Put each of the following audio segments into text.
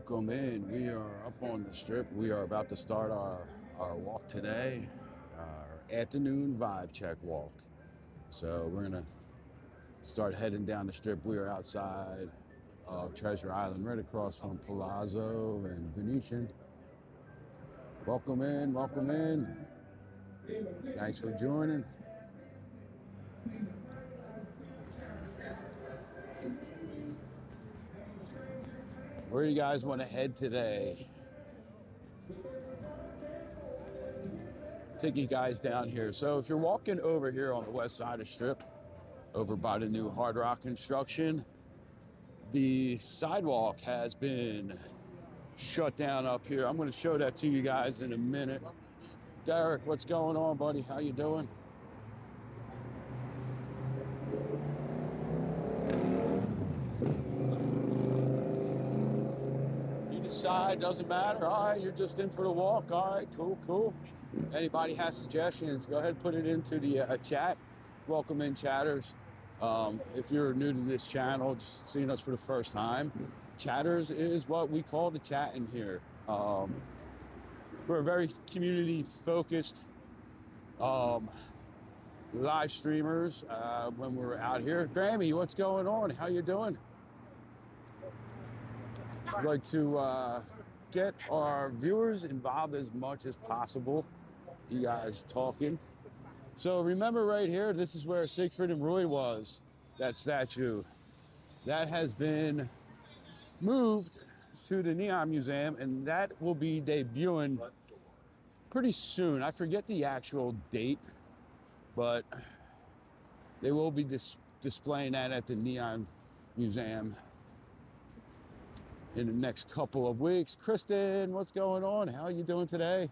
Welcome in. We are up on the strip. We are about to start our walk today, our afternoon vibe check walk. So we're gonna start heading down the strip. We are outside of Treasure Island, right across from Palazzo and Venetian. Welcome in, welcome in. Thanks for joining. Where do you guys want to head today? Take you guys down here. So if you're walking over here on the west side of Strip, over by the new Hard Rock construction, the sidewalk has been shut down up here. I'm going to show that to you guys in a minute. Derek, what's going on, buddy? How you doing? You decide, doesn't matter. All right, you're just in for the walk. All right, cool, cool. Anybody has suggestions, go ahead and put it into the chat. Welcome in, chatters. If you're new to this channel, just seeing us for the first time, chatters is what we call the chat in here. We're very community-focused live streamers when we're out here. Grammy, what's going on? How you doing? I'd like to get our viewers involved as much as possible. You guys talking. So remember right here, this is where Siegfried and Roy was, that statue. That has been moved to the Neon Museum, and that will be debuting pretty soon. I forget the actual date, but they will be displaying that at the Neon Museum in the next couple of weeks. Kristen, what's going on? How are you doing today?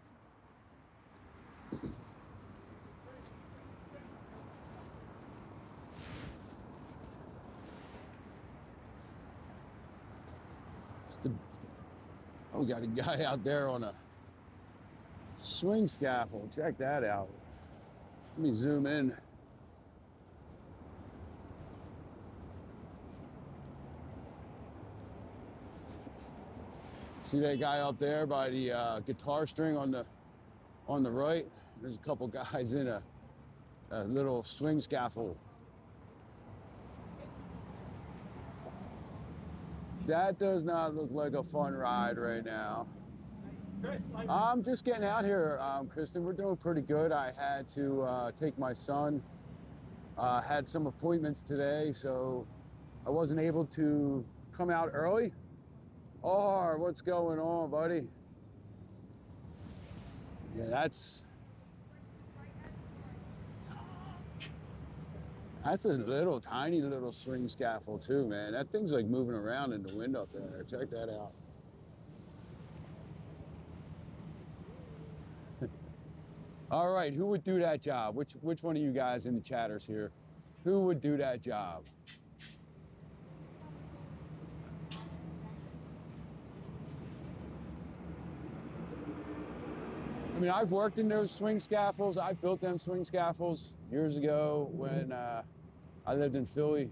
Oh, we got a guy out there on a swing scaffold. Check that out. Let me zoom in. See that guy up there by the guitar string on the right? There's a couple guys in a little swing scaffold. That does not look like a fun ride right now. I'm just getting out here, Kristen. We're doing pretty good. I had to take my son. Had some appointments today, so I wasn't able to come out early. Oh, what's going on, buddy? Yeah, that's a little tiny little swing scaffold too, man. That thing's like moving around in the wind up there. Check that out. All right, who would do that job? Which one of you guys in the chatters here? Who would do that job? I mean, I've worked in those swing scaffolds. I built them swing scaffolds years ago when I lived in Philly.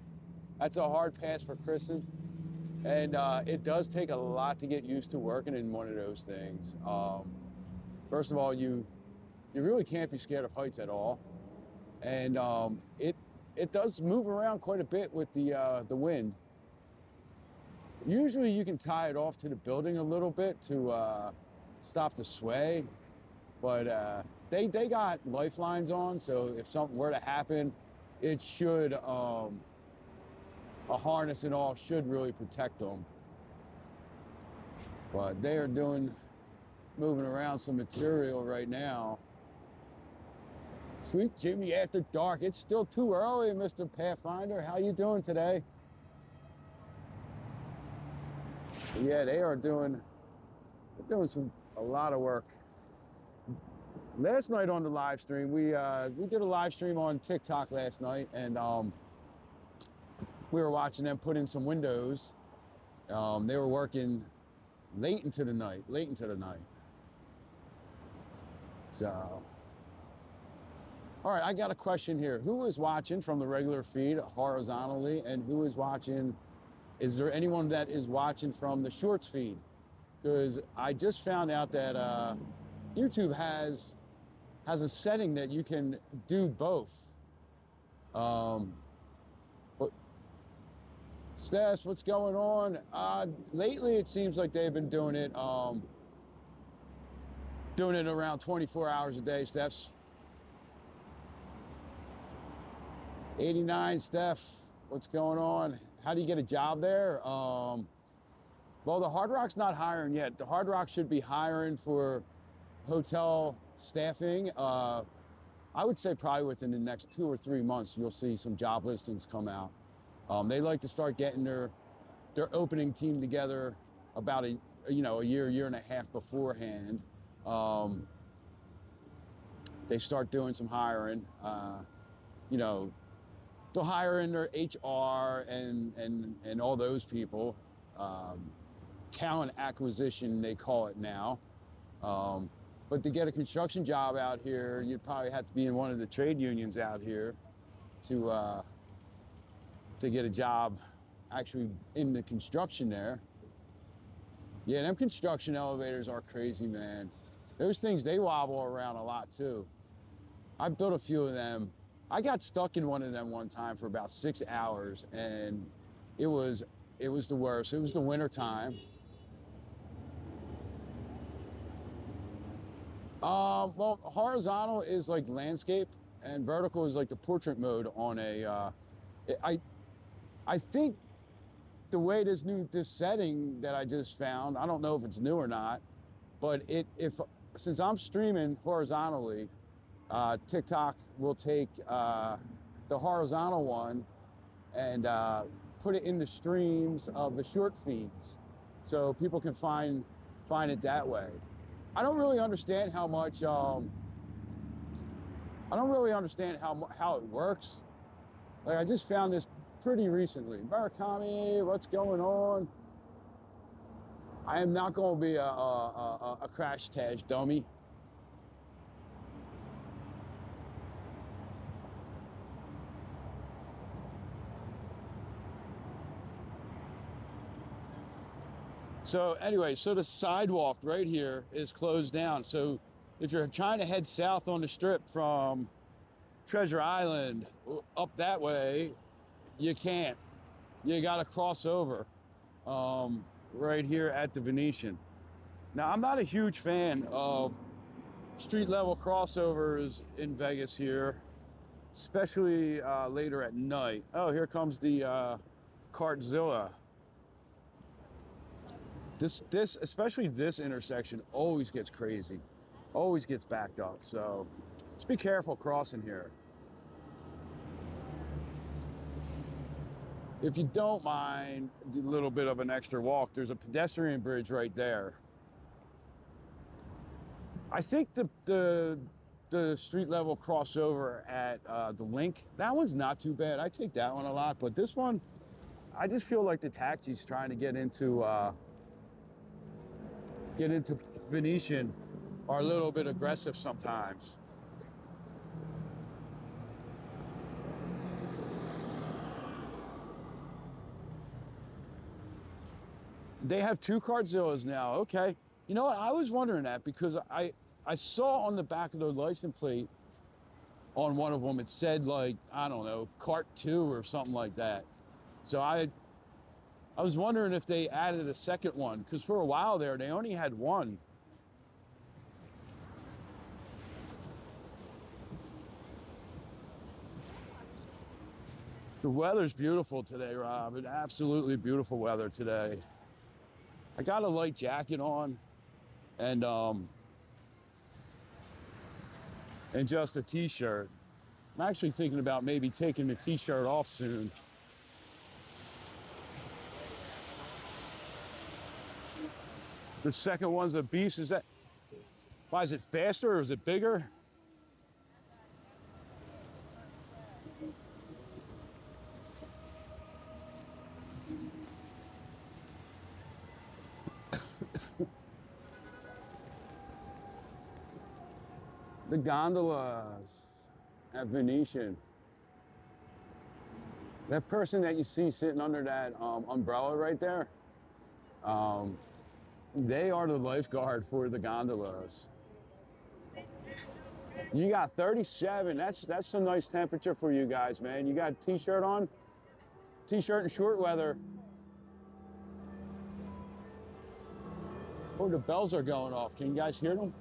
That's a hard pass for Kristen. And it does take a lot to get used to working in one of those things. First of all, you really can't be scared of heights at all. And it does move around quite a bit with the wind. Usually you can tie it off to the building a little bit to stop the sway. But they got lifelines on, so if something were to happen, it should, a harness and all should really protect them. But they are moving around some material right now. Sweet Jimmy after dark. It's still too early, Mr. Pathfinder. How you doing today? Yeah, they're doing a lot of work. Last night on the live stream, we did a live stream on TikTok last night, and we were watching them put in some windows. They were working late into the night. So, all right, I got a question here. Who is watching from the regular feed horizontally, and who is watching? Is there anyone that is watching from the shorts feed? because I just found out that YouTube has a setting that you can do both. But Steph, what's going on? Lately, it seems like they've been doing it around 24 hours a day, Steph's. 89, Steph, what's going on? How do you get a job there? Well, the Hard Rock's not hiring yet. The Hard Rock should be hiring for hotel staffing. I would say probably within the next 2 or 3 months, you'll see some job listings come out. They like to start getting their opening team together about a year and a half beforehand. They start doing some hiring. They'll hire in their HR and all those people. Talent acquisition, they call it now. But to get a construction job out here, you'd probably have to be in one of the trade unions out here to get a job actually in the construction there. Yeah, them construction elevators are crazy, man. Those things, they wobble around a lot too. I've built a few of them. I got stuck in one of them one time for about 6 hours, and it was the worst. It was the winter time. Well, horizontal is like landscape, and vertical is like the portrait mode on a. I think the way this setting that I just found, I don't know if it's new or not, but since I'm streaming horizontally, TikTok will take the horizontal one and put it in the streams of the short feeds, so people can find it that way. I don't really understand how much. I don't really understand how it works. Like, I just found this pretty recently. Murakami, what's going on? I am not going to be a crash test dummy. So anyway, so the sidewalk right here is closed down. So if you're trying to head south on the Strip from Treasure Island up that way, you can't. You got to cross over right here at the Venetian. Now, I'm not a huge fan of street level crossovers in Vegas here, especially later at night. Oh, here comes the Cartzilla. This, especially this intersection, always gets crazy, always gets backed up. So just be careful crossing here. If you don't mind a little bit of an extra walk, there's a pedestrian bridge right there. I think the street level crossover at the Link, that one's not too bad. I take that one a lot, but this one, I just feel like the taxis trying to get into Venetian are a little bit aggressive sometimes. They have 2 Cartzillas now. Okay. You know what? I was wondering that because I saw on the back of the license plate on one of them, it said, like, I don't know, Cart 2 or something like that. So I was wondering if they added a second one, because for a while there, they only had one. The weather's beautiful today, Rob. It's absolutely beautiful weather today. I got a light jacket on and just a t-shirt. I'm actually thinking about maybe taking the t-shirt off soon. The second one's a beast. Why is it faster or is it bigger? The gondolas at Venetian. That person that you see sitting under that umbrella right there, They are the lifeguard for the gondolas. You got 37. That's a nice temperature for you guys, man. You got a t-shirt on? T-shirt and short weather. Oh, the bells are going off. Can you guys hear them?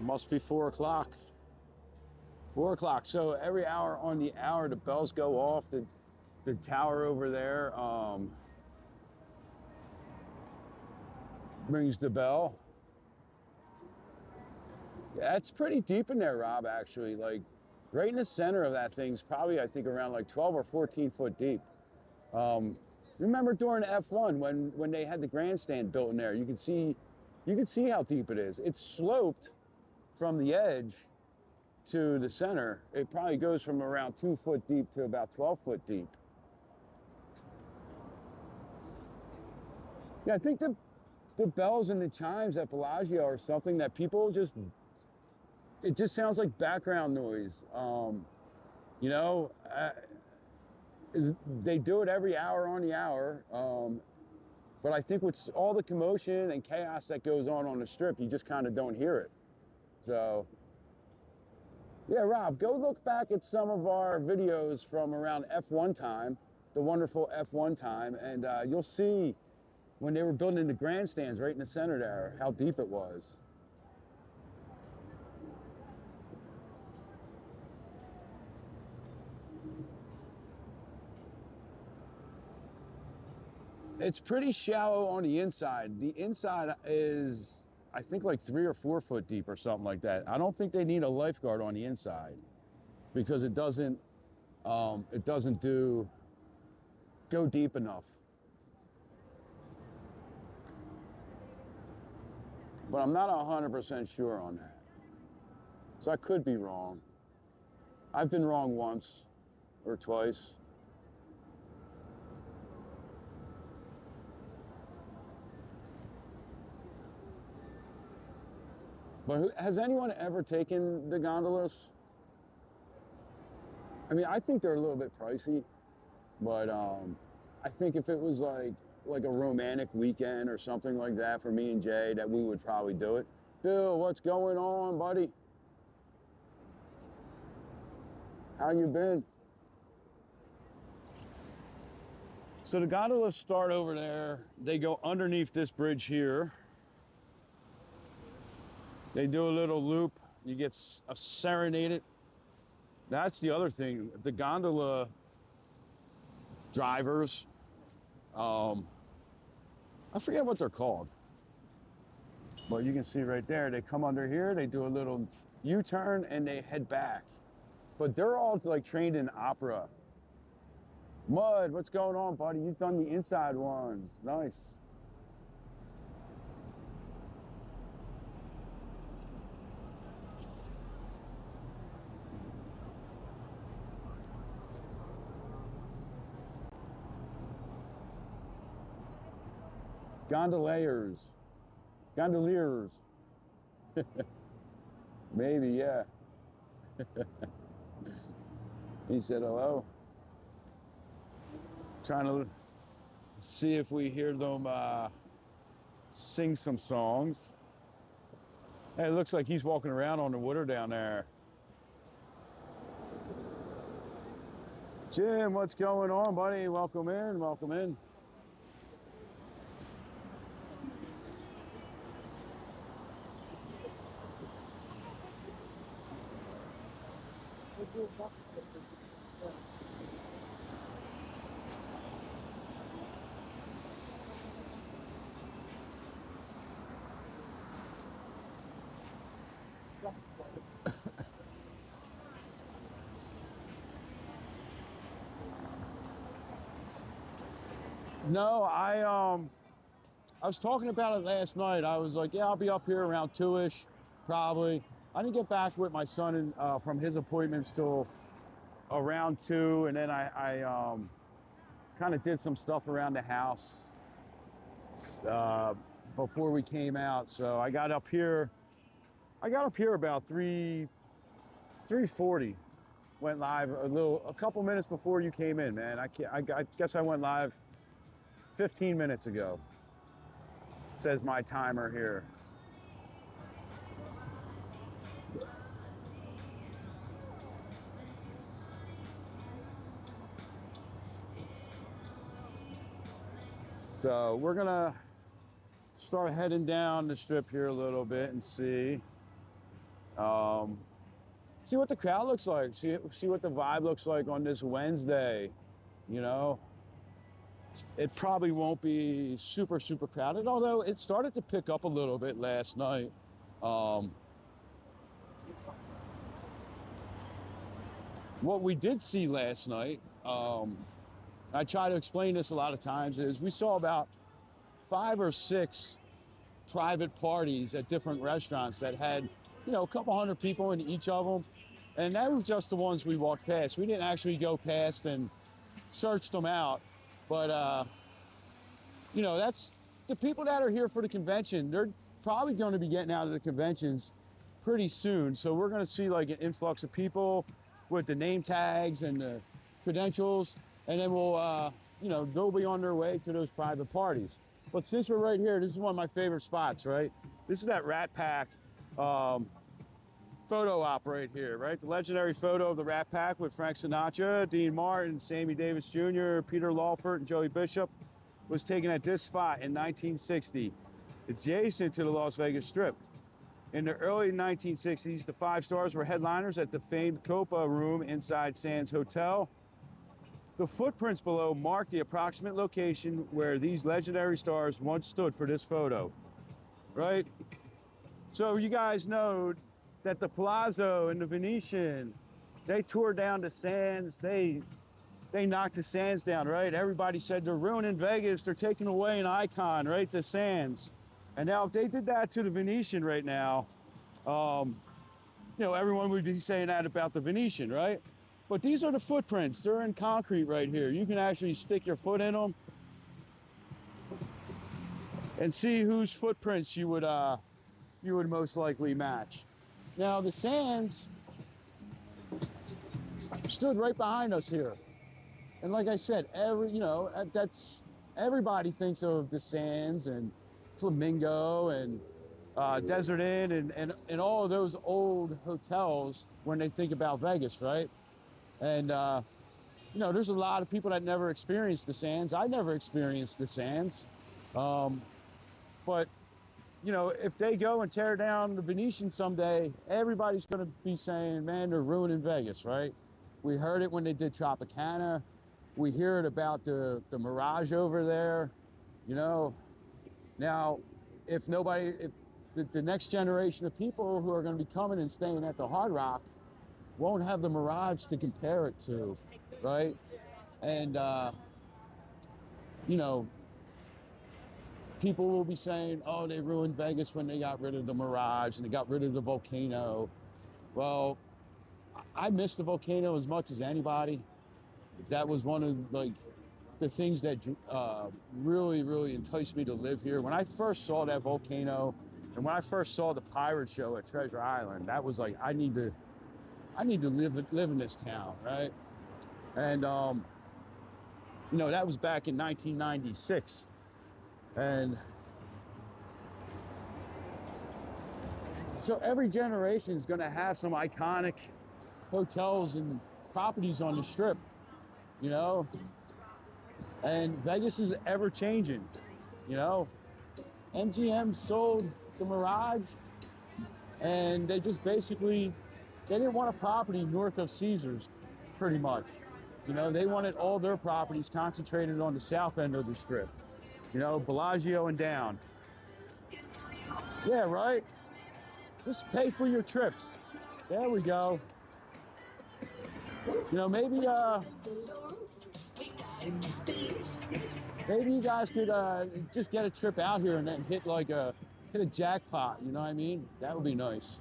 Must be 4 o'clock. 4 o'clock. So every hour on the hour, the bells go off. The tower over there rings the bell. Yeah, it's pretty deep in there, Rob, actually. Like right in the center of that thing's probably, I think, around like 12 or 14 foot deep. Remember during F1 when they had the grandstand built in there, you could see how deep it is. It's sloped from the edge to the center. It probably goes from around 2 foot deep to about 12 foot deep. Yeah, I think the bells and the chimes at Bellagio are something that people it just sounds like background noise. You know, they do it every hour on the hour. But I think with all the commotion and chaos that goes on the Strip, you just kind of don't hear it. So, yeah, Rob, go look back at some of our videos from around F1 time, the wonderful F1 time, and you'll see when they were building the grandstands right in the center there, how deep it was. It's pretty shallow on the inside. The inside is, I think, like 3 or 4 foot deep or something like that. I don't think they need a lifeguard on the inside because it doesn't go deep enough. But I'm not 100% sure on that. So I could be wrong. I've been wrong once or twice. But has anyone ever taken the gondolas? I mean, I think they're a little bit pricey, but I think if it was like a romantic weekend or something like that for me and Jay, that we would probably do it. Bill, what's going on, buddy? How you been? So the gondolas start over there. They go underneath this bridge here. They do a little loop. You get serenaded. That's the other thing. The gondola drivers, I forget what they're called, but you can see right there, they come under here, they do a little U-turn and they head back. But they're all like trained in opera. Mud, what's going on, buddy? You've done the inside ones. Nice. Gondoliers. Gondoliers. Maybe, yeah. He said hello. Trying to see if we hear them sing some songs. Hey, it looks like he's walking around on the water down there. Jim, what's going on, buddy? Welcome in, welcome in. No, I was talking about it last night. I was like, yeah, I'll be up here around 2-ish. probably. I didn't get back with my son from his appointments till around 2, and then I kind of did some stuff around the house before we came out. So I got up here about 3:40. Went live a couple minutes before you came in, man. I guess I went live 15 minutes ago. Says my timer here. So we're gonna start heading down the strip here a little bit and see what the crowd looks like. See what the vibe looks like on this Wednesday. You know, it probably won't be super crowded, although it started to pick up a little bit last night. What we did see last night, I try to explain this a lot of times, is we saw about 5 or 6 private parties at different restaurants that had, you know, a couple hundred people in each of them. And that was just the ones we walked past. We didn't actually go past and search them out. But, you know, that's the people that are here for the convention. They're probably going to be getting out of the conventions pretty soon. So we're going to see like an influx of people with the name tags and the credentials. And then we'll, you know, they'll be on their way to those private parties. But since we're right here, this is one of my favorite spots, right? This is that Rat Pack photo op right here, right? The legendary photo of the Rat Pack with Frank Sinatra, Dean Martin, Sammy Davis Jr., Peter Lawford, and Joey Bishop was taken at this spot in 1960, adjacent to the Las Vegas Strip. In the early 1960s, the 5 stars were headliners at the famed Copa Room inside Sands Hotel. The footprints below mark the approximate location where these legendary stars once stood for this photo, right? So you guys know that the Palazzo and the Venetian, they tore down the Sands. They knocked the Sands down, right? Everybody said they're ruining Vegas. They're taking away an icon, right? The Sands. And now if they did that to the Venetian right now, you know, everyone would be saying that about the Venetian, right? But these are the footprints. They're in concrete right here. You can actually stick your foot in them and see whose footprints you would most likely match. Now the Sands stood right behind us here. And like I said, everybody thinks of the Sands and Flamingo and Desert Inn and all of those old hotels when they think about Vegas, right? And, you know, there's a lot of people that never experienced the Sands. I never experienced the Sands. But, you know, if they go and tear down the Venetian someday, everybody's going to be saying, man, they're ruining Vegas, right? We heard it when they did Tropicana. We hear it about the Mirage over there, you know. Now, if the next generation of people who are going to be coming and staying at the Hard Rock won't have the Mirage to compare it to, right? And, you know, people will be saying, oh, they ruined Vegas when they got rid of the Mirage and they got rid of the Volcano. Well, I miss the Volcano as much as anybody. That was one of like the things that really enticed me to live here. When I first saw that Volcano and when I first saw the pirate show at Treasure Island, that was like, I need to live in this town, right? And, you know, that was back in 1996. And so every generation is going to have some iconic hotels and properties on the Strip, you know? And Vegas is ever changing, you know? MGM sold the Mirage and they just basically, they didn't want a property north of Caesars, pretty much. You know, they wanted all their properties concentrated on the south end of the Strip. You know, Bellagio and down. Yeah, right? Just pay for your trips. There we go. You know, maybe you guys could just get a trip out here and then hit like a hit a jackpot, you know what I mean? That would be nice.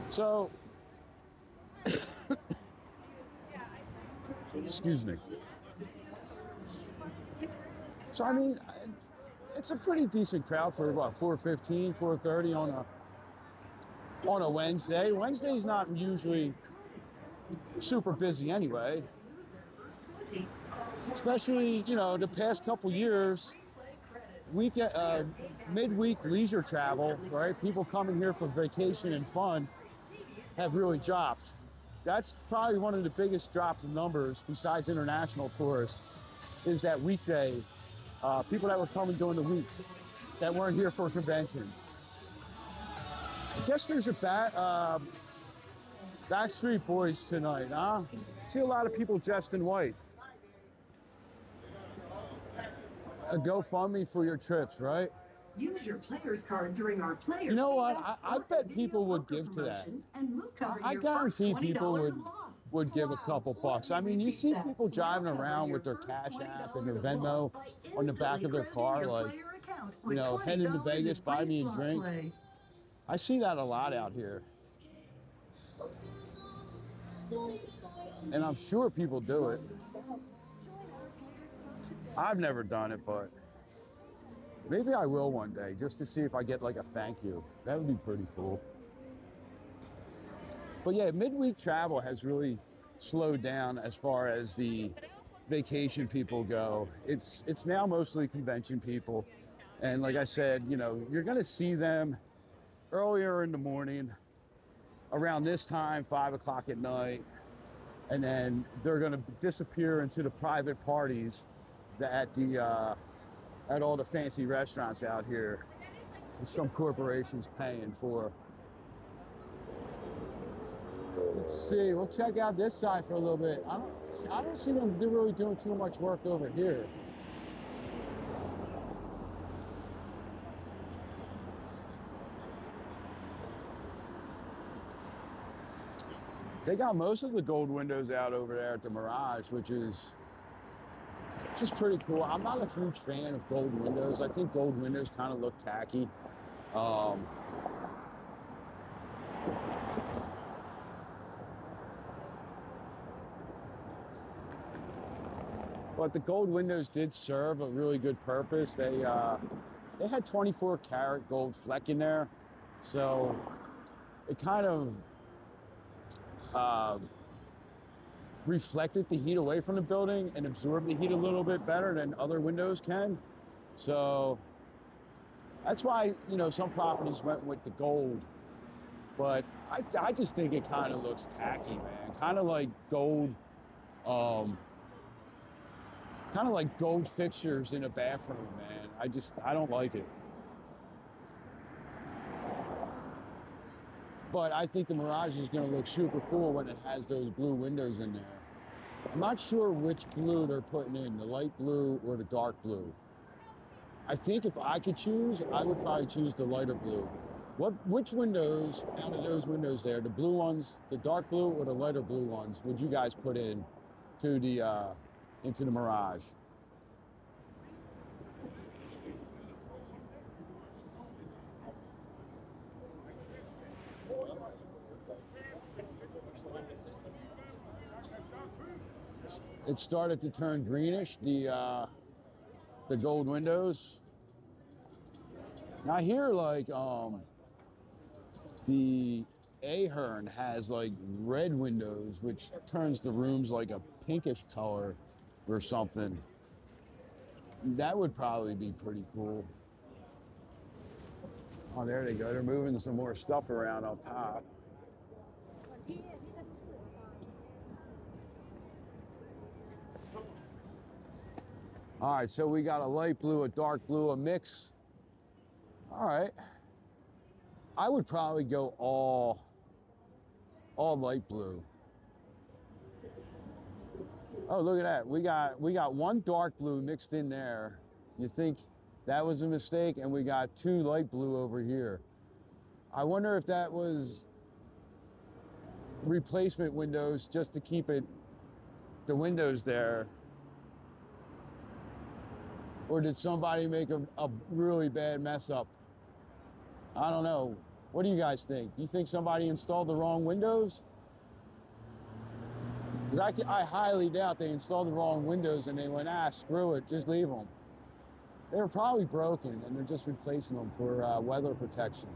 So, excuse me. So, I mean, it's a pretty decent crowd for what, 4:15, 4:30 on a Wednesday. Wednesday's not usually super busy anyway. Especially, you know, the past couple years, midweek leisure travel, right? People coming here for vacation and fun have really dropped. That's probably one of the biggest drops in numbers besides international tourists, is that weekday, people that were coming during the week that weren't here for conventions. I guess there's a Backstreet Boys tonight, huh? See a lot of people dressed in white. A GoFundMe for your trips, right? Use your player's card during our players. You know what? I bet people would give to that. I guarantee people would give a couple bucks. I mean, you see people driving around with their Cash App and their Venmo on the back of their car, like, you know, heading to Vegas, buy me a drink. I see that a lot out here. And I'm sure people do it. I've never done it, but maybe I will one day, just to see if I get like a thank you. That would be pretty cool. But yeah, midweek travel has really slowed down as far as the vacation people go. It's now mostly convention people. And like I said, you know, you're gonna see them earlier in the morning, around this time, 5 o'clock at night. And then they're gonna disappear into the private parties at all the fancy restaurants out here some corporations paying for. Let's see, we'll check out this side for a little bit. I don't see them really doing too much work over here. They got most of the gold windows out over there at the Mirage, which is just pretty cool. I'm not a huge fan of gold windows. I think gold windows kind of look tacky. But the gold windows did serve a really good purpose. They had 24 karat gold fleck in there, so it kind of reflected the heat away from the building and absorbed the heat a little bit better than other windows can. So that's why, you know, some properties went with the gold. But I just think it kind of looks tacky, man. Kind of like gold, kind of like gold fixtures in a bathroom, man. I don't like it. But I think the Mirage is going to look super cool when it has those blue windows in there. I'm not sure which blue they're putting in, the light blue or the dark blue. I think if I could choose, I would probably choose the lighter blue. Which windows out of those windows there, the blue ones, the dark blue or the lighter blue ones, would you guys put in to the into the Mirage? It started to turn greenish, the gold windows. Now I hear like the Ahern has like red windows, which turns the rooms like a pinkish color or something. That would probably be pretty cool. Oh, there they go. They're moving some more stuff around up top. All right, so we got a light blue, a dark blue, a mix. All right. I would probably go all light blue. Oh, look at that. We got one dark blue mixed in there. You think that was a mistake? And we got two light blue over here. I wonder if that was replacement windows just to keep the windows there. Or did somebody make a really bad mess up? I don't know. What do you guys think? Do you think somebody installed the wrong windows? Because I highly doubt they installed the wrong windows and they went, screw it, just leave them. They were probably broken and they're just replacing them for weather protection.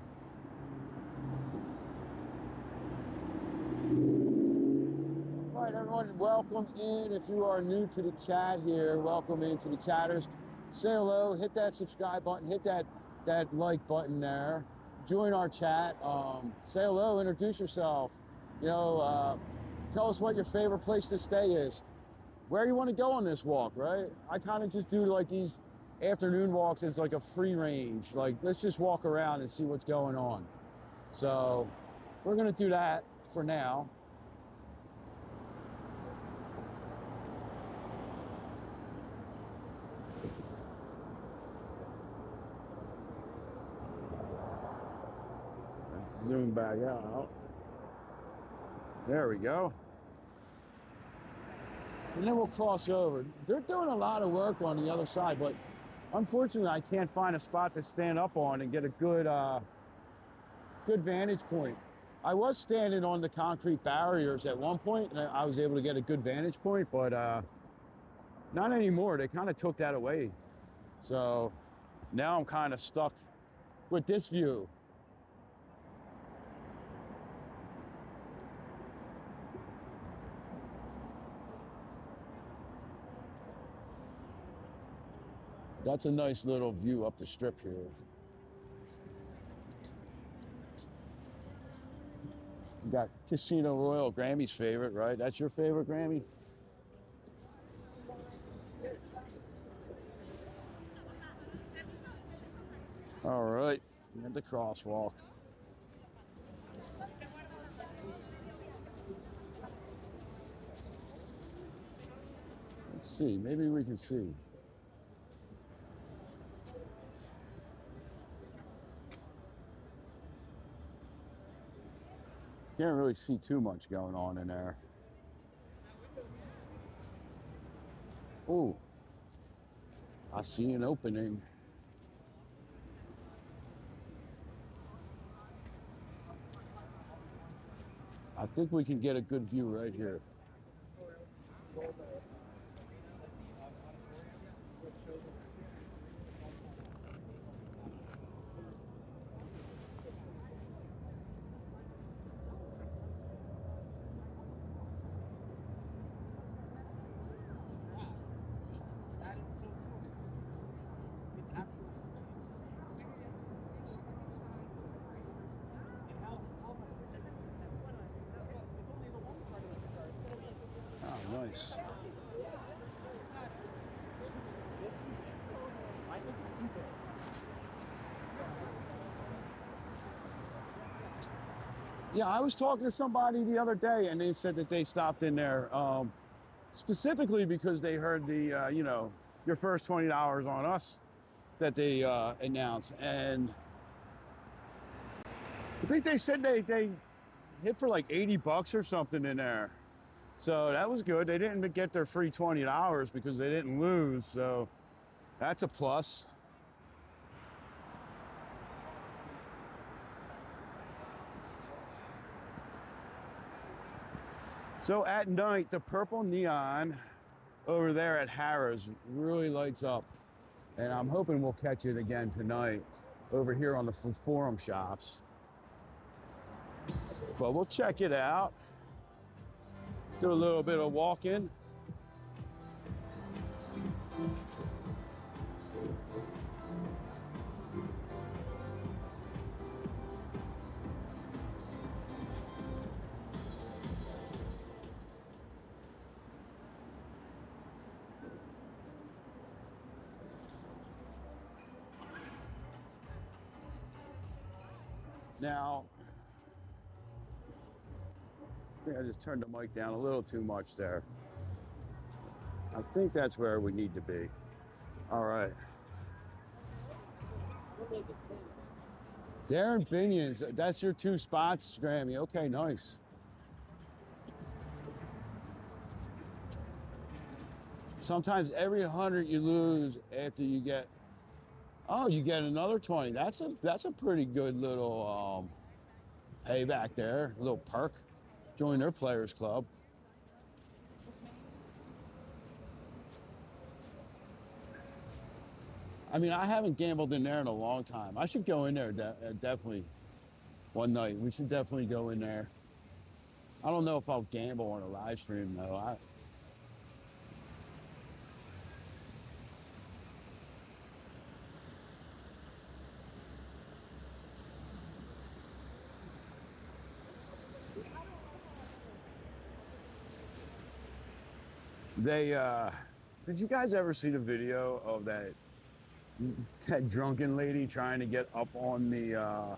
All right, everyone, welcome in. If you are new to the chat here, welcome into the chatters. Say hello, hit that subscribe button, hit that like button there. Join our chat. Say hello, introduce yourself. You know, tell us what your favorite place to stay is. Where you want to go on this walk, right? I kind of just do like these afternoon walks as like a free range. Like, let's just walk around and see what's going on. So we're going to do that for now. Let's zoom back out. There we go. And then we'll cross over. They're doing a lot of work on the other side, but unfortunately I can't find a spot to stand up on and get a good good vantage point. I was standing on the concrete barriers at one point and I was able to get a good vantage point, but not anymore. They kind of took that away. So now I'm kind of stuck with this view. That's a nice little view up the strip here. You got Casino Royale, Grammy's favorite, right? That's your favorite, Grammy? All right, and the crosswalk. Let's see, maybe we can see. Can't really see too much going on in there. Oh, I see an opening. I think we can get a good view right here. Oh, nice. I think it's too big. Yeah, I was talking to somebody the other day and they said that they stopped in there specifically because they heard the, you know, your first $20 on us that they announced. And I think they said they hit for like 80 bucks or something in there. So that was good. They didn't get their free $20 because they didn't lose. So that's a plus. So at night, the purple neon over there at Harrah's really lights up. And I'm hoping we'll catch it again tonight over here on the Forum Shops. But we'll check it out. Do a little bit of walking. Now, I think I just turned the mic down a little too much there. I think that's where we need to be. All right. Darren Binions, that's your two spots, Grammy. Okay, nice. Sometimes every 100 you lose after you get, oh, you get another 20. That's a pretty good little payback there, a little perk. Join their players club. I mean, I haven't gambled in there in a long time. I should go in there definitely one night. We should definitely go in there. I don't know if I'll gamble on a live stream though. Did you guys ever see the video of that drunken lady trying to get up on the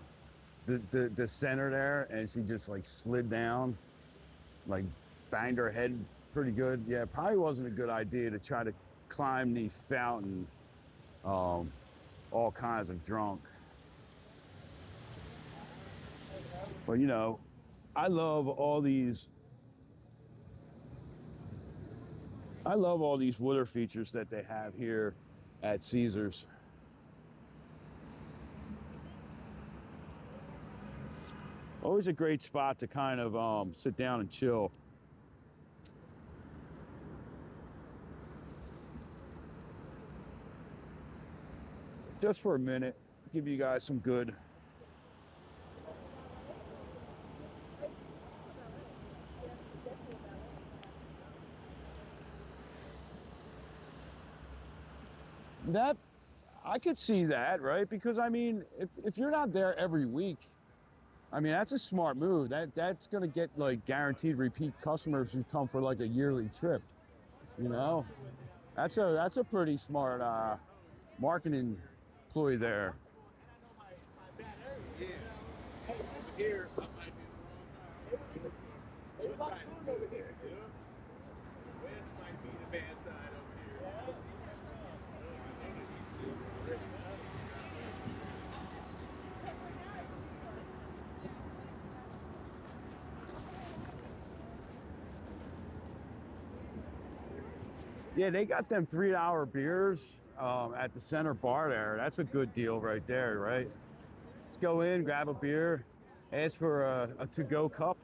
center there, and she just like slid down, like banged her head pretty good? Yeah, it probably wasn't a good idea to try to climb the fountain, all kinds of drunk. But you know, I love all these water features that they have here at Caesars. Always a great spot to kind of sit down and chill. Just for a minute, give you guys some good. That, I could see that, right? Because I mean, if you're not there every week, I mean, that's a smart move. That's gonna get like guaranteed repeat customers who come for like a yearly trip. You know, that's a pretty smart marketing ploy there. Yeah, they got them $3 beers at the center bar there. That's a good deal right there, right? Let's go in, grab a beer, ask for a to-go cup.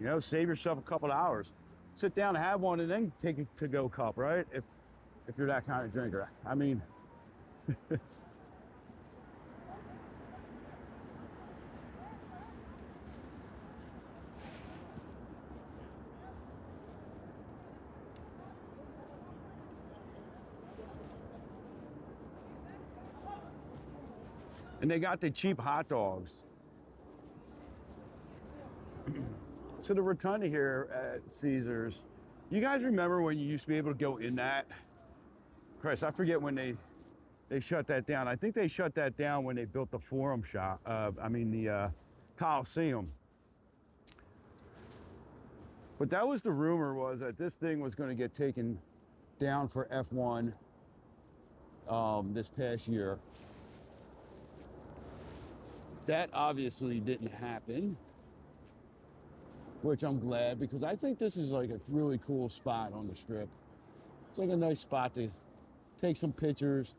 You know, save yourself a couple of hours. Sit down and have one, and then take a to-go cup, right? If you're that kind of drinker. I mean, and they got the cheap hot dogs. So the rotunda here at Caesars, you guys remember when you used to be able to go in that? Chris, I forget when they shut that down. I think they shut that down when they built the Forum shop. The Coliseum. But that was the rumor, was that this thing was going to get taken down for F1 this past year. That obviously didn't happen, which I'm glad, because I think this is like a really cool spot on the Strip. It's like a nice spot to take some pictures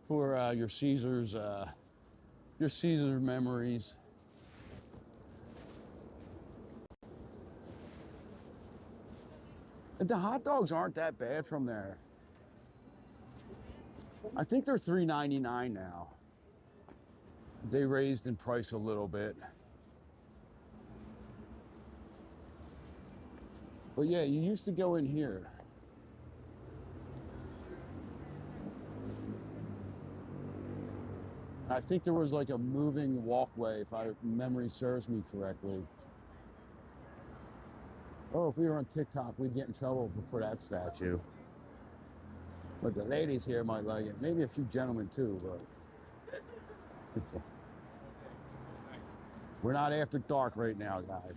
for your Caesars memories. And the hot dogs aren't that bad from there. I think they're $3.99 now. They raised in price a little bit. But yeah, you used to go in here. I think there was like a moving walkway, if my memory serves me correctly. Oh, if we were on TikTok, we'd get in trouble for that statue. But the ladies here might like it. Maybe a few gentlemen too, but we're not after dark right now, guys.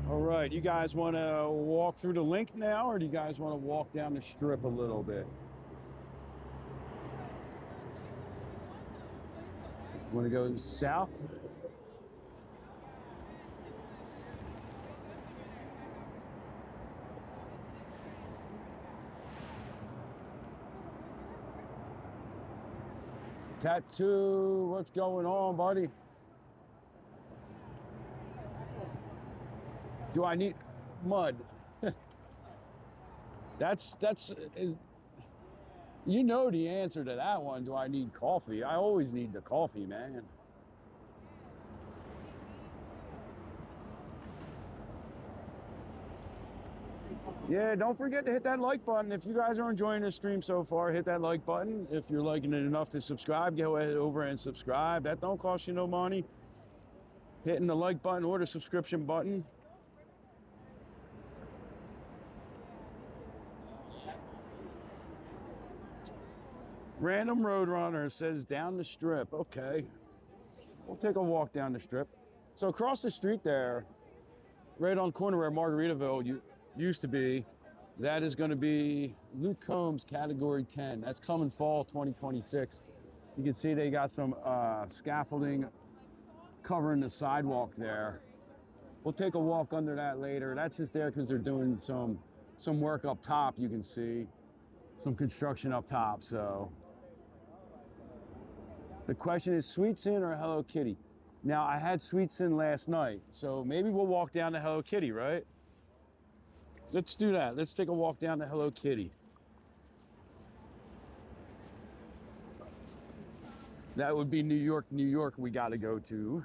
All right, you guys want to walk through the link now, or do you guys want to walk down the Strip a little bit? Want to go south? Tattoo, what's going on, buddy? Do I need mud? that's is you know the answer to that one. Do I need coffee? I always need the coffee, man. Yeah, don't forget to hit that like button. If you guys are enjoying this stream so far, hit that like button. If you're liking it enough to subscribe, go ahead over and subscribe. That don't cost you no money. Hitting the like button or the subscription button. Random Roadrunner says down the strip. Okay, we'll take a walk down the strip. So across the street there, right on the corner where Margaritaville used to be, that is going to be Luke Combs Category 10. That's coming fall 2026. You can see they got some scaffolding covering the sidewalk there. We'll take a walk under that later. That's just there because they're doing some work up top. You can see some construction up top. So the question is Sweet Sin or Hello Kitty? Now, I had Sweet Sin last night, so maybe we'll walk down to Hello Kitty, right? Let's do that. Let's take a walk down to Hello Kitty. That would be New York, New York we got to go to.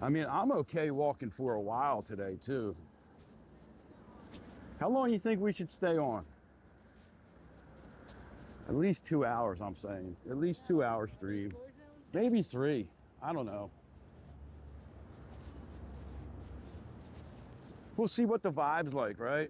I mean, I'm okay walking for a while today, too. How long do you think we should stay on? At least 2 hours, I'm saying. At least 2 hour stream. Maybe 3. I don't know. We'll see what the vibe's like, right?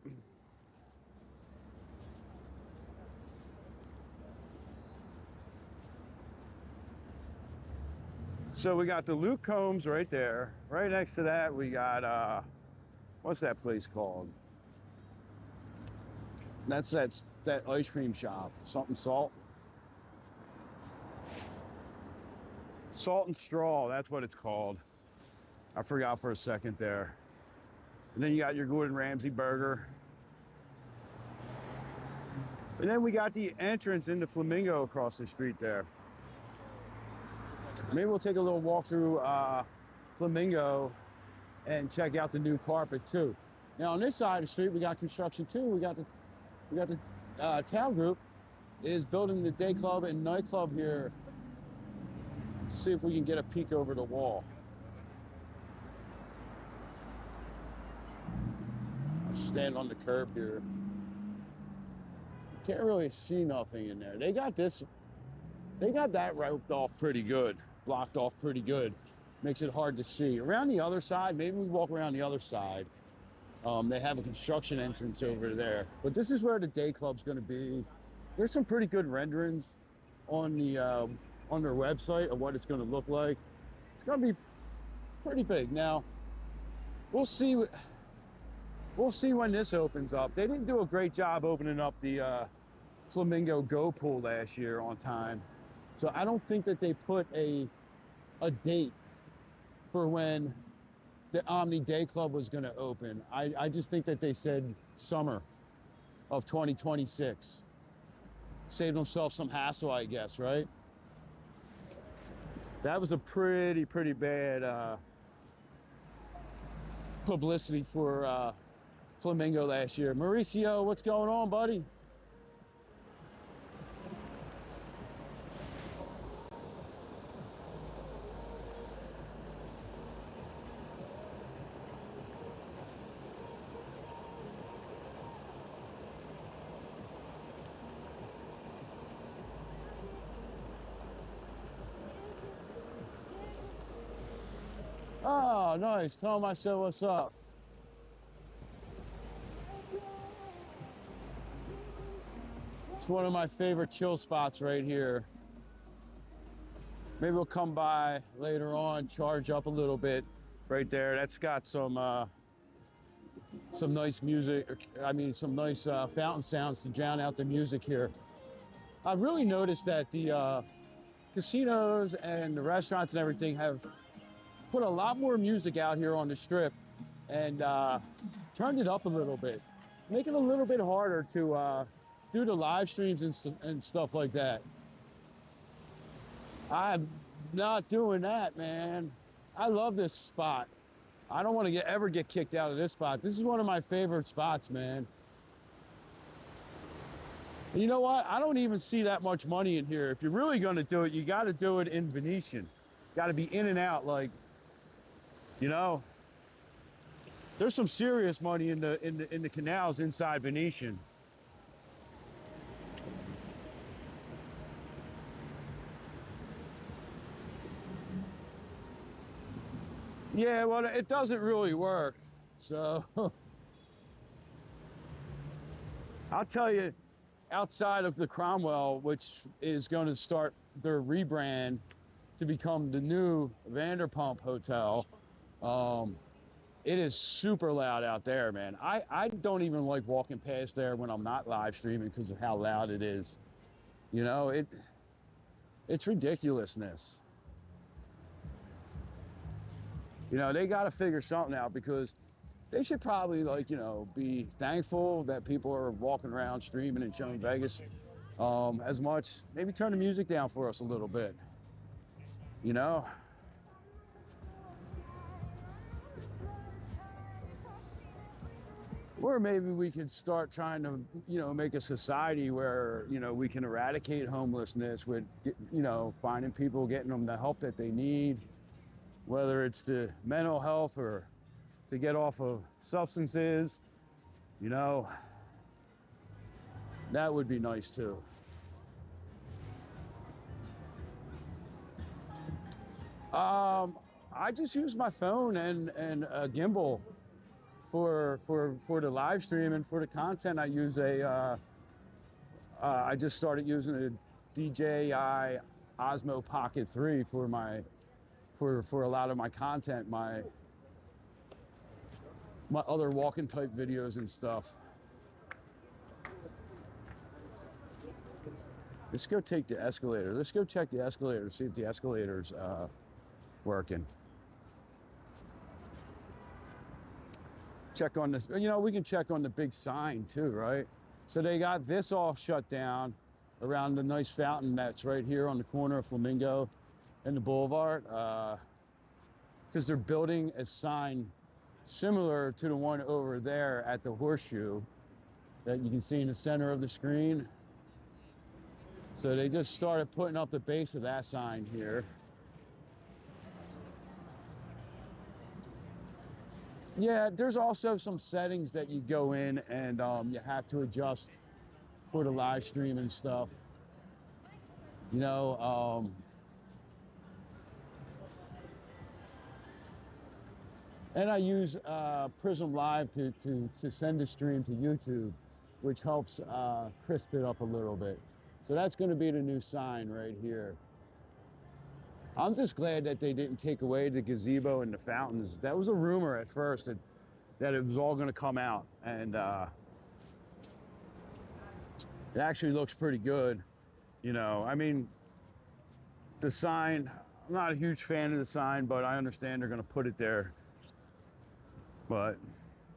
So we got the Luke Combs right there. Right next to that, we got, what's that place called? That's that ice cream shop. Something Salt. Salt and Straw, that's what it's called. I forgot for a second there. And then you got your Gordon Ramsay burger. And then we got the entrance into Flamingo across the street there. Maybe we'll take a little walk through Flamingo and check out the new carpet too. Now on this side of the street, we got construction too. We got the town group is building the day club and nightclub here. Let's see if we can get a peek over the wall. I'll stand on the curb here. Can't really see nothing in there. They got that roped off pretty good, blocked off pretty good. Makes it hard to see. Around the other side, maybe we walk around the other side. They have a construction entrance over there. But this is where the day club's gonna be. There's some pretty good renderings on their website of what it's gonna look like. It's gonna be pretty big. Now, we'll see when this opens up. They didn't do a great job opening up the Flamingo Go Pool last year on time. So I don't think that they put a date for when the Omni Day Club was going to open. I just think that they said summer of 2026. Saved themselves some hassle, I guess, right? That was a pretty bad publicity for Flamingo last year. Mauricio, what's going on, buddy? Oh, nice. Tell him I said what's up. It's one of my favorite chill spots right here. Maybe we'll come by later on, charge up a little bit right there. That's got some some nice music, I mean, some nice fountain sounds to drown out the music here. I've really noticed that the casinos and the restaurants and everything have put a lot more music out here on the strip and turned it up a little bit, make it a little bit harder to do the live streams and stuff like that. I'm not doing that, man. I love this spot. I don't want to ever get kicked out of this spot. This is one of my favorite spots, man. And you know what? I don't even see that much money in here. If you're really going to do it, you got to do it in Venetian. Got to be in and out, like, you know. There's some serious money in the canals inside Venetian. Yeah, well, it doesn't really work. So I'll tell you, outside of the Cromwell, which is going to start their rebrand to become the new Vanderpump Hotel, it is super loud out there, man. I don't even like walking past there when I'm not live streaming because of how loud it is. You know, it's ridiculousness. You know, they got to figure something out because they should probably, like, you know, be thankful that people are walking around streaming and showing Vegas as much. Maybe turn the music down for us a little bit, you know? Or maybe we could start trying to, you know, make a society where, you know, we can eradicate homelessness with, you know, finding people, getting them the help that they need, whether it's the mental health or to get off of substances, you know, that would be nice too. I just use my phone and a gimbal for the live stream, and for the content I use I just started using a DJI Osmo Pocket 3 for a lot of my content, my other walking type videos and stuff. Let's go take the escalator. Let's go check the escalator, see if the escalator's working. Check on this, you know, we can check on the big sign too, right? So they got this all shut down around the nice fountain that's right here on the corner of Flamingo and the Boulevard, because they're building a sign similar to the one over there at the Horseshoe that you can see in the center of the screen. So they just started putting up the base of that sign here. Yeah, there's also some settings that you go in and you have to adjust for the live stream and stuff. You know, and I use Prism Live to send a stream to YouTube, which helps crisp it up a little bit. So that's going to be the new sign right here. I'm just glad that they didn't take away the gazebo and the fountains. That was a rumor at first that it was all going to come out, and it actually looks pretty good. You know, I mean, the sign, I'm not a huge fan of the sign, but I understand they're going to put it there. But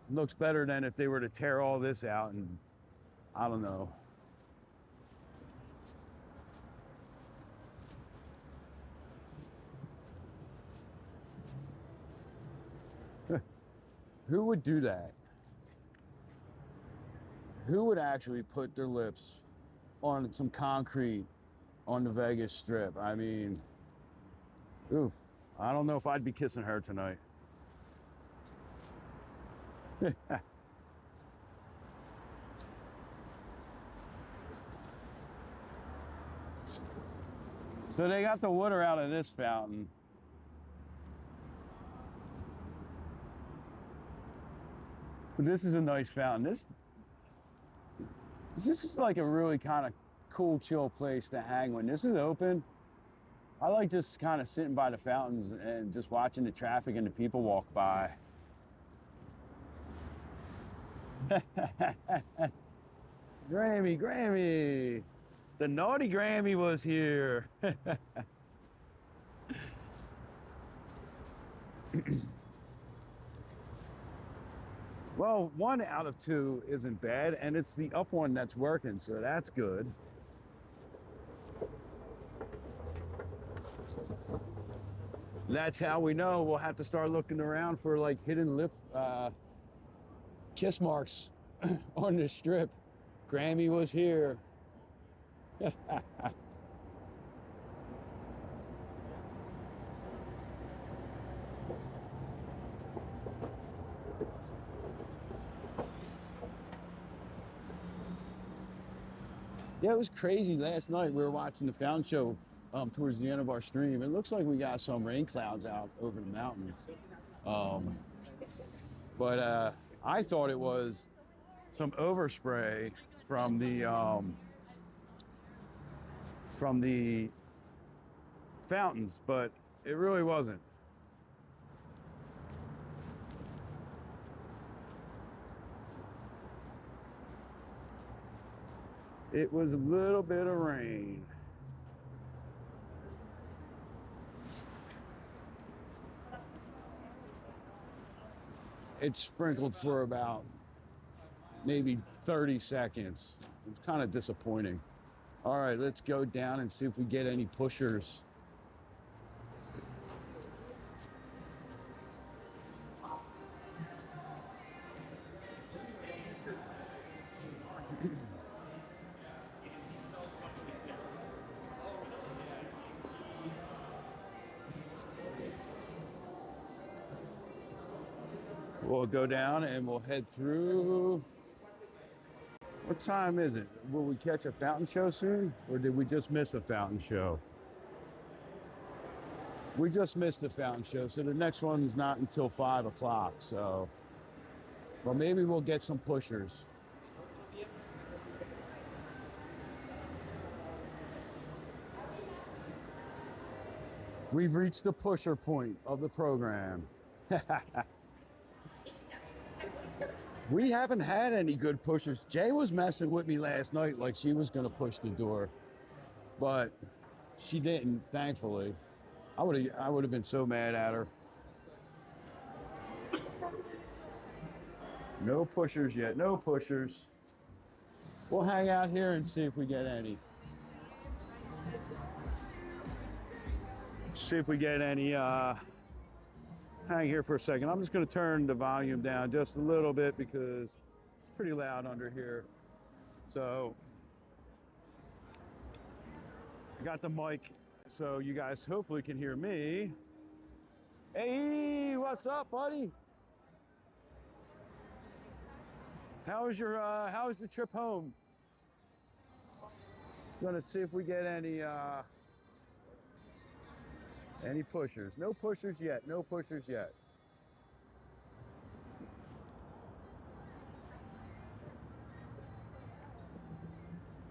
it looks better than if they were to tear all this out, and I don't know. Who would do that? Who would actually put their lips on some concrete on the Vegas Strip? I mean, oof. I don't know if I'd be kissing her tonight. So they got the water out of this fountain. But this is a nice fountain. This is like a really kind of cool, chill place to hang when this is open. I like just kind of sitting by the fountains and just watching the traffic and the people walk by. Grammy, Grammy. The naughty Grammy was here. Well, 1 out of 2 isn't bad, and it's the up one that's working, so that's good. That's how we know we'll have to start looking around for like hidden lip kiss marks on the strip. Grammy was here. Yeah, it was crazy last night. We were watching the Fountain Show towards the end of our stream. It looks like we got some rain clouds out over the mountains. But I thought it was some overspray from the fountains, but it really wasn't. It was a little bit of rain. It sprinkled for about maybe 30 seconds. It's kind of disappointing. All right, let's go down and see if we get any pushers. We'll go down and we'll head through. What time is it? Will we catch a fountain show soon? Or did we just miss a fountain show? We just missed the fountain show, so the next one's not until 5 o'clock. So, well, maybe we'll get some pushers. We've reached the pusher point of the program. We haven't had any good pushers. Jay was messing with me last night like she was gonna push the door, but she didn't, thankfully. I would have been so mad at her. No pushers yet, no pushers. We'll hang out here and see if we get any. See if we get any, hang here for a second. I'm just gonna turn the volume down just a little bit because it's pretty loud under here. So, I got the mic so you guys hopefully can hear me. Hey, what's up, buddy? How was the trip home? Gonna see if we get any pushers. No pushers yet, no pushers yet.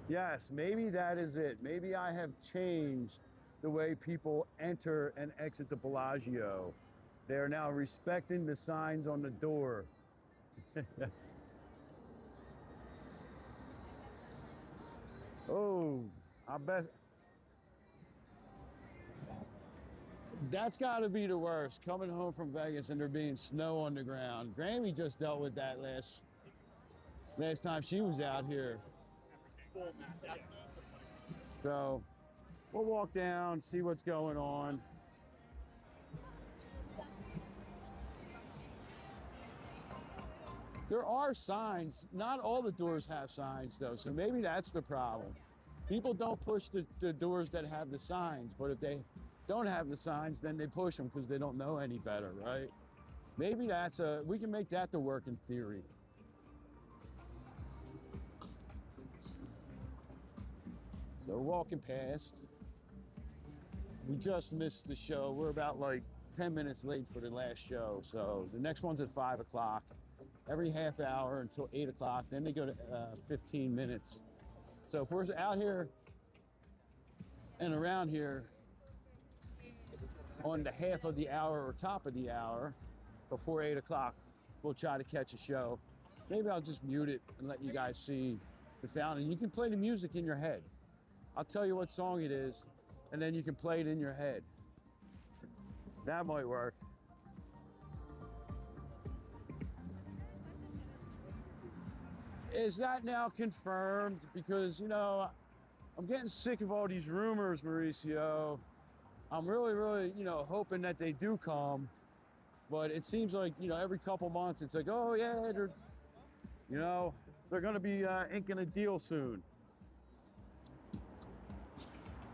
Yes, maybe that is it. Maybe I have changed the way people enter and exit the Bellagio. They are now respecting the signs on the door. Oh, I bet. That's got to be the worst, coming home from Vegas and there being snow on the ground. Grammy just dealt with that last time she was out here. So we'll walk down, see what's going on. There are signs. Not all the doors have signs though, so maybe that's the problem. People don't push the doors that have the signs, but if they don't have the signs, then they push them because they don't know any better, right? Maybe we can make that the working theory. So walking past, we just missed the show. We're about like 10 minutes late for the last show. So the next one's at 5 o'clock, every half hour until 8 o'clock. Then they go to 15 minutes. So if we're out here and around here on the half of the hour or top of the hour before 8 o'clock, we'll try to catch a show. Maybe I'll just mute it and let you guys see the fountain. You can play the music in your head. I'll tell you what song it is, and then you can play it in your head. That might work. Is that now confirmed? Because, you know, I'm getting sick of all these rumors, Mauricio. I'm really, you know, hoping that they do come. But it seems like, you know, every couple months it's like, oh yeah, they're, you know, they're gonna be inking a deal soon.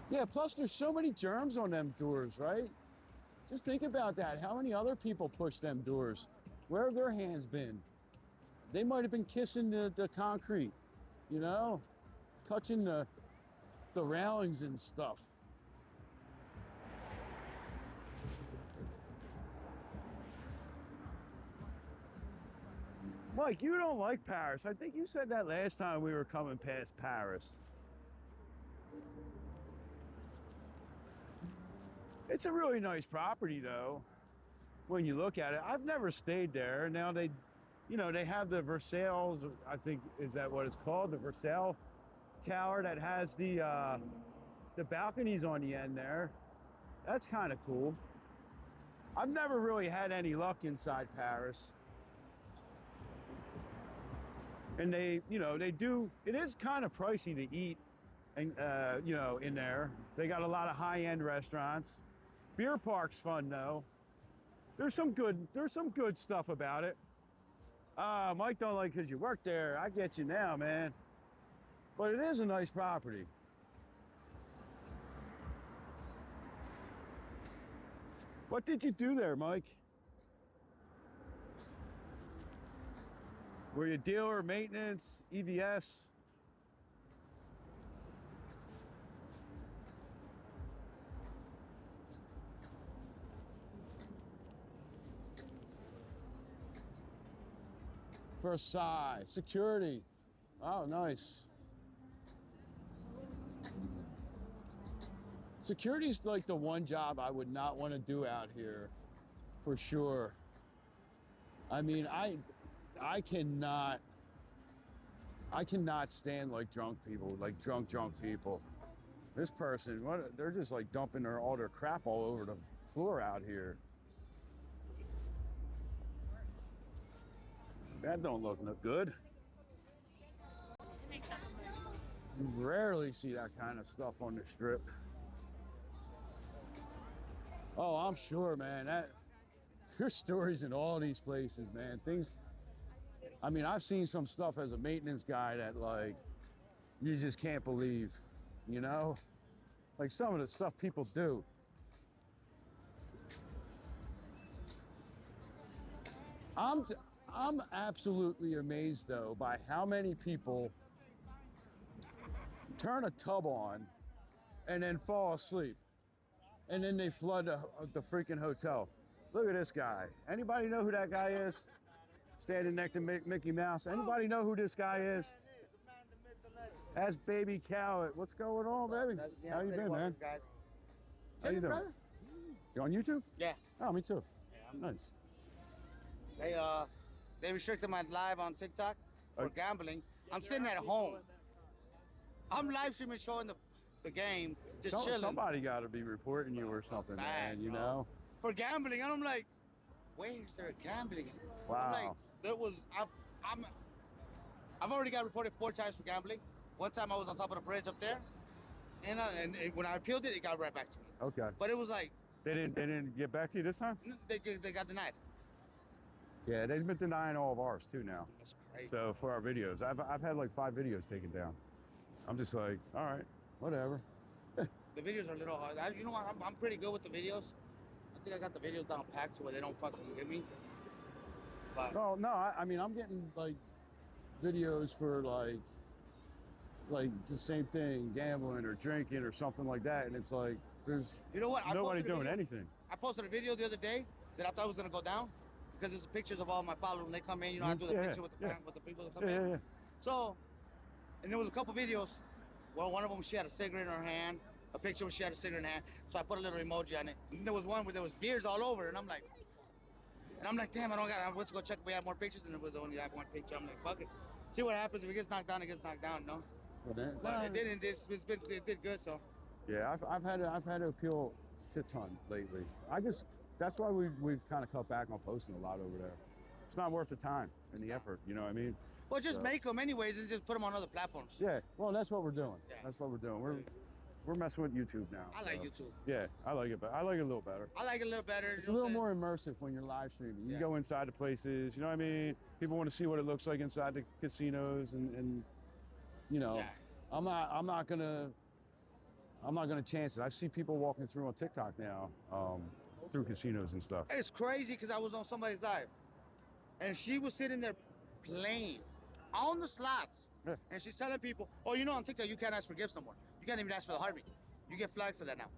Yeah, plus there's so many germs on them doors, right? Just think about that. How many other people push them doors? Where have their hands been? They might have been kissing the concrete, you know, touching the railings and stuff. Mike, you don't like Paris. I think you said that last time we were coming past Paris. It's a really nice property though, when you look at it. I've never stayed there. Now they, you know, they have the Versailles, I think, is that what it's called? The Versailles Tower that has the balconies on the end there. That's kind of cool. I've never really had any luck inside Paris. And they, you know, they do, it is kind of pricey to eat, and you know, in there. They got a lot of high-end restaurants. Beer park's fun though. There's some good stuff about it. Mike don't like because you work there. I get you now, man. But it is a nice property. What did you do there, Mike? Were you dealer, maintenance, EVS? Versailles, security. Oh, nice. Security's like the one job I would not want to do out here, for sure. I mean, I cannot stand like drunk people, like drunk people. This person, what, they're just like dumping all their crap all over the floor out here. That don't look no good. You rarely see that kind of stuff on the Strip. Oh, I'm sure, man. There's stories in all these places, man. Things, I mean, I've seen some stuff as a maintenance guy that, like, you just can't believe, you know? Like some of the stuff people do. I'm absolutely amazed, though, by how many people turn a tub on and then fall asleep. And then they flood the freaking hotel. Look at this guy. Anybody know who that guy is? Standing next to Mickey Mouse. Anybody know who this guy is? That's Baby Cowett. What's going on, baby? How you been, man? Guys. How you doing? You on YouTube? Yeah. Oh, me too. Yeah, I'm Nice. They restricted my live on TikTok for gambling. I'm sitting at home. I'm live streaming, showing the game, just chilling. Somebody got to be reporting you or something, man. You know? For gambling, and I'm like, where's there gambling? Wow. I'm like, I've already got reported 4 times for gambling. One time I was on top of the bridge up there, and when I appealed it, it got right back to me. Okay. But it was like they didn't get back to you this time? They got denied. Yeah, they've been denying all of ours too now. That's crazy. So for our videos, I've had like 5 videos taken down. I'm just like, all right, whatever. The videos are a little hard. You know what? I'm pretty good with the videos. I think I got the videos down packed to where they don't fucking get me. But no, I mean, I'm getting like videos for like the same thing, gambling or drinking or something like that, and it's like there's nobody doing anything. I posted a video the other day that I thought was gonna go down because there's pictures of all my followers when they come in. You know, I do the picture with with the people that come in. Yeah. So, and there was a couple videos where one of them she had a cigarette in her hand, a picture where she had a cigarette in her hand. So I put a little emoji on it. And there was one where there was beers all over, and I'm like, And I'm like, damn, I went to go check if we had more pictures, and it was only that one picture. I'm like, fuck it. See what happens. If it gets knocked down, it gets knocked down, no? But it didn't. It did good, so. Yeah, I've had to appeal shit ton lately. That's why we've kind of cut back on posting a lot over there. It's not worth the time and the effort, you know what I mean? Well, just make them anyways and just put them on other platforms. Yeah, well, that's what we're doing. Yeah. That's what we're doing. We're messing with YouTube now. I like YouTube. Yeah, I like it, but I like it a little better. I like it a little better. It's a little more immersive when you're live streaming. You go inside the places, you know what I mean? People want to see what it looks like inside the casinos, and you know, I'm not gonna chance it. I see people walking through on TikTok now, through casinos and stuff. It's crazy because I was on somebody's live, and she was sitting there playing on the slots, and she's telling people, "Oh, you know, on TikTok you can't ask for gifts no more. You can't even ask for the heartbeat. You get flagged for that now."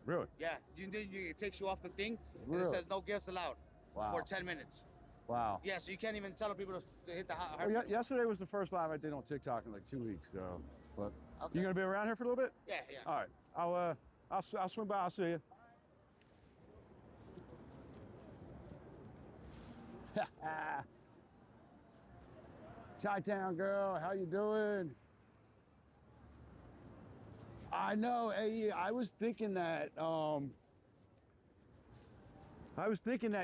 Really? Yeah. It takes you off the thing, and it says no gifts allowed for 10 minutes. Wow. Yeah, so you can't even tell people to hit the heartbeat. Well, yesterday was the first live I did on TikTok in like 2 weeks, so. But you gonna be around here for a little bit? Yeah, yeah. All right. I'll swing by. I'll see you. Chi-Town girl, how you doing? I know. Hey, I was thinking that.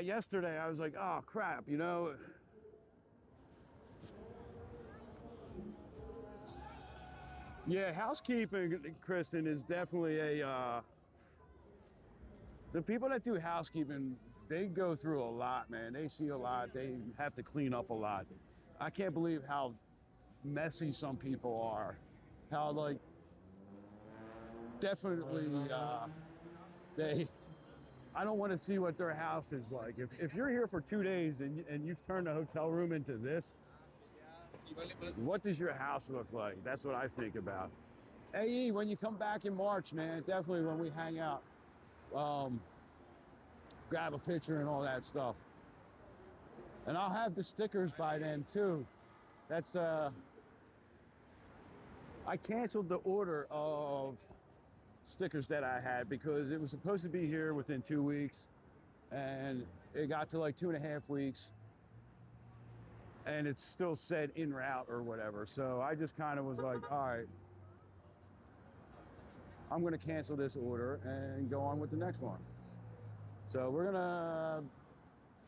Yesterday. I was like, oh crap, you know. Yeah, housekeeping, Kristen, is definitely the people that do housekeeping, they go through a lot, man. They see a lot. They have to clean up a lot. I can't believe how messy some people are. How, like, definitely, I don't want to see what their house is like. If you're here for 2 days and you've turned a hotel room into this, what does your house look like? That's what I think about. AE, when you come back in March, man, definitely when we hang out, grab a picture and all that stuff. And I'll have the stickers by then too. That's, I canceled the order of stickers that I had because it was supposed to be here within 2 weeks and it got to like 2.5 weeks. And it's still said en route or whatever. So I just kind of was like, all right, I'm gonna cancel this order and go on with the next one. So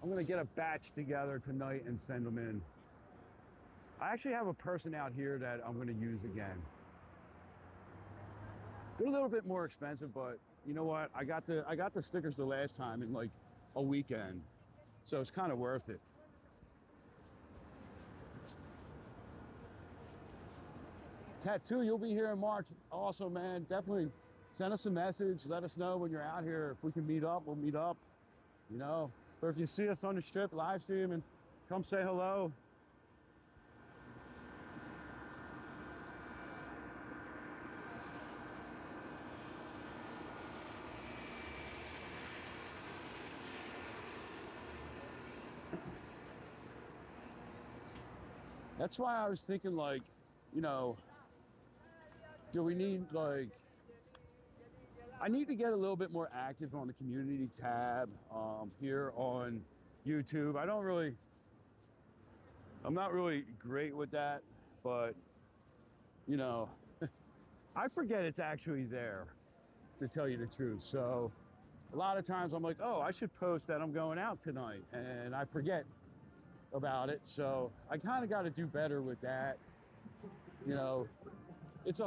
I'm gonna get a batch together tonight and send them in. I actually have a person out here that I'm gonna use again. They're a little bit more expensive, but you know what? I got the stickers the last time in like a weekend. So it's kind of worth it. Tattoo, you'll be here in March also, man. Definitely send us a message. Let us know when you're out here. If we can meet up, we'll meet up, you know. Or if you see us on the strip live stream and come say hello. That's why I was thinking, like, you know, do we need, like, I need to get a little bit more active on the community tab here on YouTube. I'm not really great with that, but, you know, I forget it's actually there, to tell you the truth. So a lot of times I'm like, oh, I should post that I'm going out tonight, and I forget about it. So I kind of got to do better with that. You know, it's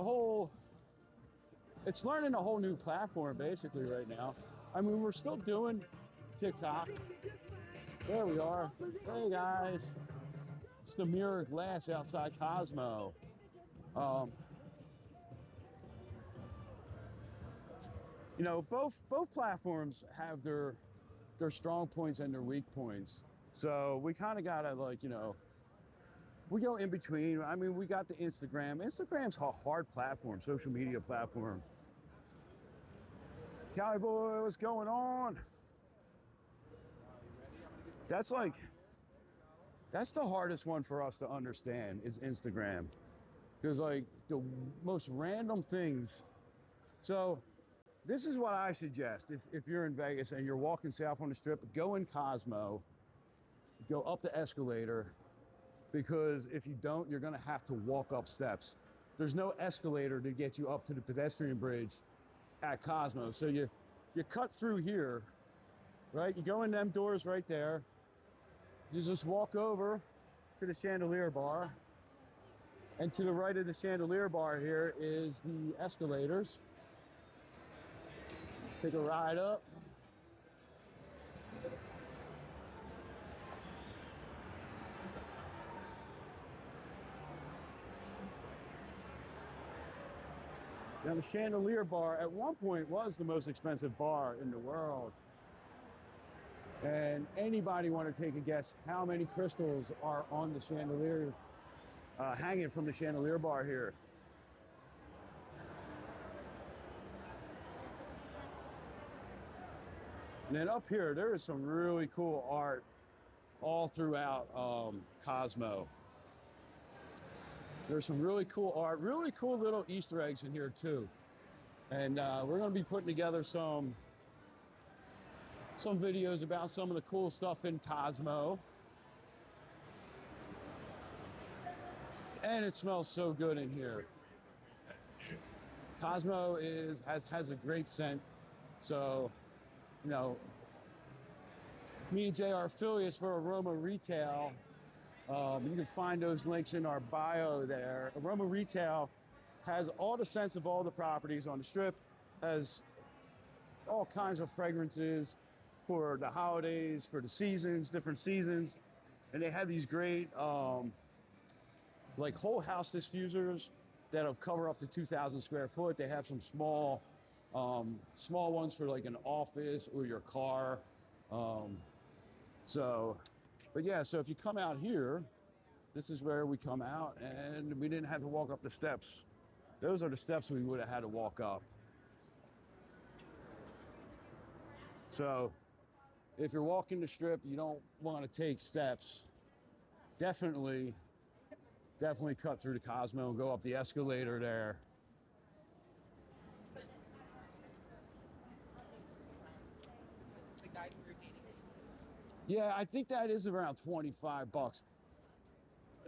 learning a whole new platform basically right now. I mean, we're still doing TikTok. There we are. Hey guys, it's the mirror glass outside Cosmo. You know, both platforms have their strong points and their weak points. So we kind of gotta, like, you know, we go in between. I mean, we got the Instagram. Instagram's a hard platform, social media platform. Cowboy, what's going on? That's the hardest one for us to understand is Instagram. Because, like, the most random things. So this is what I suggest. If you're in Vegas and you're walking south on the strip, go in Cosmo. go up the escalator, because if you don't, you're gonna have to walk up steps. There's no escalator to get you up to the pedestrian bridge at Cosmo. So you cut through here, right? You go in them doors right there. You just walk over to the chandelier bar. And to the right of the chandelier bar here is the escalators. Take a ride up. Now the chandelier bar at one point was the most expensive bar in the world. And anybody want to take a guess how many crystals are on the chandelier, hanging from the chandelier bar here? And then up here, there is some really cool art all throughout Cosmo. There's some really cool art, really cool little Easter eggs in here too. And we're going to be putting together some videos about some of the cool stuff in Cosmo. And it smells so good in here. Cosmo has a great scent. So, you know, me and Jay are affiliates for Aroma Retail. You can find those links in our bio there. Aroma Retail has all the scents of all the properties on the Strip, has all kinds of fragrances for the holidays, for the seasons, different seasons. And they have these great like whole house diffusers that'll cover up to 2,000 square foot. They have some small ones for like an office or your car. But yeah, so if you come out here, this is where we come out, and we didn't have to walk up the steps. Those are the steps we would have had to walk up. So if you're walking the Strip, you don't want to take steps, definitely cut through the Cosmo and go up the escalator there. Yeah, I think that is around 25 bucks.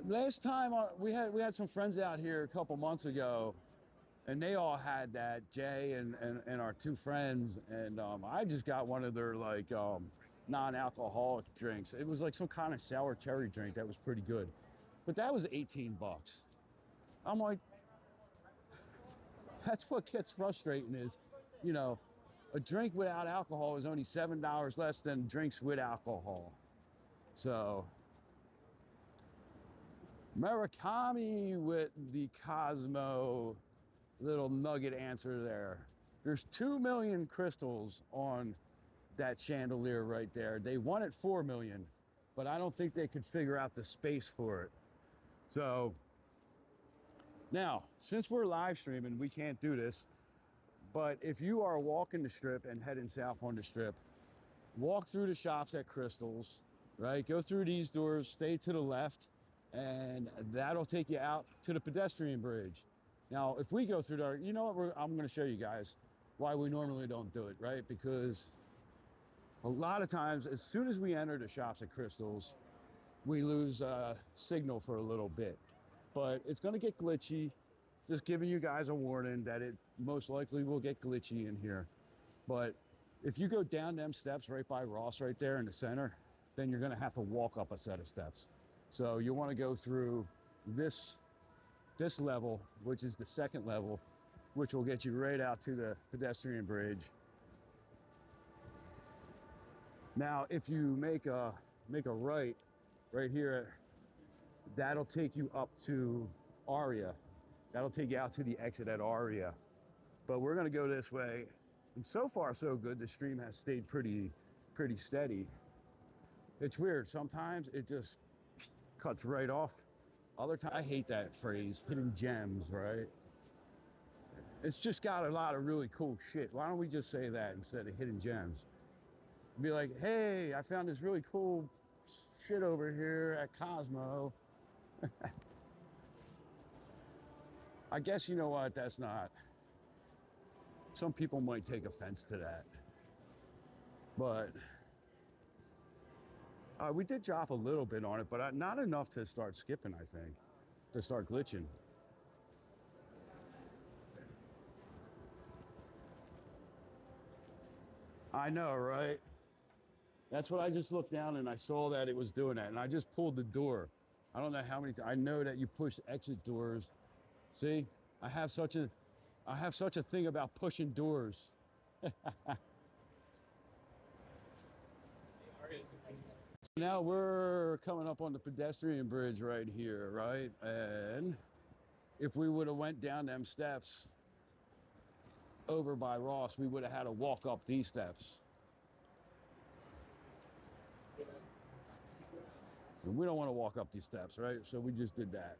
Last time we had some friends out here a couple months ago, and they all had that, Jay and our two friends, and I just got one of their like non-alcoholic drinks. It was like some kind of sour cherry drink that was pretty good, but that was 18 bucks. I'm like, that's what gets frustrating is, you know, a drink without alcohol is only $7 less than drinks with alcohol. So Murakami with the Cosmo little nugget answer there. There's 2 million crystals on that chandelier right there. They wanted 4 million, but I don't think they could figure out the space for it. So now, since we're live streaming, we can't do this, but if you are walking the Strip and heading south on the Strip, walk through the shops at Crystals, right? Go through these doors, stay to the left, and that'll take you out to the pedestrian bridge. Now, if we go through there, you know what, I'm gonna show you guys why we normally don't do it, right? Because a lot of times, as soon as we enter the shops at Crystals, we lose signal for a little bit. But it's gonna get glitchy. Just giving you guys a warning that it most likely will get glitchy in here. But if you go down them steps right by Ross right there in the center, then you're gonna have to walk up a set of steps. So you wanna go through this level, which is the second level, which will get you right out to the pedestrian bridge. Now, if you make a right here, that'll take you up to Aria. That'll take you out to the exit at Aria. But we're gonna go this way. And so far, so good. The stream has stayed pretty steady. It's weird. Sometimes it just cuts right off. Other times, I hate that phrase, hidden gems, right? It's just got a lot of really cool shit. Why don't we just say that instead of hidden gems? Be like, hey, I found this really cool shit over here at Cosmo. I guess, you know what, that's not, some people might take offense to that, but We did drop a little bit on it, but not enough to start skipping, I think, to start glitching. I know, right? That's what I just looked down and I saw that it was doing that, and I just pulled the door. I don't know how many I know that you push exit doors. See, I have such a thing about pushing doors. Now we're coming up on the pedestrian bridge right here, right? And if we would have went down them steps over by Ross, we would have had to walk up these steps. And we don't want to walk up these steps, right? So we just did that.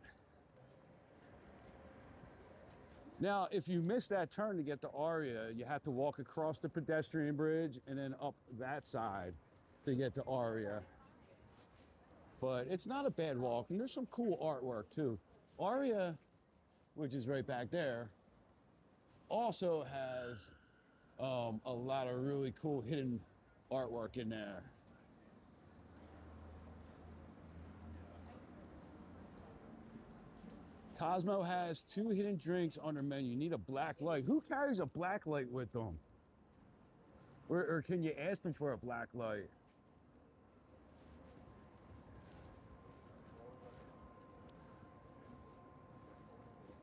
Now, if you miss that turn to get to Aria, you have to walk across the pedestrian bridge and then up that side to get to Aria. But it's not a bad walk, and there's some cool artwork too. Aria, which is right back there, also has a lot of really cool hidden artwork in there. Cosmo has 2 hidden drinks on their menu. You need a black light. Who carries a black light with them? Or can you ask them for a black light?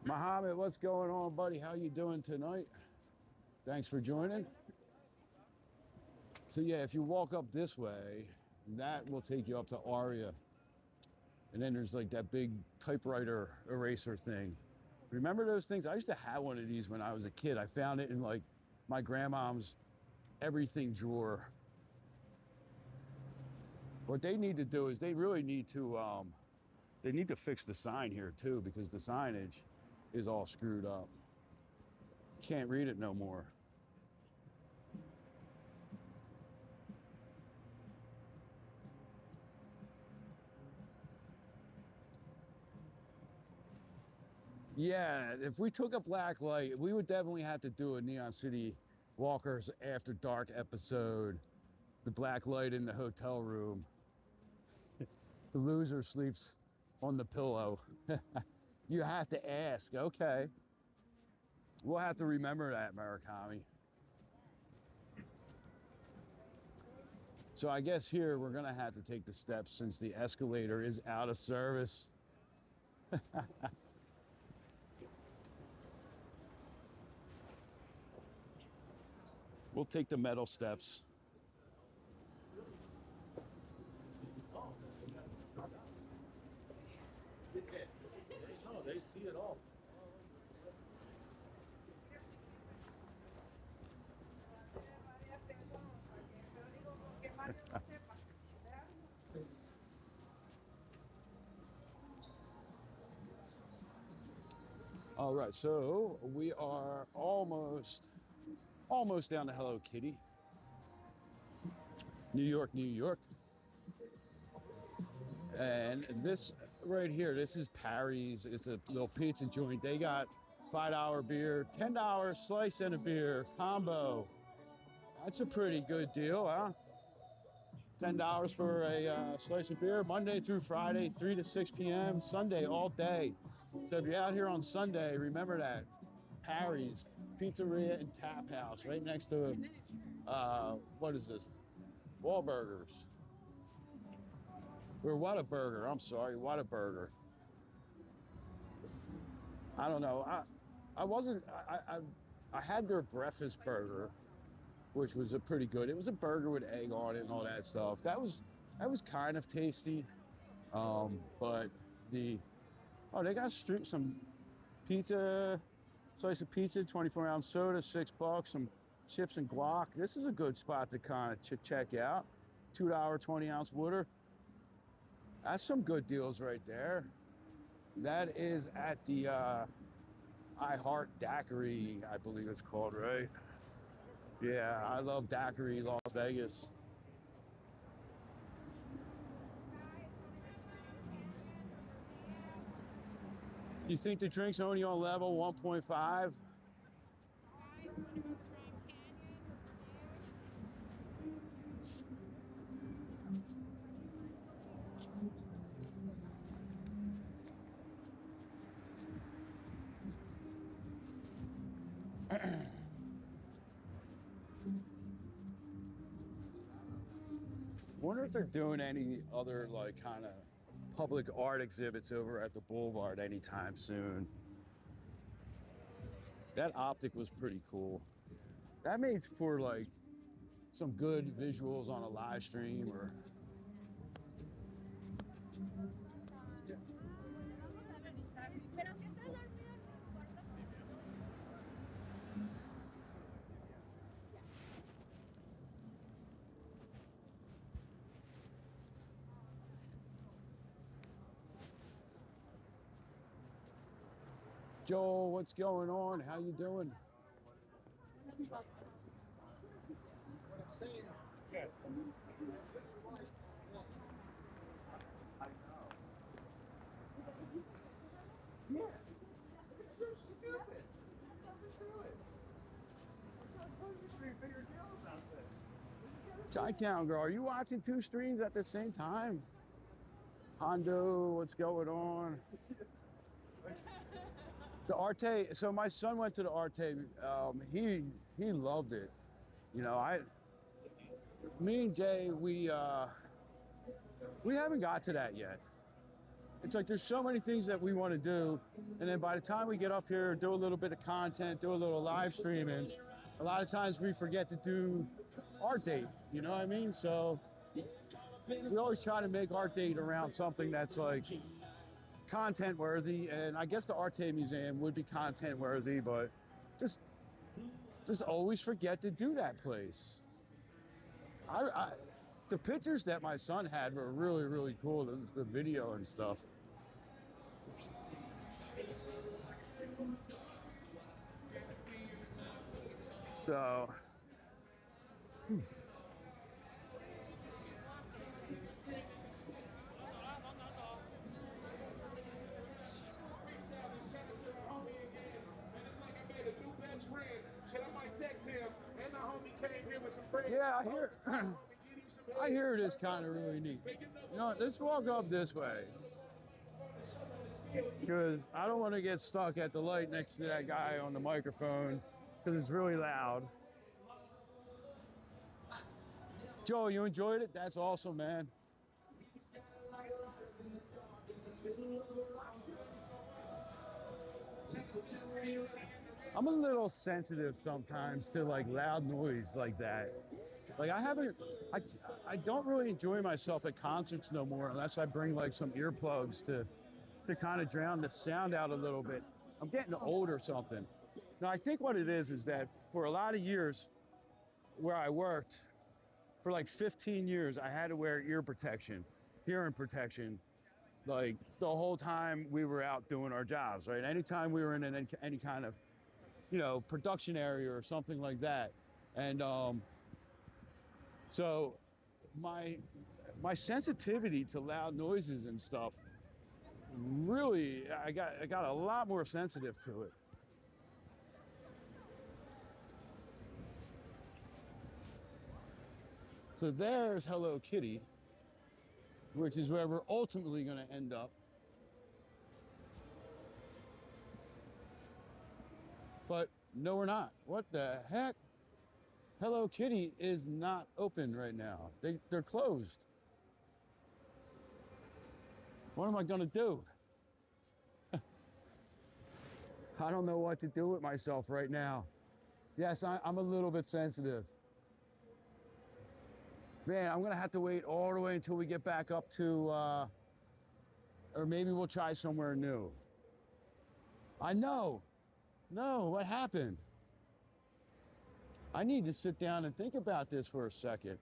Muhammad, what's going on, buddy? How you doing tonight? Thanks for joining. So yeah, if you walk up this way, that will take you up to Aria. And then there's like that big typewriter eraser thing. Remember those things? I used to have one of these when I was a kid. I found it in like my grandmom's everything drawer. What they need to do is they really need to fix the sign here too, because the signage is all screwed up. Can't read it no more. Yeah, if we took a black light, we would definitely have to do a Neon City Walkers After Dark episode. The black light in the hotel room. The loser sleeps on the pillow. You have to ask, okay. We'll have to remember that, Murakami. So I guess here we're gonna have to take the steps since the escalator is out of service. We'll take the metal steps. No, they see it all. All right, so we are almost down to Hello Kitty. New York, New York. And this right here, this is Parry's. It's a little pizza joint. They got $5 beer, $10 slice and a beer combo. That's a pretty good deal, huh? $10 for a slice of beer, Monday through Friday, 3 to 6 p.m., Sunday all day. So if you're out here on Sunday, remember that. Parry's Pizzeria and Tap House right next to, what is this? Wahlburgers. Or Whataburger, I'm sorry, Whataburger. I don't know. I had their breakfast burger, which was a pretty good. It was a burger with egg on it and all that stuff. That was kind of tasty. But they got some pizza, slice of pizza, 24-ounce soda, $6, some chips and guac. This is a good spot to kind of check out. $2 20-ounce water. That's some good deals right there. That is at the I Heart Daiquiri, I believe it's called, right? Yeah, I love Daiquiri, Las Vegas. You think the drink's only on level 1.5? Wonder if they're doing any other like kind of public art exhibits over at the Boulevard anytime soon. That optic was pretty cool. That makes for like some good visuals on a live stream or Joel, what's going on? How you doing? Chi-Town girl, are you watching two streams at the same time? Hondo, what's going on? The Arte, so my son went to the Arte. He loved it. You know, me and Jay, we haven't got to that yet. It's like there's so many things that we want to do, and then by the time we get up here, do a little bit of content, do a little live streaming, a lot of times we forget to do art date. You know what I mean? So we always try to make art date around something that's like content worthy, and I guess the Arte Museum would be content worthy, but just always forget to do that place. The pictures that my son had were really, really cool, the video and stuff. So, yeah, I hear it is kind of really neat. You know, let's walk up this way, because I don't want to get stuck at the light next to that guy on the microphone, because it's really loud. Joe, you enjoyed it? That's awesome, man. I'm a little sensitive sometimes to like loud noise like that. Like I don't really enjoy myself at concerts no more unless I bring like some earplugs to kind of drown the sound out a little bit. I'm getting old or something. Now I think what it is that for a lot of years where I worked, for like 15 years, I had to wear ear protection, hearing protection, like the whole time we were out doing our jobs, right? Anytime we were in any kind of, you know, production area or something like that. And so my sensitivity to loud noises and stuff, really, I got a lot more sensitive to it. So there's Hello Kitty, which is where we're ultimately going to end up. But no, we're not. What the heck? Hello Kitty is not open right now. They're closed. What am I going to do? I don't know what to do with myself right now. Yes, I'm a little bit sensitive. Man, I'm gonna have to wait all the way until we get back up to, or maybe we'll try somewhere new. I know. No, what happened? I need to sit down and think about this for a second.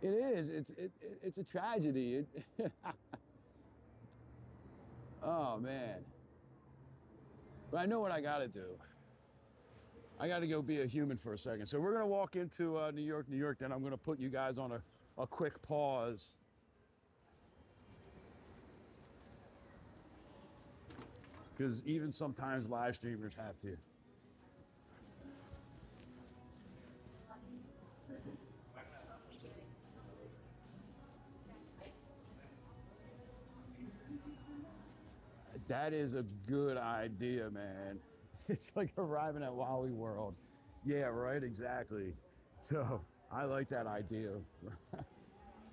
It is. It's a tragedy. Oh man. But I know what I got to do. I got to go be a human for a second. So we're gonna walk into New York. Then I'm gonna put you guys on a quick pause. Because even sometimes live streamers have to. That That is a good idea, man. It's like arriving at Wally World. Yeah, right, exactly. So I like that idea.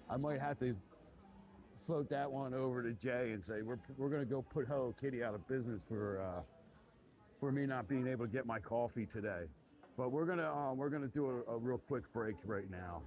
I might have to float that one over to Jay and say we're gonna go put Hello Kitty out of business for me not being able to get my coffee today. But we're gonna do a real quick break right now.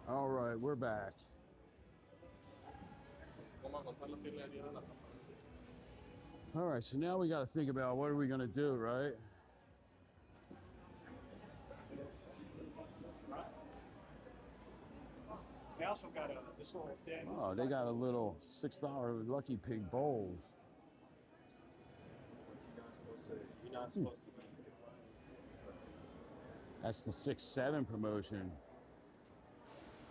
All right, we're back. All right, so now we got to think about what are we going to do, right? They also got this little thing. Oh, they got a little $6 Lucky Pig bowls. You're not supposed to. That's the 6-7 promotion.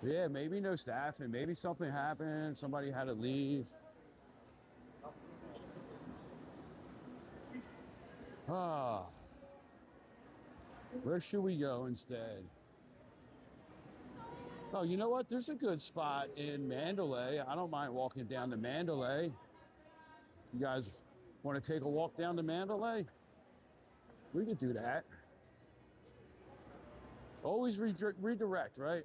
Yeah, maybe no staffing. Maybe something happened. Somebody had to leave. Ah, where should we go instead? Oh, you know what? There's a good spot in Mandalay. I don't mind walking down to Mandalay. You guys want to take a walk down to Mandalay? We could do that. Always redirect, right?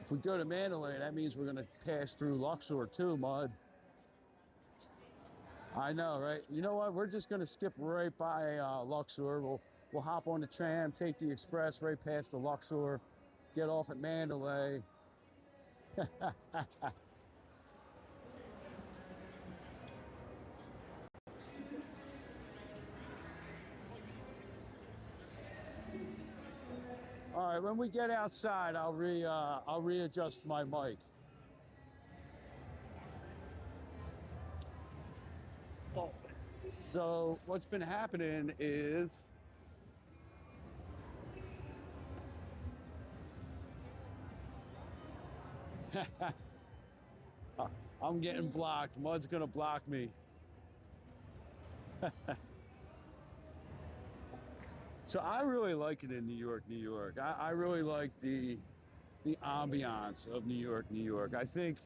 If we go to Mandalay, that means we're going to pass through Luxor too, Mud. I know, right? You know what? We're just going to skip right by Luxor. We'll hop on the tram, take the express right past the Luxor, get off at Mandalay. All right, when we get outside, I'll readjust my mic. So what's been happening is I'm getting blocked. Mud's gonna block me. So I really like it in New York, New York. I really like the ambiance of New York, New York. I think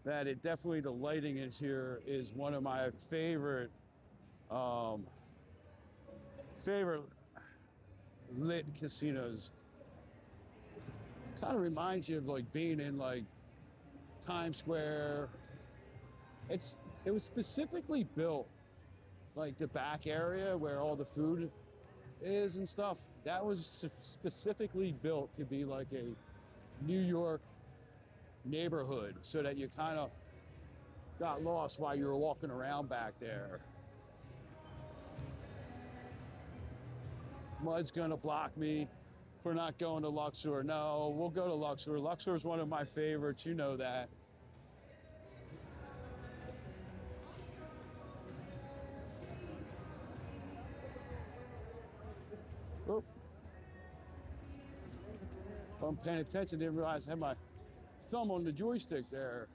that it definitely, the lighting is here is one of my favorite favorite lit casinos. Kind of reminds you of like being in like Times Square. It was specifically built like the back area where all the food is and stuff. That was specifically built to be like a New York neighborhood, so that you kind of got lost while you were walking around back there. Mud's gonna block me for not going to Luxor. No, we'll go to Luxor. Luxor is one of my favorites, you know that. Oop. I'm paying attention, didn't realize I had my thumb on the joystick there.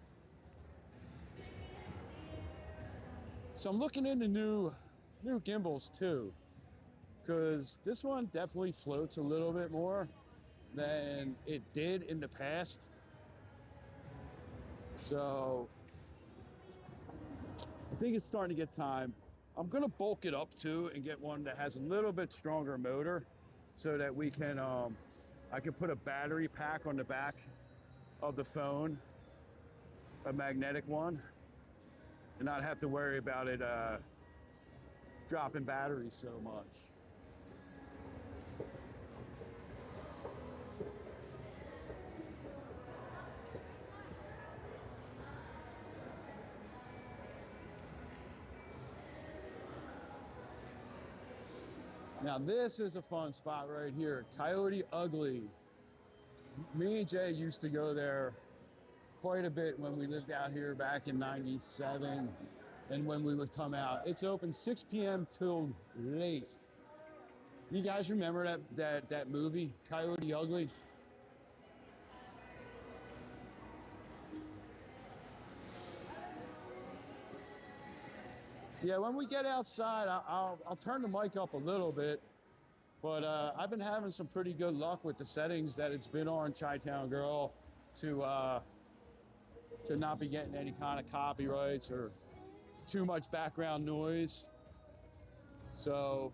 So I'm looking into new gimbals too, because this one definitely floats a little bit more than it did in the past. So I think it's starting to get time. I'm gonna bulk it up too and get one that has a little bit stronger motor so that we can, I can put a battery pack on the back of the phone, a magnetic one, and not have to worry about it dropping batteries so much. Now this is a fun spot right here, Coyote Ugly. Me and Jay used to go there quite a bit when we lived out here back in '97 and when we would come out. It's open 6 p.m. till late. You guys remember that movie, Coyote Ugly? Yeah, when we get outside, I'll turn the mic up a little bit, but I've been having some pretty good luck with the settings that it's been on, Chi-Town Girl, to not be getting any kind of copyrights or too much background noise. So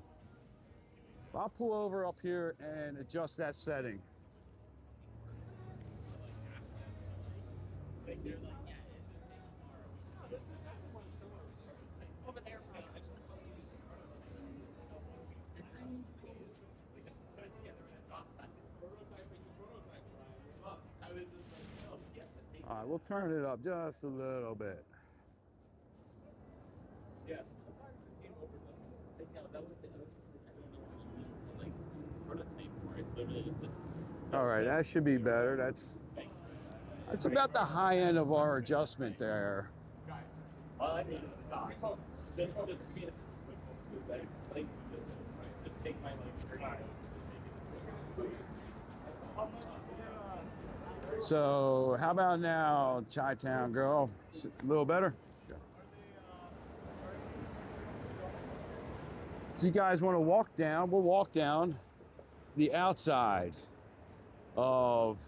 I'll pull over up here and adjust that setting. All right, we'll turn it up just a little bit. Yes, sometimes the team overlook. I think that was the other thing. Like, prototype for it, literally just. All right, that should be better. That's about the high end of our adjustment there. Well, I mean, just be like, just take my like. So how about now, Chi-Town Girl? A little better? So you guys want to walk down? We'll walk down the outside of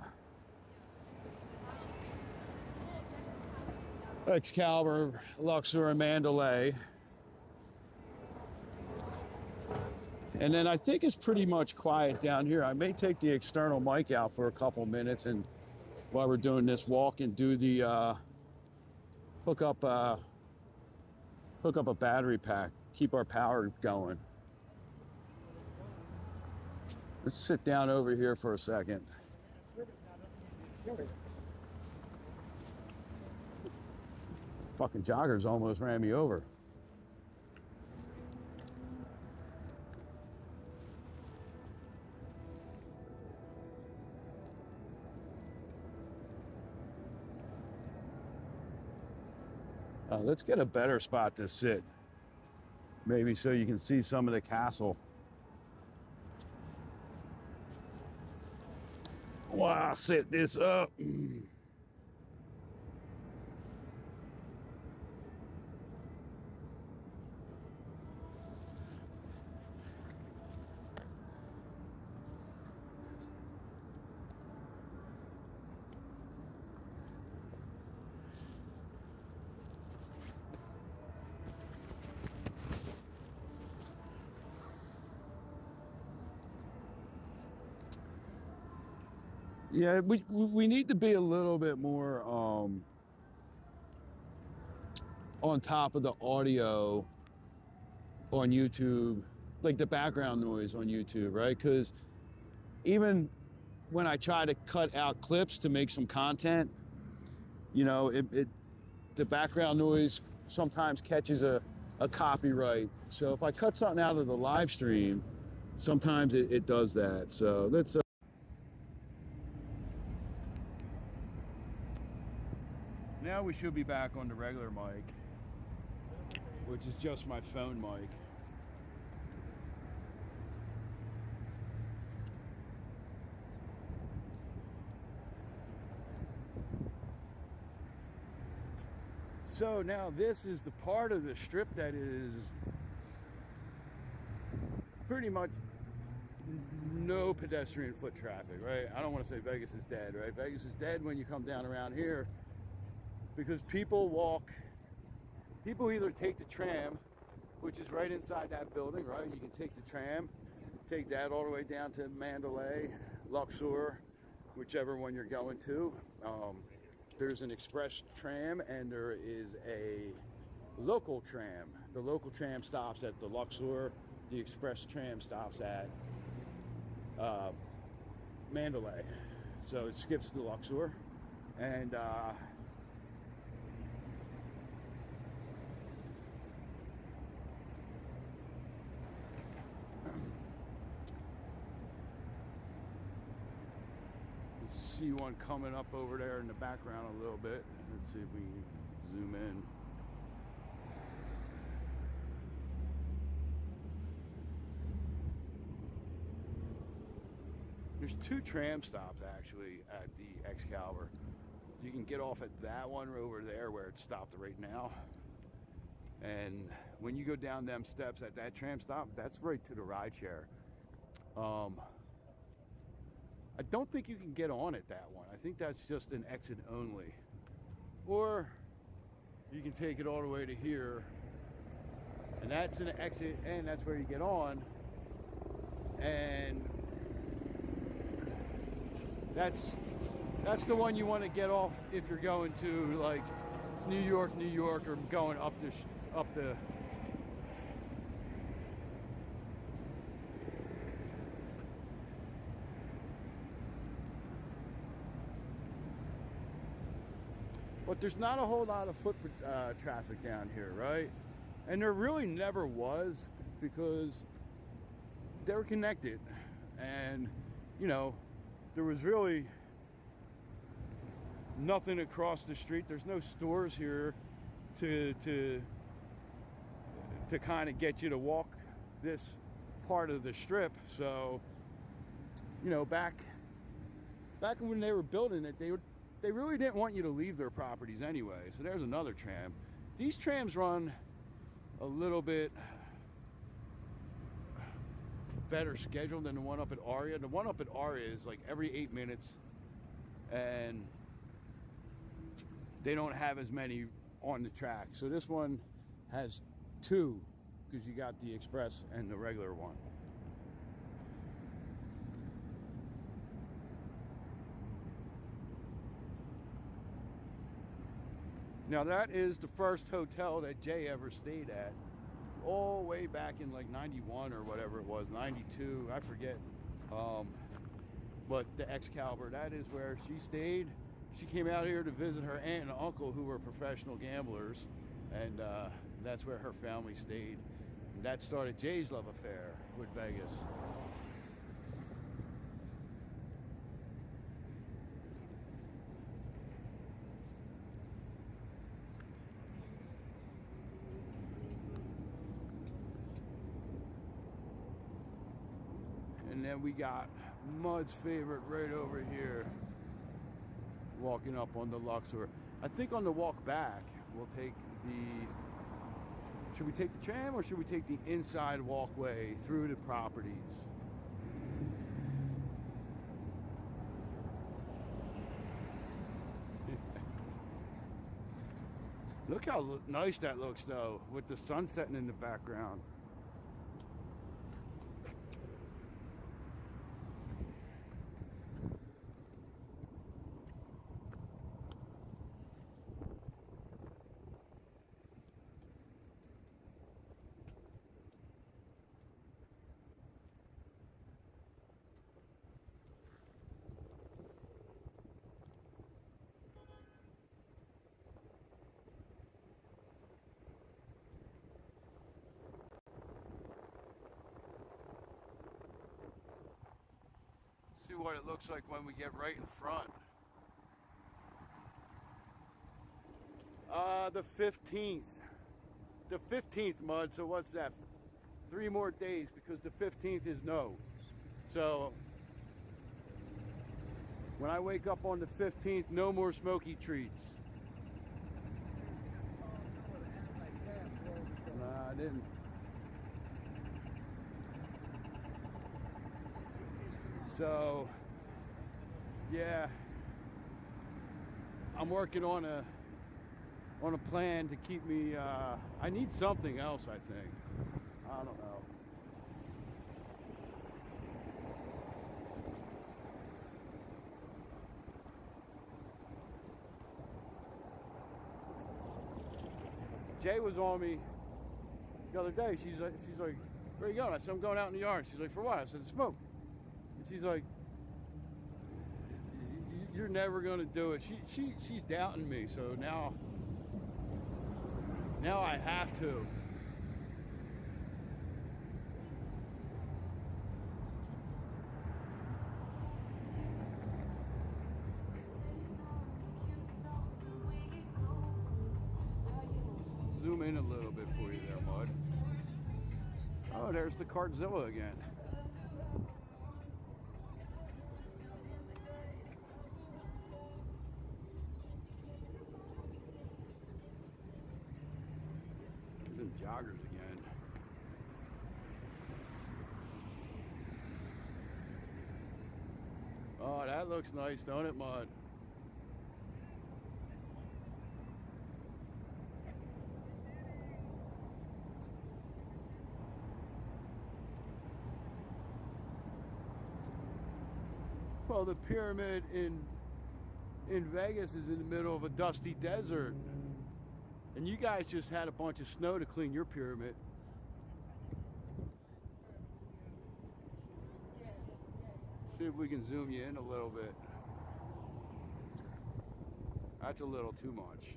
Excalibur, Luxor, and Mandalay. And then I think it's pretty much quiet down here. I may take the external mic out for a couple minutes and while we're doing this walk and do the hook up a battery pack, keep our power going. Let's sit down over here for a second. Fucking joggers almost ran me over. Let's get a better spot to sit. Maybe so you can see some of the castle. Wow, set this up. Yeah, we need to be a little bit more on top of the audio on YouTube, like the background noise on YouTube, right? Because even when I try to cut out clips to make some content, you know, the background noise sometimes catches a copyright. So if I cut something out of the live stream, sometimes it does that. So let's now we should be back on the regular mic, which is just my phone mic. So now this is the part of the strip that is pretty much no pedestrian foot traffic, right? I don't want to say Vegas is dead, right? Vegas is dead when you come down around here because people either take the tram, which is right inside that building, right? You can take the tram, take that all the way down to Mandalay, Luxor, whichever one you're going to. There's an express tram and there is a local tram. The local tram stops at the Luxor. The express tram stops at Mandalay. So it skips the Luxor. And see one coming up over there in the background a little bit. Let's see if we can zoom in. There's two tram stops actually at the Excalibur. You can get off at that one over there where it's stopped right now. And when you go down them steps at that tram stop, that's right to the ride share. I don't think you can get on at that one. I think that's just an exit only. Or you can take it all the way to here, and that's an exit, and that's where you get on. And that's the one you want to get off if you're going to like New York, or going up the But there's not a whole lot of foot traffic down here, right? And there really never was, because they were connected. And, you know, there was really nothing across the street. There's no stores here to kind of get you to walk this part of the strip. So, you know, back when they were building it, they really didn't want you to leave their properties anyway. So there's another tram. These trams run a little bit better scheduled than the one up at Aria. The one up at Aria is like every 8 minutes, and they don't have as many on the track. So this one has two, because you got the express and the regular one. Now that is the first hotel that Jay ever stayed at, all way back in like 91 or whatever it was, 92, I forget. But the Excalibur, that is where she stayed. She came out here to visit her aunt and uncle who were professional gamblers, and that's where her family stayed. And that started Jay's love affair with Vegas. And then we got Mud's favorite right over here, walking up on the Luxor. I think on the walk back, we'll take should we take the tram or should we take the inside walkway through the properties? Look how nice that looks though, with the sun setting in the background. what it looks like when we get right in front. The 15th. The 15th, Mud, so what's that? 3 more days, because the 15th is no. So, when I wake up on the 15th, no more smoky treats. Nah, I didn't. So, yeah, I'm working on a plan to keep me, I need something else, I think. I don't know. Jay was on me the other day. She's like, where you going? I said, I'm going out in the yard. She's like, for what? I said, smoke. And she's like, you're never gonna do it. She's doubting me, so now I have to. Zoom in a little bit for you there, Mud. Oh, there's the Cartzilla again. There's the joggers again. Oh, that looks nice, don't it, Mud? Well, the pyramid in Vegas is in the middle of a dusty desert. And you guys just had a bunch of snow to clean your pyramid. See if we can zoom you in a little bit. That's a little too much.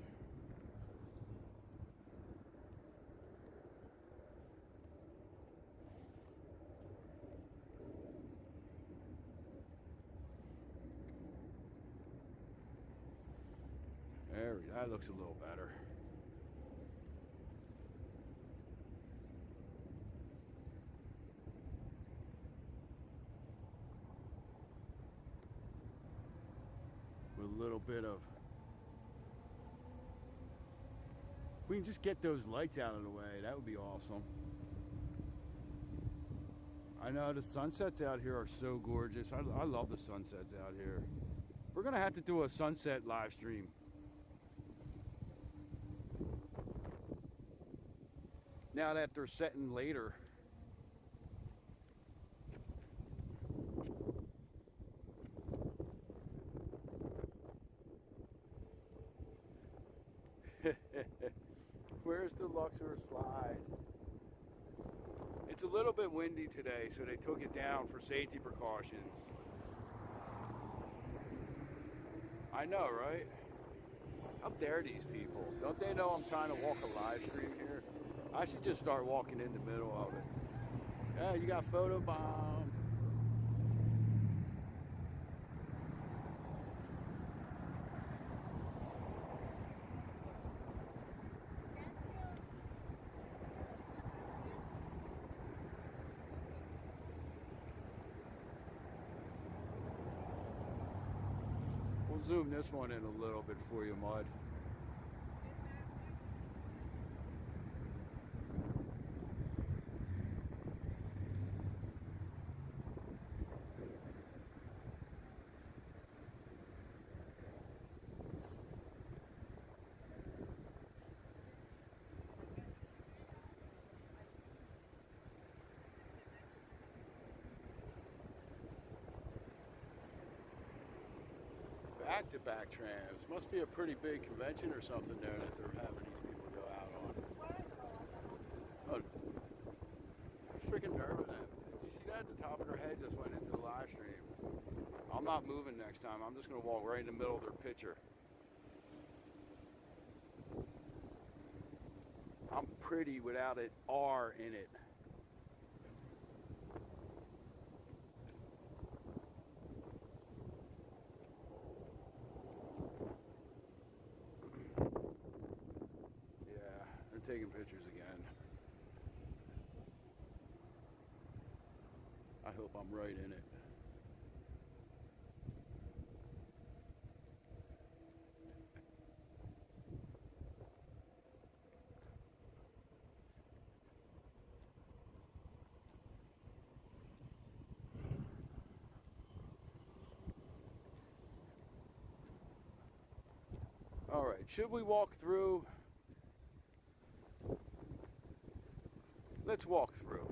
There we go. That looks a little better. With a little bit of... If we can just get those lights out of the way, that would be awesome. I know the sunsets out here are so gorgeous. I love the sunsets out here. We're going to have to do a sunset live stream. Now that they're setting later. Where's the Luxor slide? It's a little bit windy today, so they took it down for safety precautions. I know, right? How dare these people? Don't they know I'm trying to walk a live stream here? I should just start walking in the middle of it. Yeah, you got photo bomb. We'll zoom this one in a little bit for you, Mud. Back-to-back trams. Must be a pretty big convention or something there that they're having these people go out on. Oh, freaking nerve of them. Did you see that? The top of their head just went into the live stream. I'm not moving next time. I'm just going to walk right in the middle of their picture. I'm pretty without an R in it. taking pictures again. I hope I'm right in it. All right, should we walk through? Let's walk through.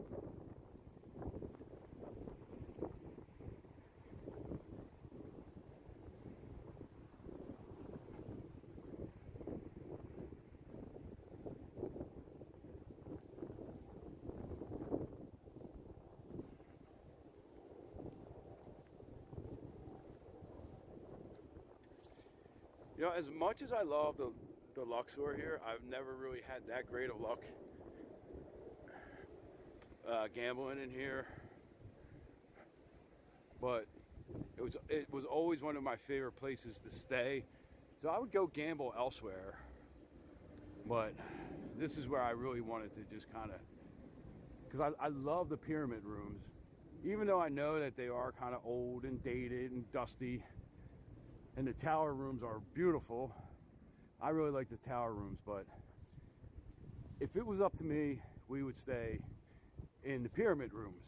You know, as much as I love the Luxor here, I've never really had that great of luck gambling in here. But it was always one of my favorite places to stay. So I would go gamble elsewhere. But this is where I really wanted to just kind of, because I love the pyramid rooms. Even though I know that they are kind of old and dated and dusty. And the tower rooms are beautiful. I really like the tower rooms, but if it was up to me, we would stay in the pyramid rooms.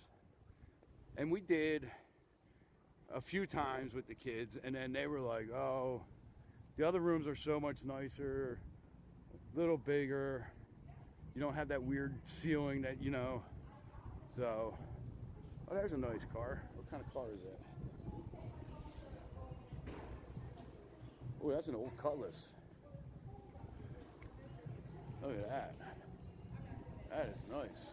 And we did a few times with the kids, and then they were like, oh, the other rooms are so much nicer, a little bigger. You don't have that weird ceiling that, you know. So, oh, there's a nice car. What kind of car is that? Oh, that's an old Cutlass. Look at that. That is nice.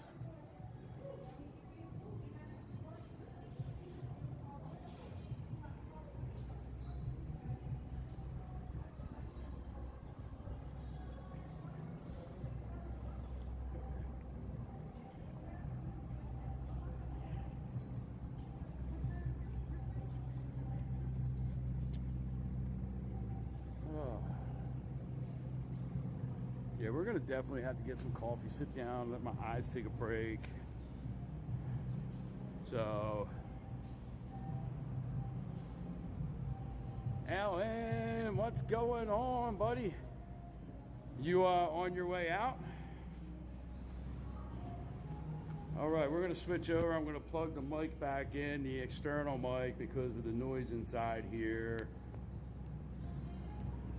Yeah, we're gonna definitely have to get some coffee, sit down, let my eyes take a break. So, Alan, what's going on, buddy? You on your way out? All right, we're gonna switch over. I'm gonna plug the mic back in, the external mic, because of the noise inside here.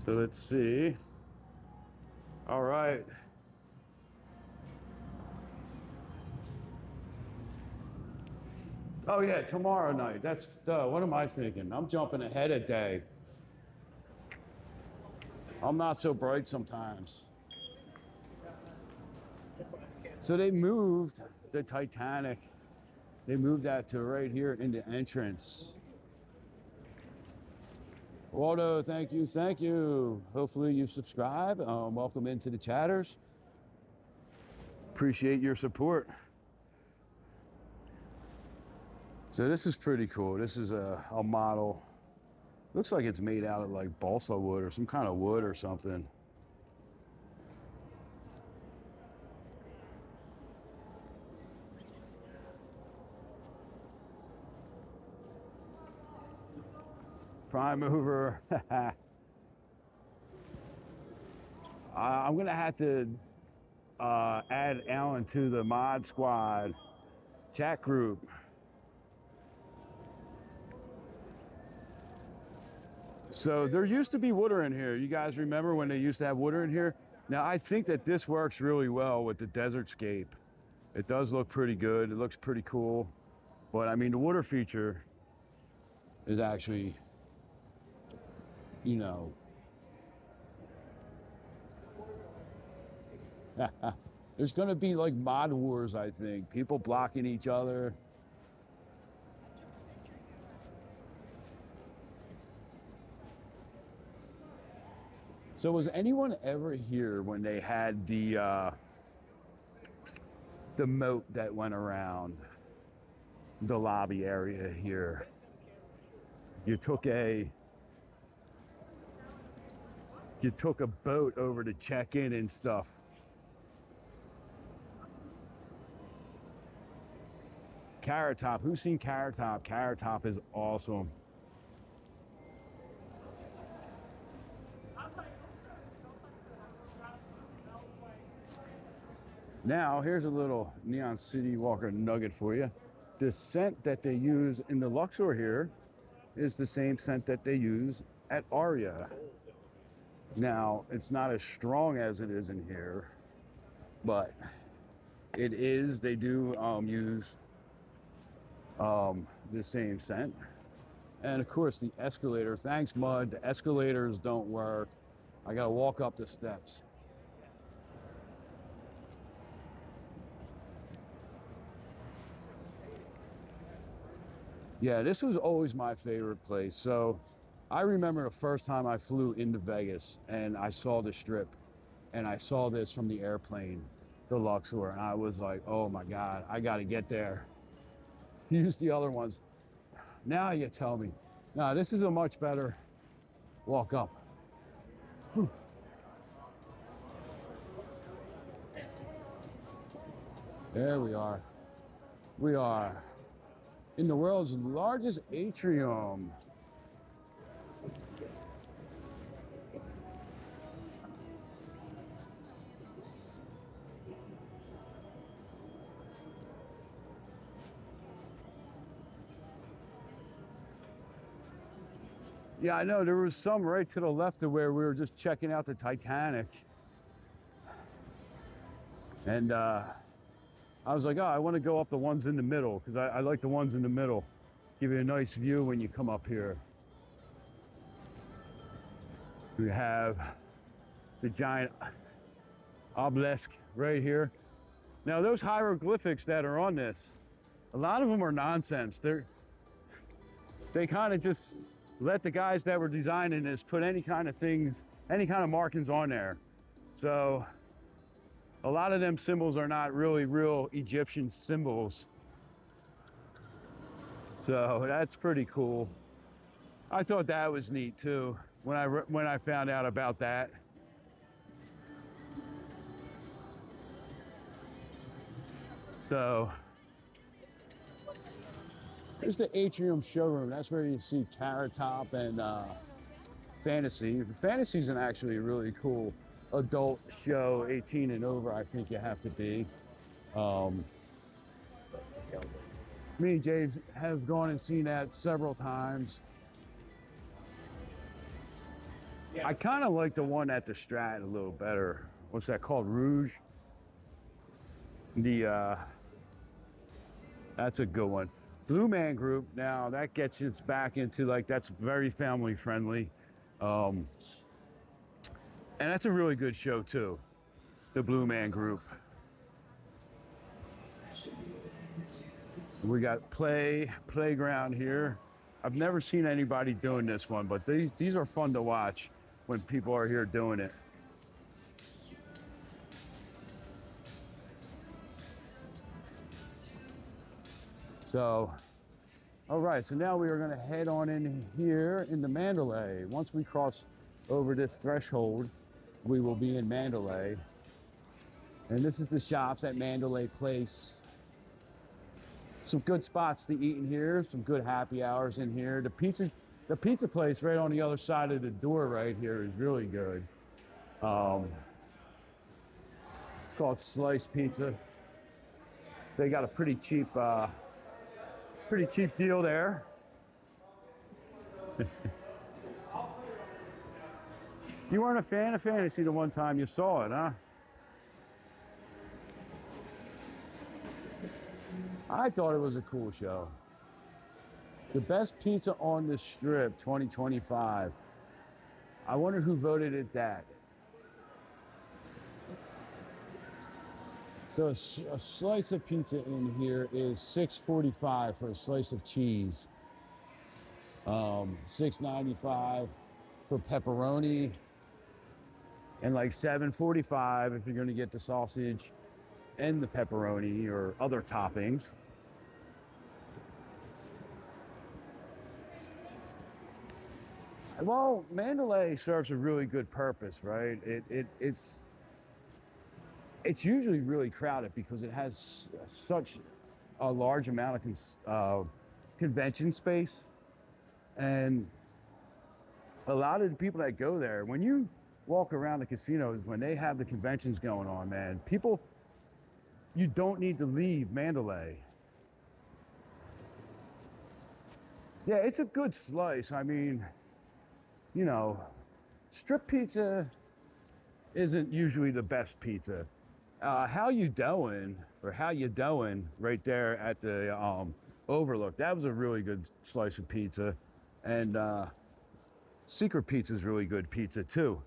So let's see. All right. Oh yeah, tomorrow night. That's, what am I thinking? I'm jumping ahead a day. I'm not so bright sometimes. So they moved the Titanic. They moved that to right here in the entrance. Waldo, thank you, thank you. Hopefully you subscribe. Welcome into the chatters. Appreciate your support. So this is pretty cool. This is a model. Looks like it's made out of like balsa wood or some kind of wood or something. Prime mover. I'm gonna have to add Alan to the mod squad chat group. So there used to be water in here. You guys remember when they used to have water in here? Now I think that this works really well with the desert scape. It does look pretty good. It looks pretty cool. But I mean, the water feature is actually, you know, there's gonna be like mod wars, I think. People blocking each other. So was anyone ever here when they had the moat that went around the lobby area here? You took a boat over to check in and stuff. Carrot Top. Who's seen Carrot Top? Carrot Top is awesome. Now, here's a little Neon City Walker nugget for you. The scent that they use in the Luxor here is the same scent that they use at Aria. Now, it's not as strong as it is in here, but it is, they do use the same scent. And of course, the escalator, thanks Mud, the escalators don't work. I gotta walk up the steps. Yeah, this was always my favorite place. So I remember the first time I flew into Vegas and I saw the Strip and I saw this from the airplane, the Luxor, and I was like, oh my God, I gotta get there. Use the other ones. Now you tell me. Now this is a much better walk up. Whew. There we are. We are in the world's largest atrium. Yeah, I know, there was some right to the left of where we were just checking out the Titanic. And I was like, oh, I want to go up the ones in the middle, because I like the ones in the middle. Give you a nice view when you come up here. We have the giant obelisk right here. Now those hieroglyphics that are on this, a lot of them are nonsense. They kind of just let the guys that were designing this put any kind of things, any kind of markings on there. So a lot of them symbols are not really real Egyptian symbols. So that's pretty cool. I thought that was neat too when I found out about that. So here's the Atrium showroom. That's where you see Carrot Top and Fantasy. Fantasy is actually a really cool adult show, 18 and over. I think you have to be. Me and Jay have gone and seen that several times. I kind of like the one at the Strat a little better. What's that called? Rouge. That's a good one. Blue Man Group, now that gets us back into like, that's very family friendly. And that's a really good show too, the Blue Man Group. We got Playground here. I've never seen anybody doing this one, but these are fun to watch when people are here doing it. So, all right, so now we are gonna head on in here into Mandalay. Once we cross over this threshold, we will be in Mandalay. And this is the shops at Mandalay Place. Some good spots to eat in here, some good happy hours in here. The pizza place right on the other side of the door right here is really good. It's called Slice Pizza. They got a pretty cheap deal there. You weren't a fan of Fantasy the one time you saw it, huh? I thought it was a cool show. The best pizza on the Strip 2025. I wonder who voted it that. So a slice of pizza in here is $6.45 for a slice of cheese. $6.95 for pepperoni. And like $7.45 if you're gonna get the sausage and the pepperoni or other toppings. Well, Mandalay serves a really good purpose, right? It's usually really crowded because it has such a large amount of convention space, and a lot of the people that go there, when you walk around the casinos, when they have the conventions going on, man, people, you don't need to leave Mandalay. Yeah, it's a good slice. I mean, you know, strip pizza isn't usually the best pizza. How you doing, or how you doing right there at the Overlook, that was a really good slice of pizza. And Secret Pizza is really good pizza too.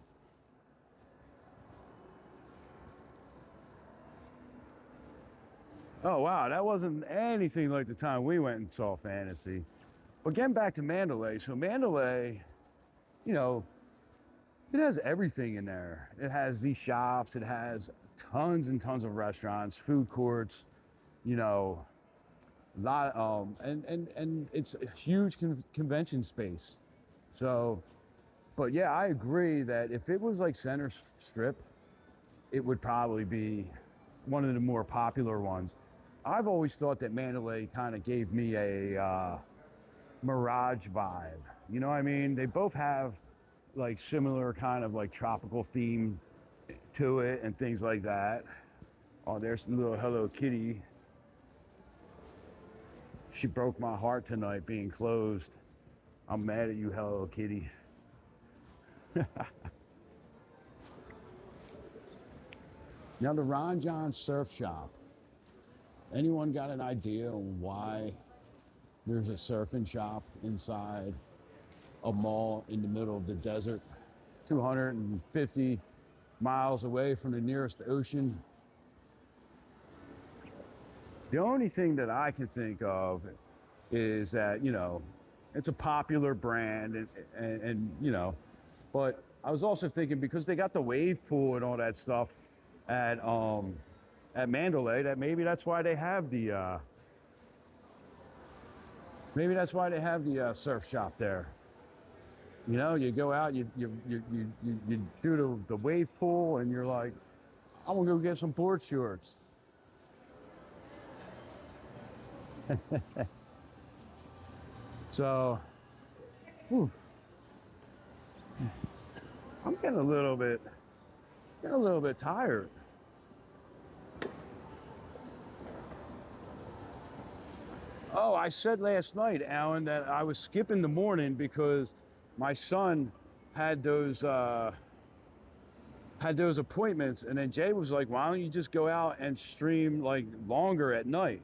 Oh wow, that wasn't anything like the time we went and saw Fantasy. But getting back to Mandalay, so Mandalay, you know, it has everything in there. It has these shops, it has tons and tons of restaurants, food courts, you know, a lot, and it's a huge convention space. So, but yeah, I agree that if it was like Center Strip, it would probably be one of the more popular ones. I've always thought that Mandalay kind of gave me a Mirage vibe. You know what I mean? They both have like similar kind of like tropical theme to it and things like that. Oh, there's the little Hello Kitty. She broke my heart tonight being closed. I'm mad at you, Hello Kitty. Now the Ron John Surf Shop. Anyone got an idea on why there's a surfing shop inside a mall in the middle of the desert, 250 miles away from the nearest ocean? The only thing that I can think of is that, you know, it's a popular brand and you know, but I was also thinking because they got the wave pool and all that stuff at Mandalay, that maybe that's why they have the surf shop there. You know, you go out, you do the wave pool, and you're like, I'm gonna go get some board shorts. So, whew, I'm getting a little bit tired. Oh, I said last night, Alan, that I was skipping the morning because my son had those appointments, and then Jay was like, why don't you just go out and stream like longer at night?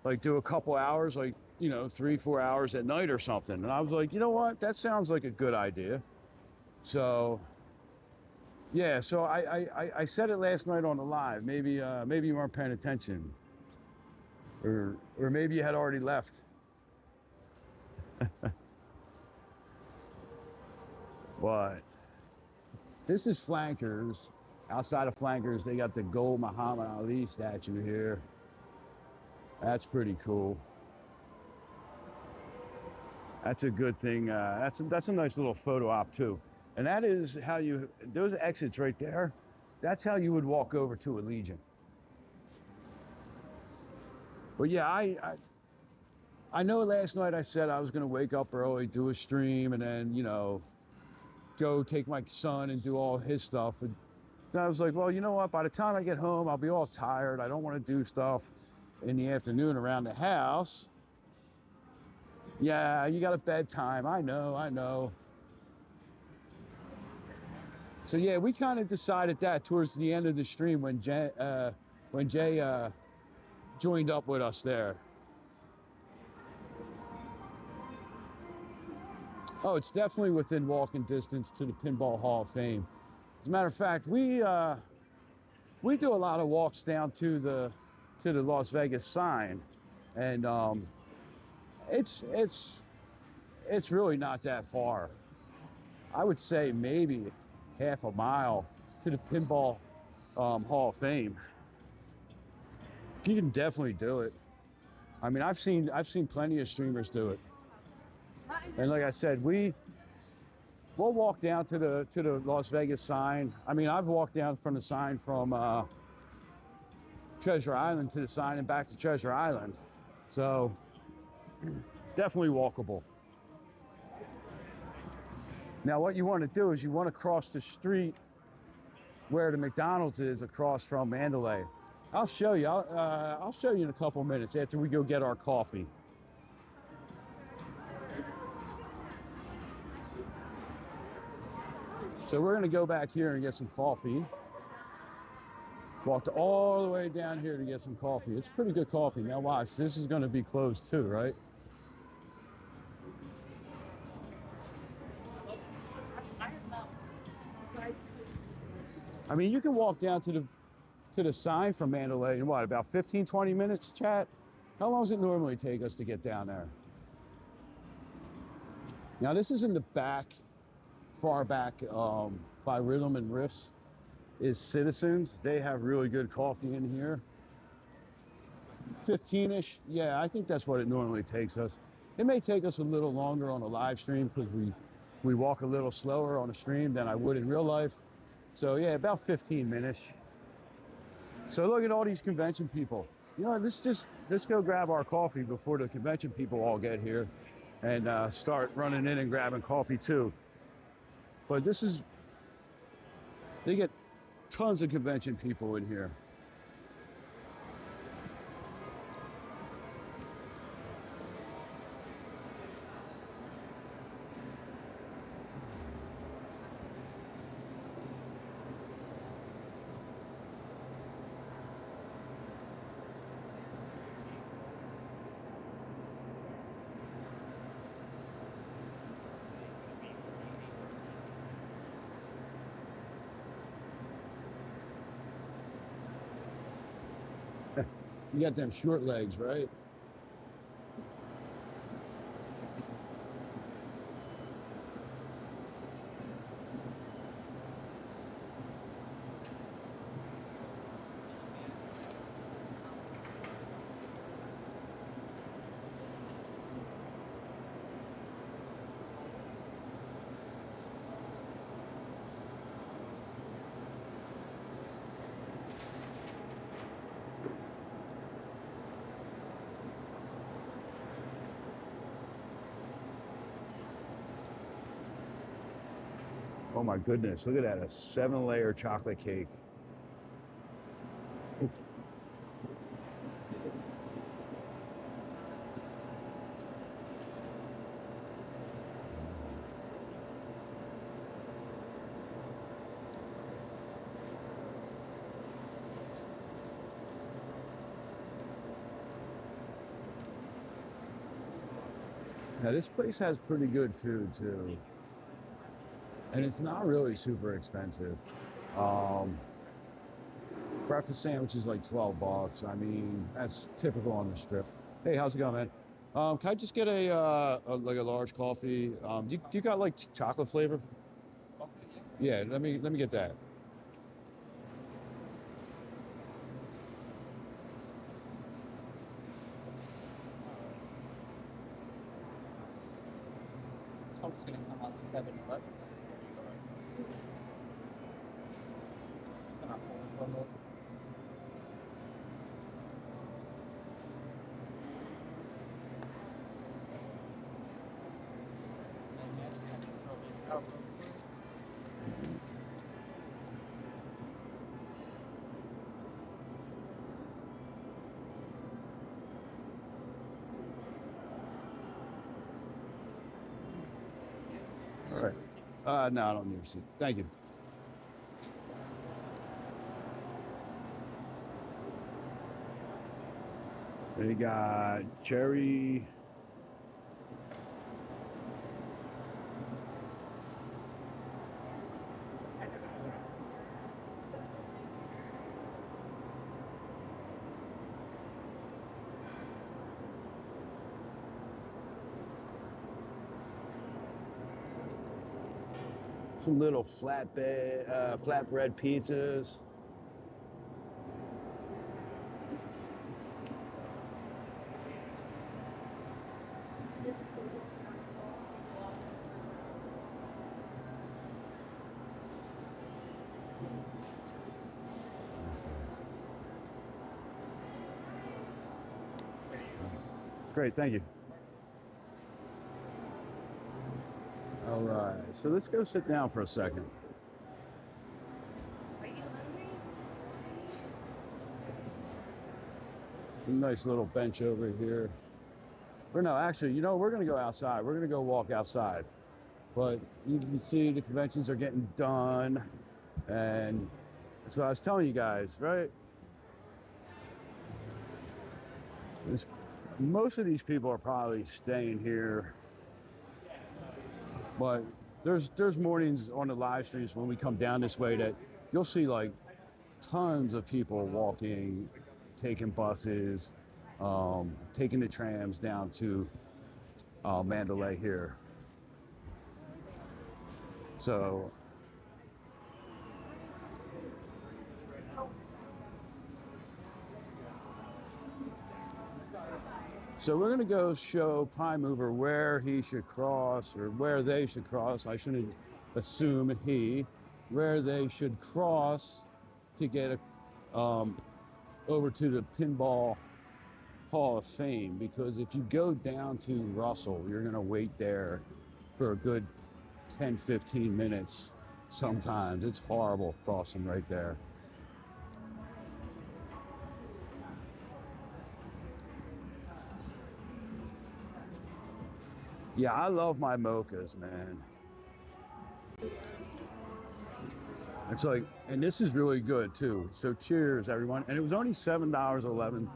Like do a couple hours, like, you know, 3-4 hours at night or something. And I was like, you know what? That sounds like a good idea. So yeah, so I said it last night on the live. Maybe you weren't paying attention. Or maybe you had already left. But this is Flankers. Outside of Flankers, they got the gold Muhammad Ali statue here. That's pretty cool. That's a good thing. That's a nice little photo op too. And that is how you, those exits right there, that's how you would walk over to Allegiant. But yeah, I know last night I said I was gonna wake up early, do a stream, and then, you know, go take my son and do all his stuff. And I was like, well, you know what? By the time I get home, I'll be all tired. I don't want to do stuff in the afternoon around the house. Yeah, you got a bedtime. I know. So yeah, we kind of decided that towards the end of the stream when Jay joined up with us there. Oh, it's definitely within walking distance to the Pinball Hall of Fame. As a matter of fact, we do a lot of walks down to the Las Vegas sign, and it's really not that far. I would say maybe half a mile to the Pinball Hall of Fame. You can definitely do it. I mean, I've seen plenty of streamers do it. And like I said, we'll walk down to the Las Vegas sign. I mean, I've walked down from the sign from Treasure Island to the sign and back to Treasure Island. So definitely walkable. Now what you want to do is you want to cross the street where the McDonald's is across from Mandalay. I'll show you. I'll show you in a couple minutes after we go get our coffee. So we're going to go back here and get some coffee. Walked all the way down here to get some coffee. It's pretty good coffee. Now watch, this is going to be closed too, right? I mean, you can walk down to the sign from Mandalay in what, about 15, 20 minutes, chat? How long does it normally take us to get down there? Now this is in the back, far back by Rhythm and Riffs is Citizens. They have really good coffee in here. 15-ish, yeah, I think that's what it normally takes us. It may take us a little longer on a live stream because we walk a little slower on a stream than I would in real life. So yeah, about 15 minutes. So look at all these convention people. You know, let's go grab our coffee before the convention people all get here and start running in and grabbing coffee too. But they get tons of convention people in here. You got them short legs, right? Oh my goodness, look at that, a 7-layer chocolate cake. Now this place has pretty good food too. And it's not really super expensive. Breakfast sandwich is like 12 bucks. I mean, that's typical on the Strip. Hey, how's it going, man? Can I just get like a large coffee? Do you got like chocolate flavor? Yeah, let me get that. It's gonna come out 7-11. All right. No, I don't need a receipt. Thank you. They got cherry. Some little flatbread pizzas. Great, thank you. All right, so let's go sit down for a second. Are you hungry? Nice little bench over here. Or no, actually, you know, we're gonna go outside. We're gonna go walk outside. But you can see the conventions are getting done. And that's what I was telling you guys, right? Most of these people are probably staying here. But there's mornings on the live streams when we come down this way that you'll see like tons of people walking, taking buses, taking the trams down to Mandalay here. So we're gonna go show Prime Mover where he should cross, or where they should cross. I shouldn't assume he, where they should cross to get over to the Pinball Hall of Fame. Because if you go down to Russell, you're gonna wait there for a good 10, 15 minutes. Sometimes it's horrible crossing right there. Yeah, I love my mochas, man. It's like, and this is really good too. So cheers, everyone. And it was only $7.11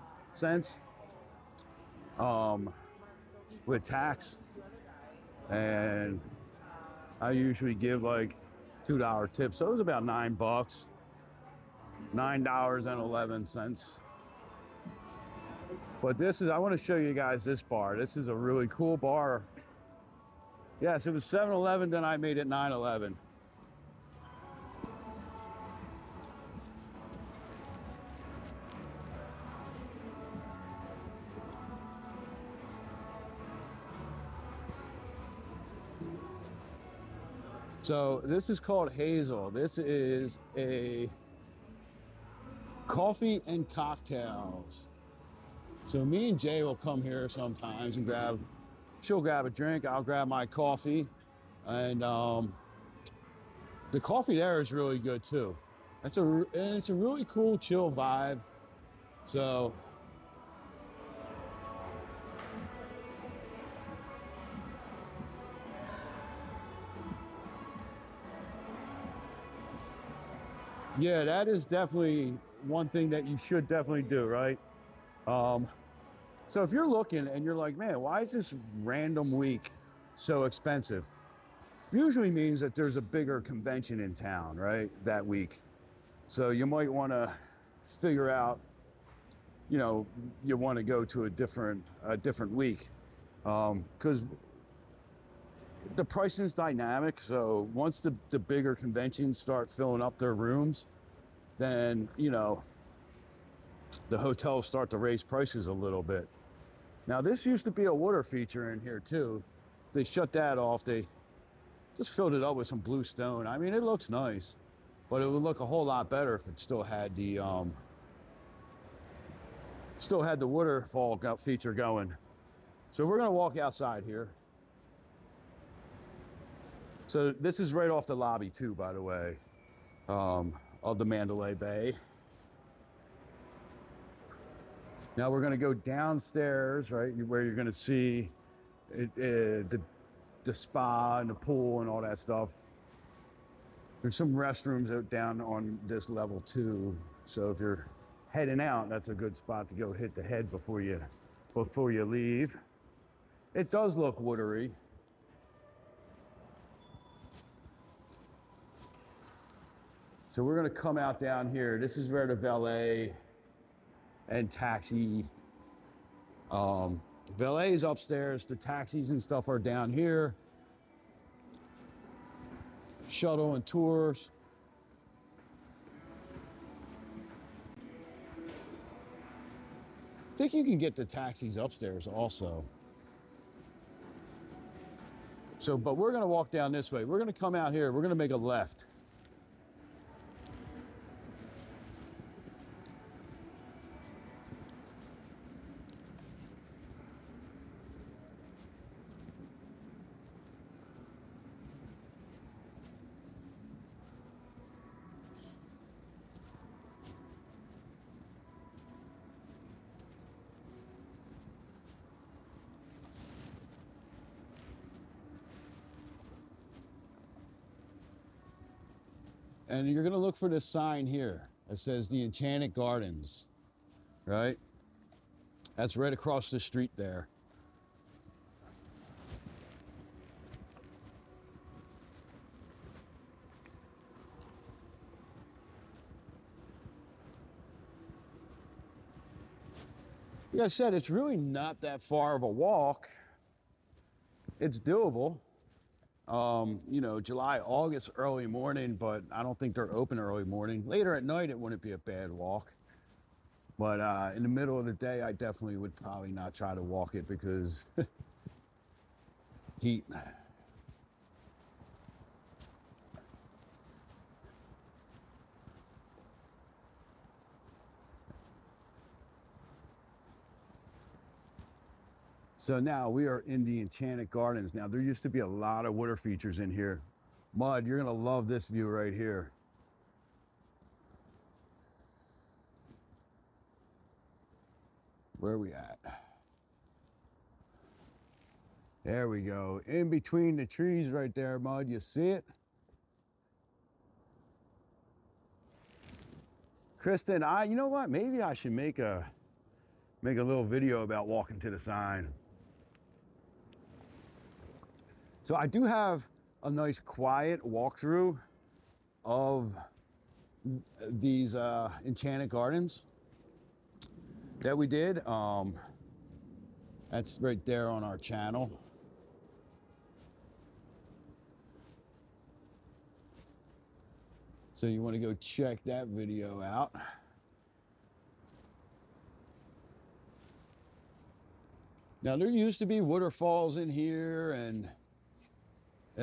with tax. And I usually give like $2 tips. So it was about $9, $9.11. But this is, I want to show you guys this bar. This is a really cool bar. Yes, it was 7-11, then I made it 9-11. So this is called Hazel. This is a coffee and cocktails. So me and Jay will come here sometimes and she'll grab a drink, I'll grab my coffee. And the coffee there is really good too. And it's a really cool, chill vibe. So yeah, that is definitely one thing that you should definitely do, right? So if you're looking and you're like, man, why is this random week so expensive? Usually means that there's a bigger convention in town, right, that week. So you might want to figure out, you know, you want to go to a different week, because the pricing is dynamic. So once the bigger conventions start filling up their rooms, then, you know, the hotels start to raise prices a little bit. Now this used to be a water feature in here too. They shut that off. They just filled it up with some blue stone. I mean, it looks nice, but it would look a whole lot better if it still had the waterfall feature going. So we're gonna walk outside here. So this is right off the lobby too, by the way, of the Mandalay Bay. Now we're gonna go downstairs, right, where you're gonna see the spa and the pool and all that stuff. There's some restrooms out down on this level too. So if you're heading out, that's a good spot to go hit the head before you leave. It does look watery. So we're gonna come out down here. This is where the valet and taxi, valet is upstairs, the taxis and stuff are down here. Shuttle and tours. I think you can get the taxis upstairs also. So, but we're gonna walk down this way. We're gonna come out here, we're gonna make a left. And you're gonna look for this sign here that says the Enchanted Gardens, right? That's right across the street there. Like I said, it's really not that far of a walk. It's doable. You know, July, August, early morning, but I don't think they're open early morning. Later at night, it wouldn't be a bad walk. But in the middle of the day, I definitely would probably not try to walk it because heat. So now we are in the Enchanted Gardens. Now there used to be a lot of water features in here. Mud, you're gonna love this view right here. Where are we at? There we go. In between the trees right there, Mud, you see it? Kristen, you know what? Maybe I should make a little video about walking to the sign. So I do have a nice quiet walkthrough of these Enchanted Gardens that we did. That's right there on our channel. So you want to go check that video out. Now there used to be waterfalls in here and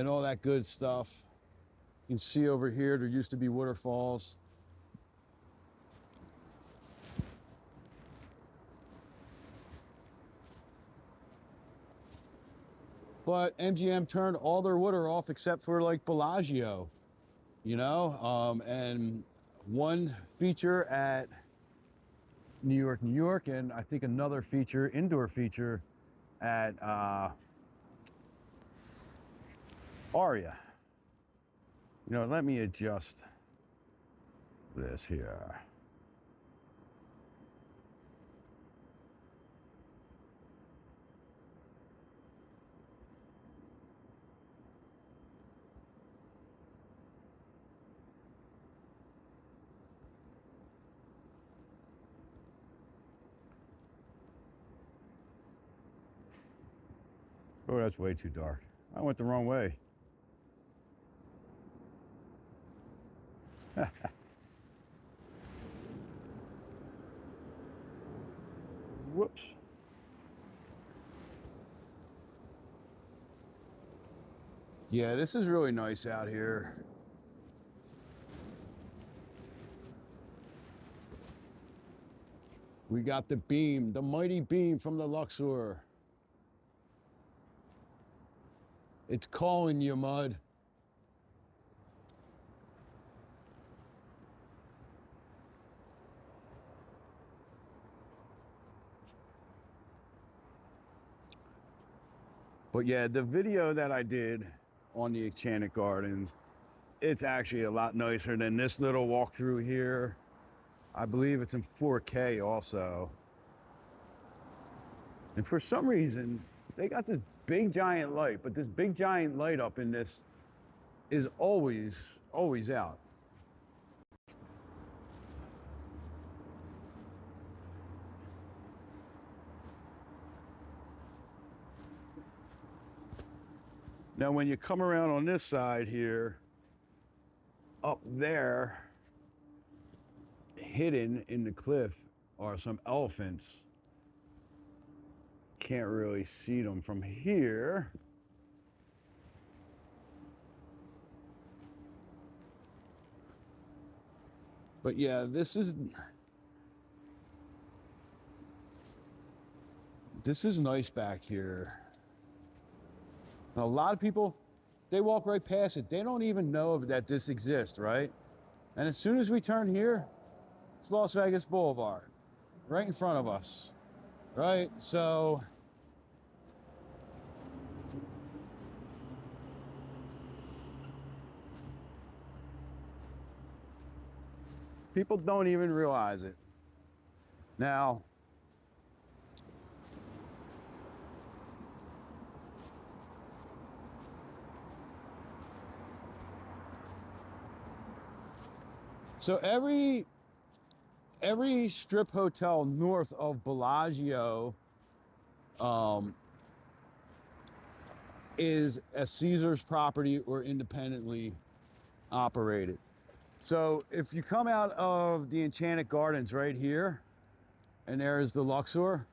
all that good stuff. You can see over here there used to be waterfalls. But MGM turned all their water off except for like Bellagio, you know, and one feature at New York, and I think another feature, indoor feature at Aria. You know, let me adjust this here. Oh, that's way too dark. I went the wrong way. Whoops. Yeah, this is really nice out here. We got the beam, the mighty beam from the Luxor. It's calling you, Mud. But yeah, the video that I did on the Enchanted Gardens, it's actually a lot nicer than this little walkthrough here. I believe it's in 4K also. And for some reason, they got this big giant light, but this big giant light up in this is always out. Now, when you come around on this side here, up there, hidden in the cliff are some elephants. Can't really see them from here. But yeah, this is nice back here. Now, a lot of people, they walk right past it. They don't even know that this exists, right? And as soon as we turn here, it's Las Vegas Boulevard, right in front of us, right? So People don't even realize it. Now, so every strip hotel north of Bellagio is a Caesars property or independently operated. So if you come out of the Enchanted Gardens right here, and there is the Luxor,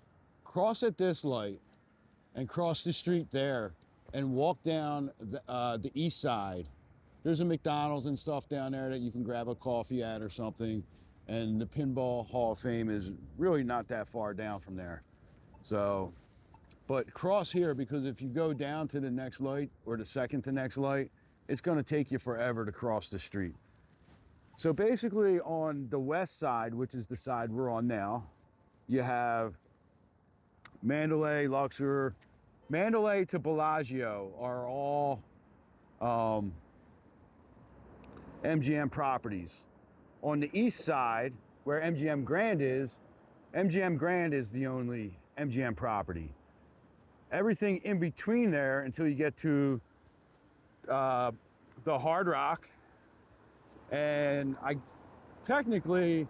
cross at this light and cross the street there and walk down the east side. There's a McDonald's and stuff down there that you can grab a coffee at or something. And the Pinball Hall of Fame is really not that far down from there. So, but cross here, because if you go down to the next light or the second to next light, it's gonna take you forever to cross the street. So basically on the west side, which is the side we're on now, you have Mandalay, Luxor. Mandalay to Bellagio are all MGM properties. On the east side, where MGM Grand is the only MGM property. Everything in between there until you get to the Hard Rock, and technically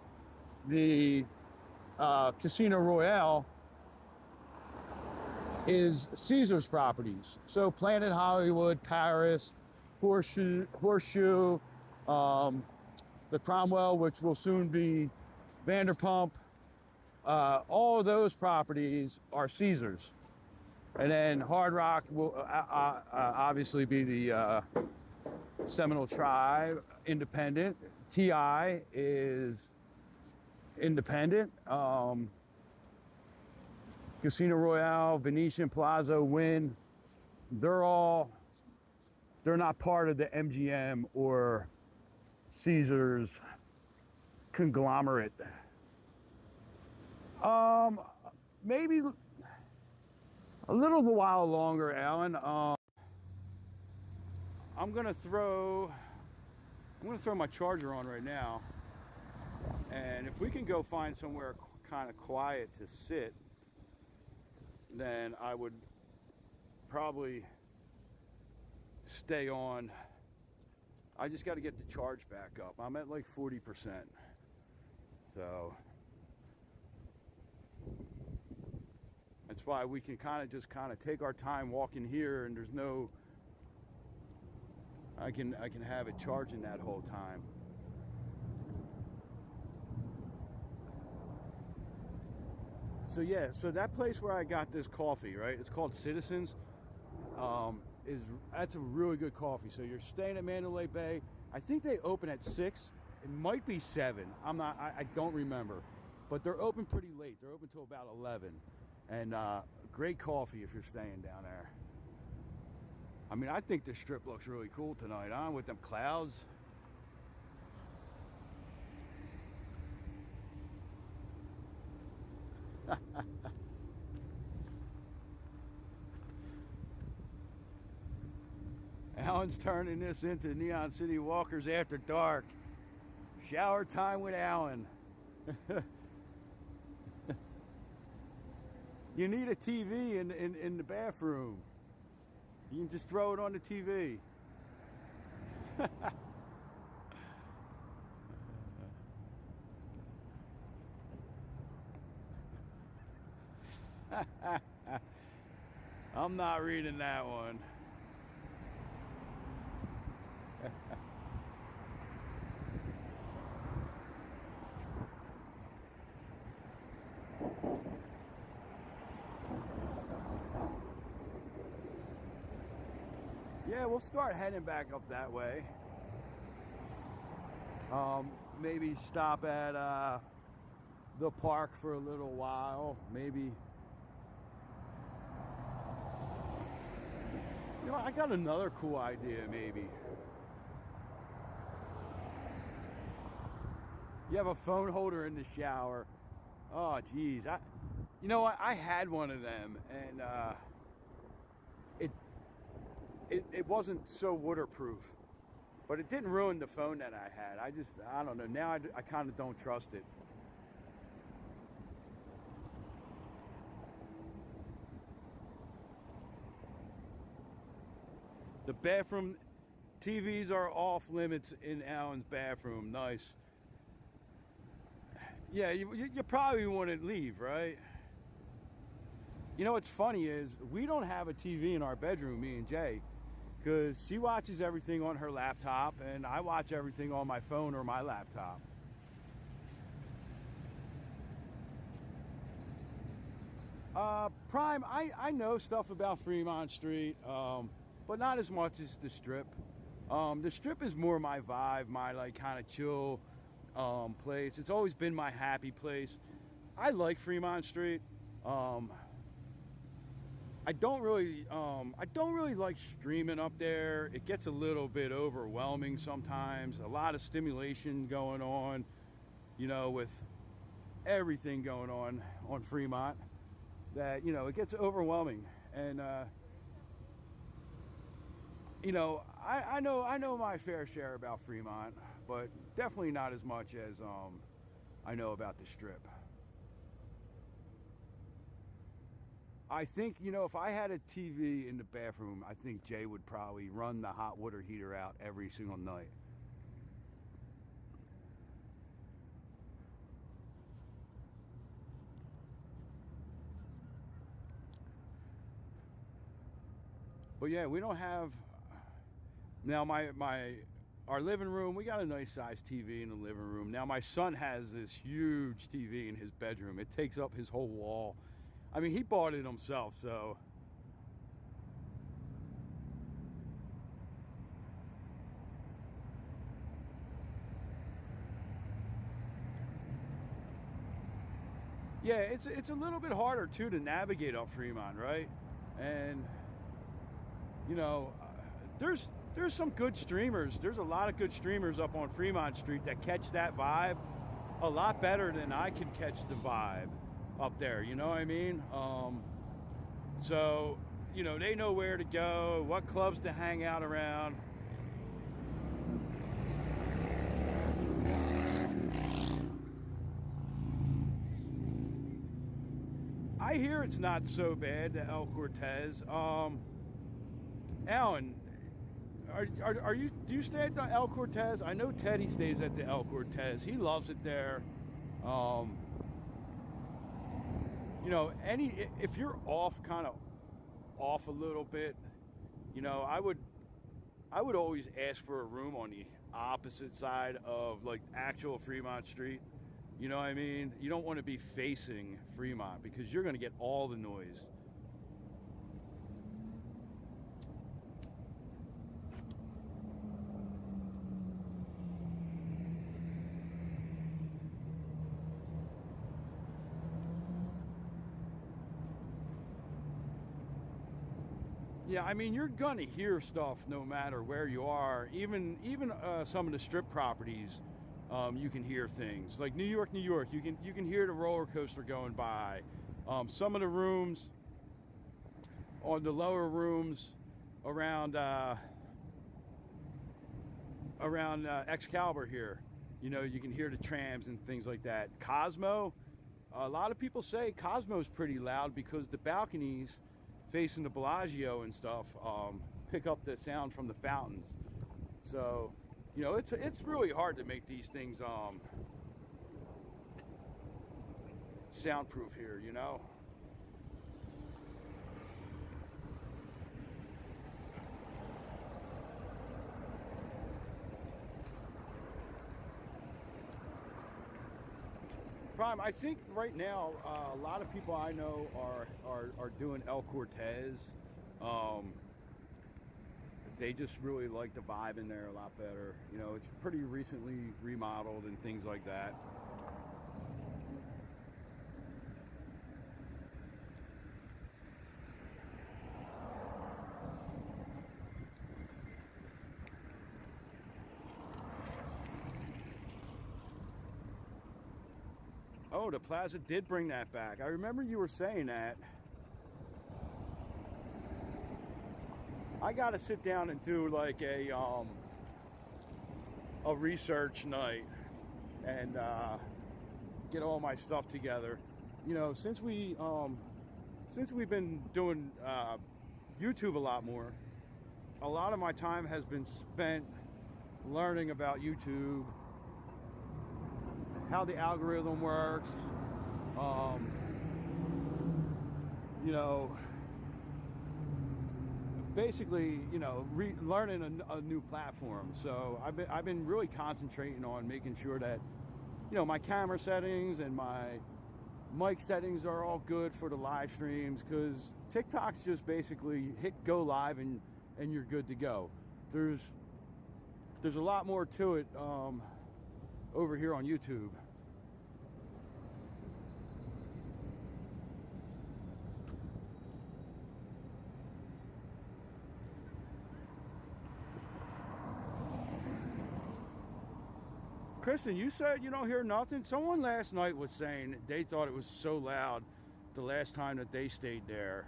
the Casino Royale is Caesars properties. So Planet Hollywood, Paris, Horseshoe, the Cromwell, which will soon be Vanderpump, all of those properties are Caesars. And then Hard Rock will obviously be the Seminole Tribe, independent. TI is independent. Casino Royale, Venetian, Plaza, Wynn, they're not part of the MGM or Caesars conglomerate. Maybe a little while longer, Alan. I'm gonna throw my charger on right now, and if we can go find somewhere kind of quiet to sit, then I would probably stay on. I just got to get the charge back up. I'm at like 40%. So that's why we can kind of take our time walking here, and there's no, I can have it charging that whole time. So yeah, so that place where I got this coffee, right? It's called Citizens. That's a really good coffee. So you're staying at Mandalay Bay. I think they open at 6. It might be 7. I don't remember. But they're open pretty late. They're open till about 11. And great coffee if you're staying down there. I mean, I think the strip looks really cool tonight, huh? With them clouds. Alan's turning this into NeonCityWalkers After Dark. Shower time with Alan. You need a TV in the bathroom. You can just throw it on the TV. I'm not reading that one. Yeah, we'll start heading back up that way. Maybe stop at the park for a little while. Maybe. You know, I got another cool idea, maybe. You have a phone holder in the shower. Oh, geez. You know what? I had one of them, and it wasn't so waterproof. But it didn't ruin the phone that I had. I don't know. Now I kind of don't trust it. The bathroom TVs are off limits in Alan's bathroom. Nice. Yeah, you probably want to leave, right? You know what's funny is we don't have a TV in our bedroom, me and Jay, because she watches everything on her laptop and I watch everything on my phone or my laptop. Prime, I know stuff about Fremont Street, but not as much as the Strip. The Strip is more my vibe, my like kind of chill place. It's always been my happy place. I like Fremont Street. I don't really like streaming up there. It gets a little bit overwhelming sometimes. A lot of stimulation going on, you know, with everything going on Fremont, that, you know, it gets overwhelming. And you know, I know my fair share about Fremont, but definitely not as much as I know about the Strip. I think, you know, if I had a TV in the bathroom, I think Jay would probably run the hot water heater out every single night. But yeah, we don't have, now our living room, we got a nice sized TV in the living room. Now my son has this huge TV in his bedroom. It takes up his whole wall. I mean, he bought it himself, so. Yeah, it's a little bit harder too to navigate up Fremont, right? And you know, there's some good streamers. There's a lot of good streamers up on Fremont Street that catch that vibe a lot better than I can catch the vibe up there, you know what I mean? So, you know, they know where to go, what clubs to hang out around. I hear it's not so bad, the El Cortez. Alan, do you stay at the El Cortez? I know Teddy stays at the El Cortez. He loves it there. You know, if you're kind of off a little bit, you know, I would always ask for a room on the opposite side of like actual Fremont Street. You know what I mean? You don't want to be facing Fremont because you're going to get all the noise. Yeah, I mean, you're gonna hear stuff no matter where you are. Even some of the Strip properties, you can hear things like New York. You can hear the roller coaster going by. Some of the rooms, on the lower rooms around Excalibur here, you know, you can hear the trams and things like that. Cosmo, a lot of people say Cosmo's pretty loud because the balconies facing the Bellagio and stuff pick up the sound from the fountains. So, you know, it's really hard to make these things soundproof here, you know. Prime, I think right now a lot of people I know are doing El Cortez. They just really like the vibe in there a lot better. You know, it's pretty recently remodeled and things like that. Oh, the Plaza did bring that back. I remember you were saying that. I got to sit down and do like a a research night and get all my stuff together. You know, since we've been doing YouTube a lot more, a lot of my time has been spent learning about YouTube, how the algorithm works, you know, basically, you know, learning a new platform. So I've been really concentrating on making sure that, you know, my camera settings and my mic settings are all good for the live streams, because TikTok's just basically hit go live and you're good to go. There's a lot more to it over here on YouTube. Kristen, you said you don't hear nothing? Someone last night was saying that they thought it was so loud the last time that they stayed there.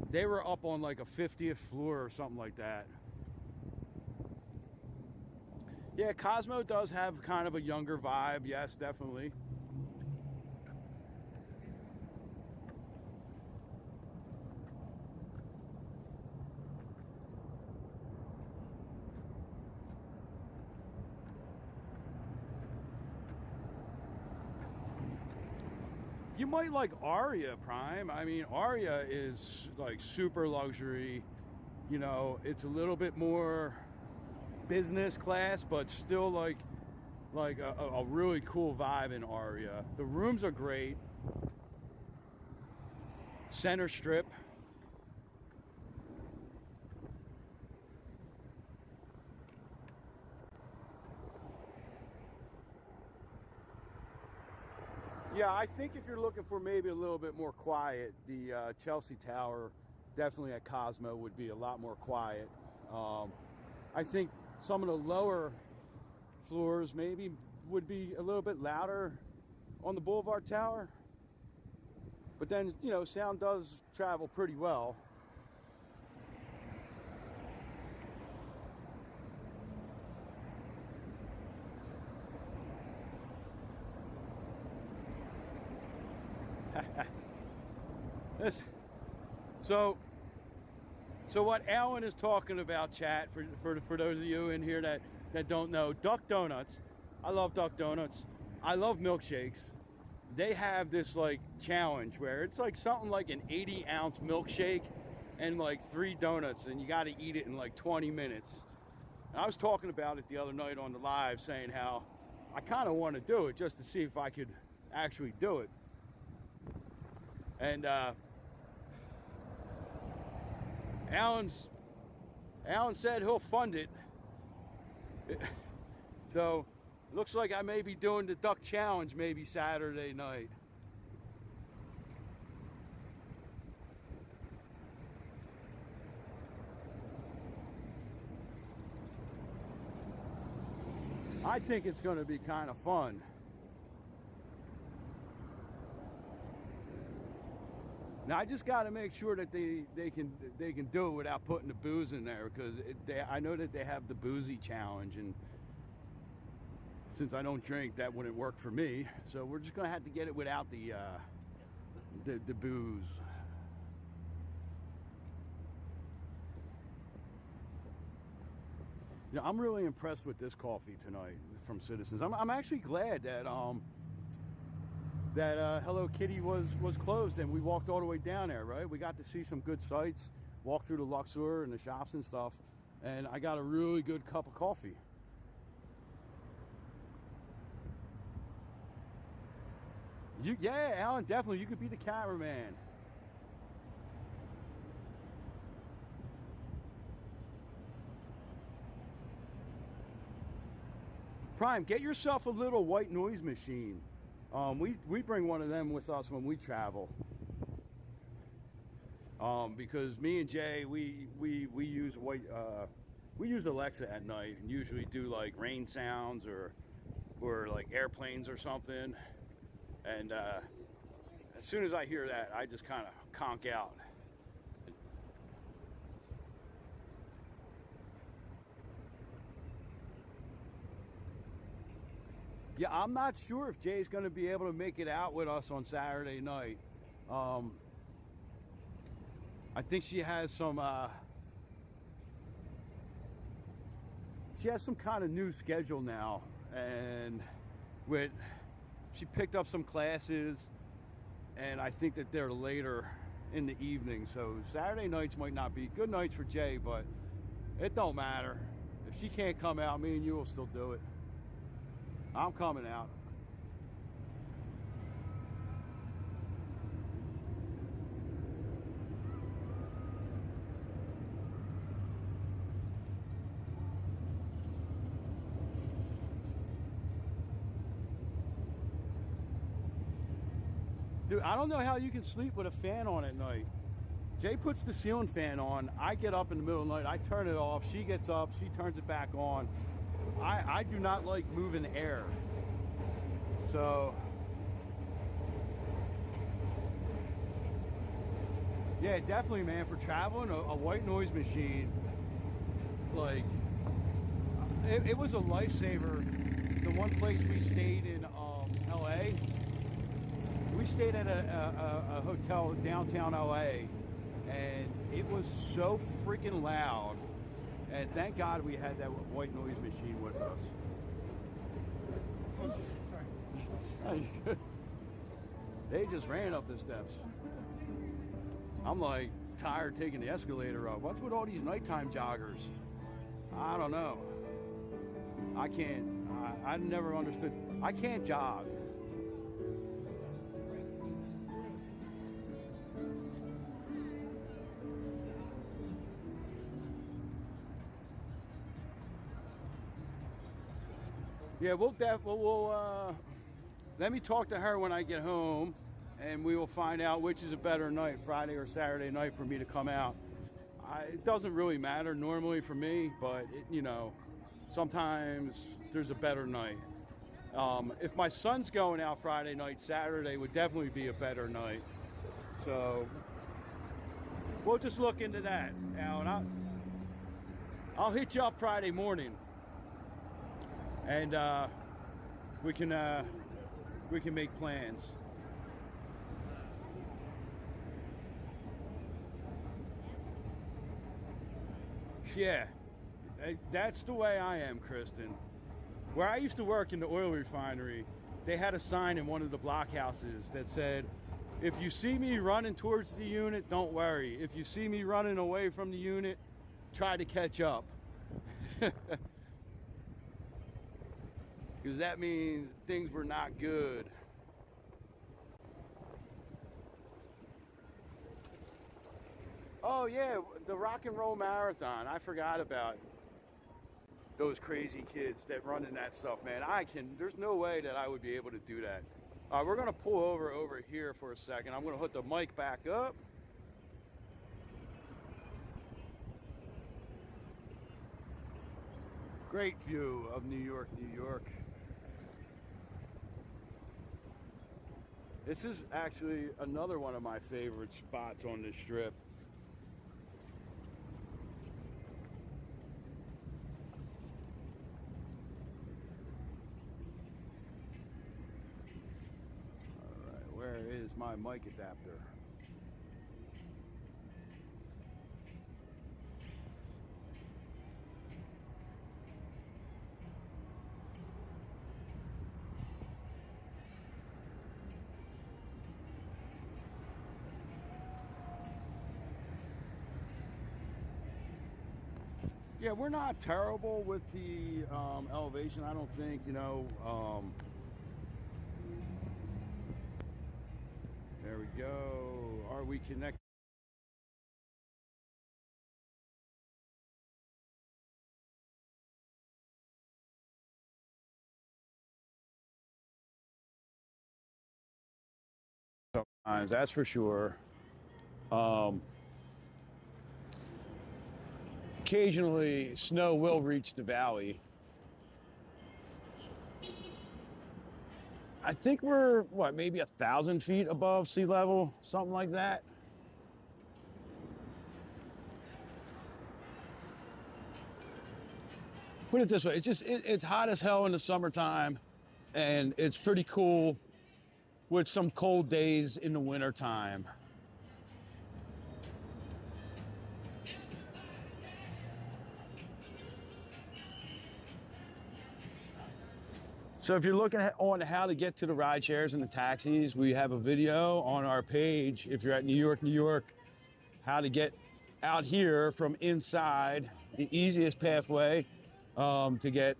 They were up on like a 50th floor or something like that. Yeah, Cosmo does have kind of a younger vibe. Yes, definitely. You might like Aria, Prime. I mean, Aria is like super luxury. You know, it's a little bit more business class, but still like a really cool vibe in Aria. The rooms are great. Center Strip. Yeah, I think if you're looking for maybe a little bit more quiet, the Chelsea Tower, definitely at Cosmo, would be a lot more quiet. I think some of the lower floors maybe would be a little bit louder on the Boulevard Tower. But then, you know, sound does travel pretty well. So what Alan is talking about, chat, for those of you in here that don't know, Duck Donuts. I love Duck Donuts. I love milkshakes. They have this like challenge where it's like something like an 80-ounce milkshake and like 3 donuts, and you got to eat it in like 20 minutes. And I was talking about it the other night on the live, saying how I kind of want to do it just to see if I could actually do it. And Alan said he'll fund it. So looks like I may be doing the Duck Challenge maybe Saturday night. I think it's going to be kind of fun. Now I just got to make sure that they can do it without putting the booze in there, because I know that they have the boozy challenge, and since I don't drink, that wouldn't work for me. So we're just gonna have to get it without the booze. Yeah, I'm really impressed with this coffee tonight from Citizens. I'm actually glad that Hello Kitty was closed and we walked all the way down there, right? We got to see some good sights, walk through the Luxor and the shops and stuff, and I got a really good cup of coffee. Yeah, Alan, definitely, you could be the cameraman. Prime, get yourself a little white noise machine. We bring one of them with us when we travel. Because me and Jay, we use we use Alexa at night and usually do like rain sounds or like airplanes or something. And as soon as I hear that, I just kind of conk out. Yeah, I'm not sure if Jay's going to be able to make it out with us on Saturday night. I think she has some kind of new schedule now, and she picked up some classes, and I think that they're later in the evening, so Saturday nights might not be good nights for Jay, but it don't matter. If she can't come out, me and you will still do it. I'm coming out. Dude, I don't know how you can sleep with a fan on at night. Jay puts the ceiling fan on. I get up in the middle of the night. I turn it off. She gets up. She turns it back on. I do not like moving air. So, yeah, definitely, man. For traveling, a white noise machine, like, it was a lifesaver. The one place we stayed in LA, we stayed at a hotel downtown LA, and it was so freaking loud. And thank God we had that white noise machine with us. Oh, shit. Sorry. They just ran up the steps. I'm like tired taking the escalator up. What's with all these nighttime joggers? I don't know. I can't. I never understood. I can't jog. Yeah, we'll let me talk to her when I get home, and we will find out which is a better night, Friday or Saturday night, for me to come out. It doesn't really matter normally for me, but you know, sometimes there's a better night. If my son's going out Friday night, Saturday would definitely be a better night. So we'll just look into that, Alan. I'll hit you up Friday morning, and we can make plans. Yeah, that's the way I am, Kristen. Where I used to work in the oil refinery, they had a sign in one of the blockhouses that said, "If you see me running towards the unit, don't worry. If you see me running away from the unit, try to catch up." Because that means things were not good. Oh yeah, the rock and roll marathon. I forgot about those crazy kids that run in that stuff, man. There's no way that I would be able to do that. We're gonna pull over here for a second. I'm gonna put the mic back up. Great view of New York, New York. This is actually another one of my favorite spots on this strip. All right, where is my mic adapter? Yeah, we're not terrible with the elevation, I don't think, you know. There we go. Are we connected? Sometimes, that's for sure. Occasionally, snow will reach the valley. I think we're, what, maybe 1,000 feet above sea level, something like that. Put it this way, it's hot as hell in the summertime, and it's pretty cool with some cold days in the winter time. So if you're looking on how to get to the ride shares and the taxis, we have a video on our page. If you're at New York, how to get out here from inside, the easiest pathway to get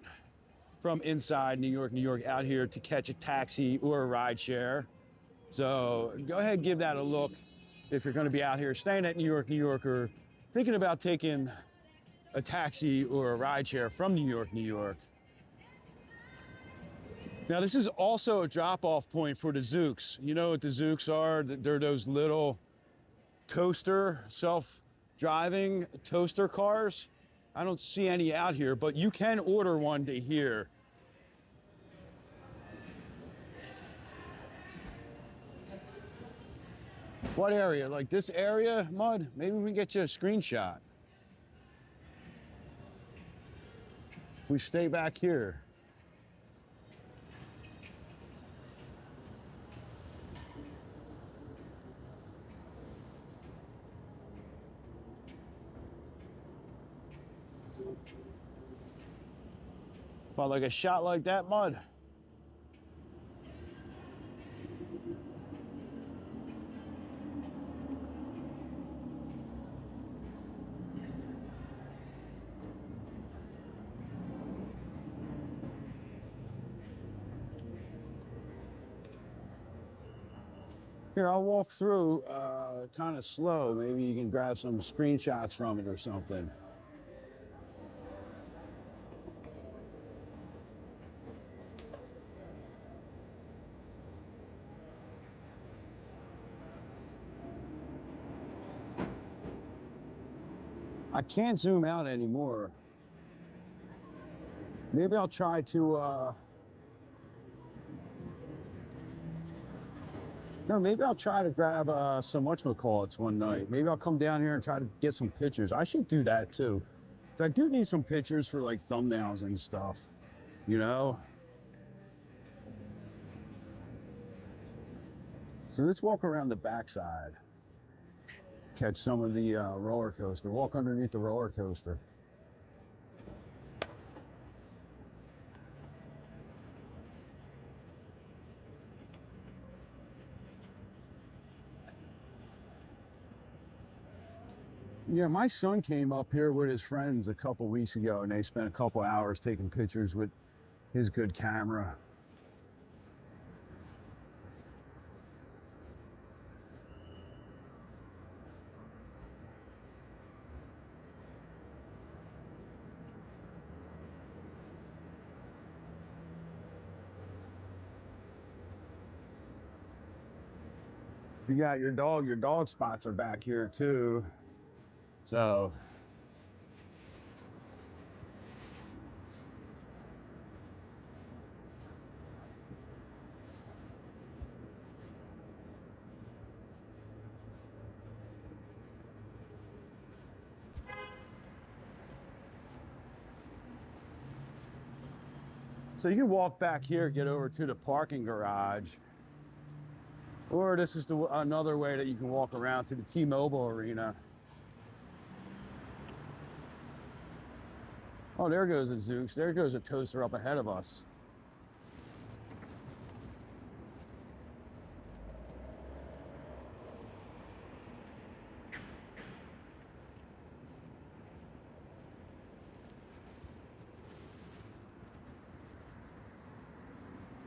from inside New York out here to catch a taxi or a ride share. So go ahead and give that a look if you're going to be out here staying at New York, or thinking about taking a taxi or a ride share from New York. Now this is also a drop-off point for the Zooks. You know what the Zooks are? They're those little toaster, self-driving toaster cars. I don't see any out here, but you can order one to here. What area? Like this area, Mud? Maybe we can get you a screenshot. If we stay back here. Well, like a shot like that, Mud? Here, I'll walk through kind of slow. Maybe you can grab some screenshots from it or something. I can't zoom out anymore. Maybe I'll try to, no, maybe I'll try to grab some whatchamacallits one night. Maybe I'll come down here and try to get some pictures. I should do that too. I do need some pictures for like thumbnails and stuff, you know? So let's walk around the backside. Catch some of the roller coaster. Walk underneath the roller coaster. Yeah, my son came up here with his friends a couple weeks ago, and they spent a couple hours taking pictures with his good camera. You got your dog spots are back here too. So you can walk back here, get over to the parking garage. Or this is another way that you can walk around to the T-Mobile Arena. Oh, there goes a Zooks. There goes a toaster up ahead of us.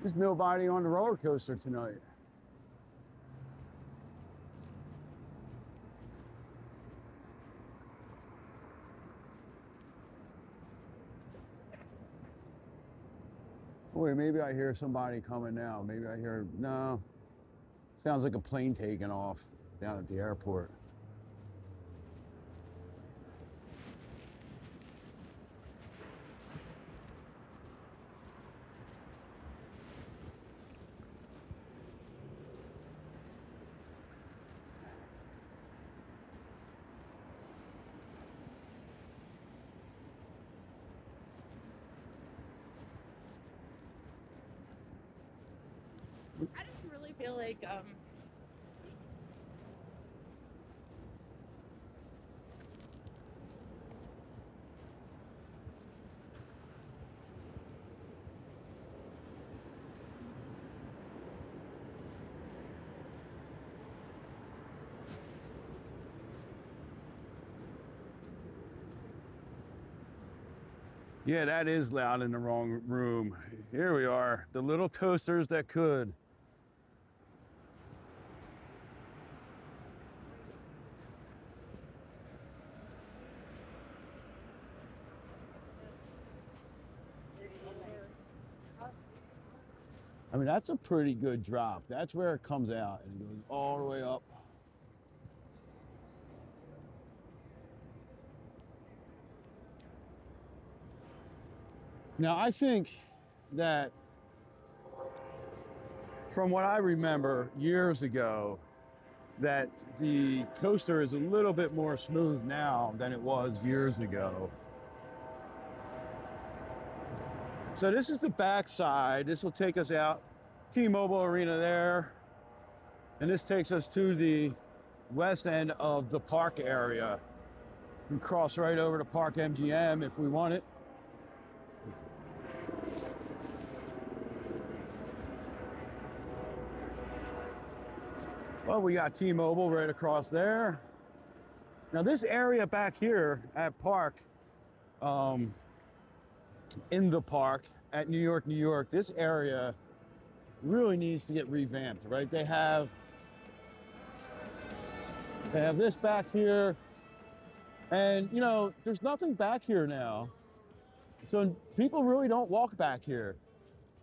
There's nobody on the roller coaster tonight. Wait, maybe I hear somebody coming now. Maybe I hear, no. Sounds like a plane taking off down at the airport. like Yeah, that is loud in the wrong room. Here we are, the little toasters that could. I mean, that's a pretty good drop. That's where it comes out and it goes all the way up. Now, I think that from what I remember years ago, that the coaster is a little bit more smooth now than it was years ago. So this is the back side. This will take us out T-Mobile Arena there. And this takes us to the west end of the park area. We can cross right over to Park MGM if we want it. Well, we got T-Mobile right across there. Now this area back here at Park, in the park at New York, New York, this area really needs to get revamped, right? They have this back here, and you know, there's nothing back here now. So people really don't walk back here.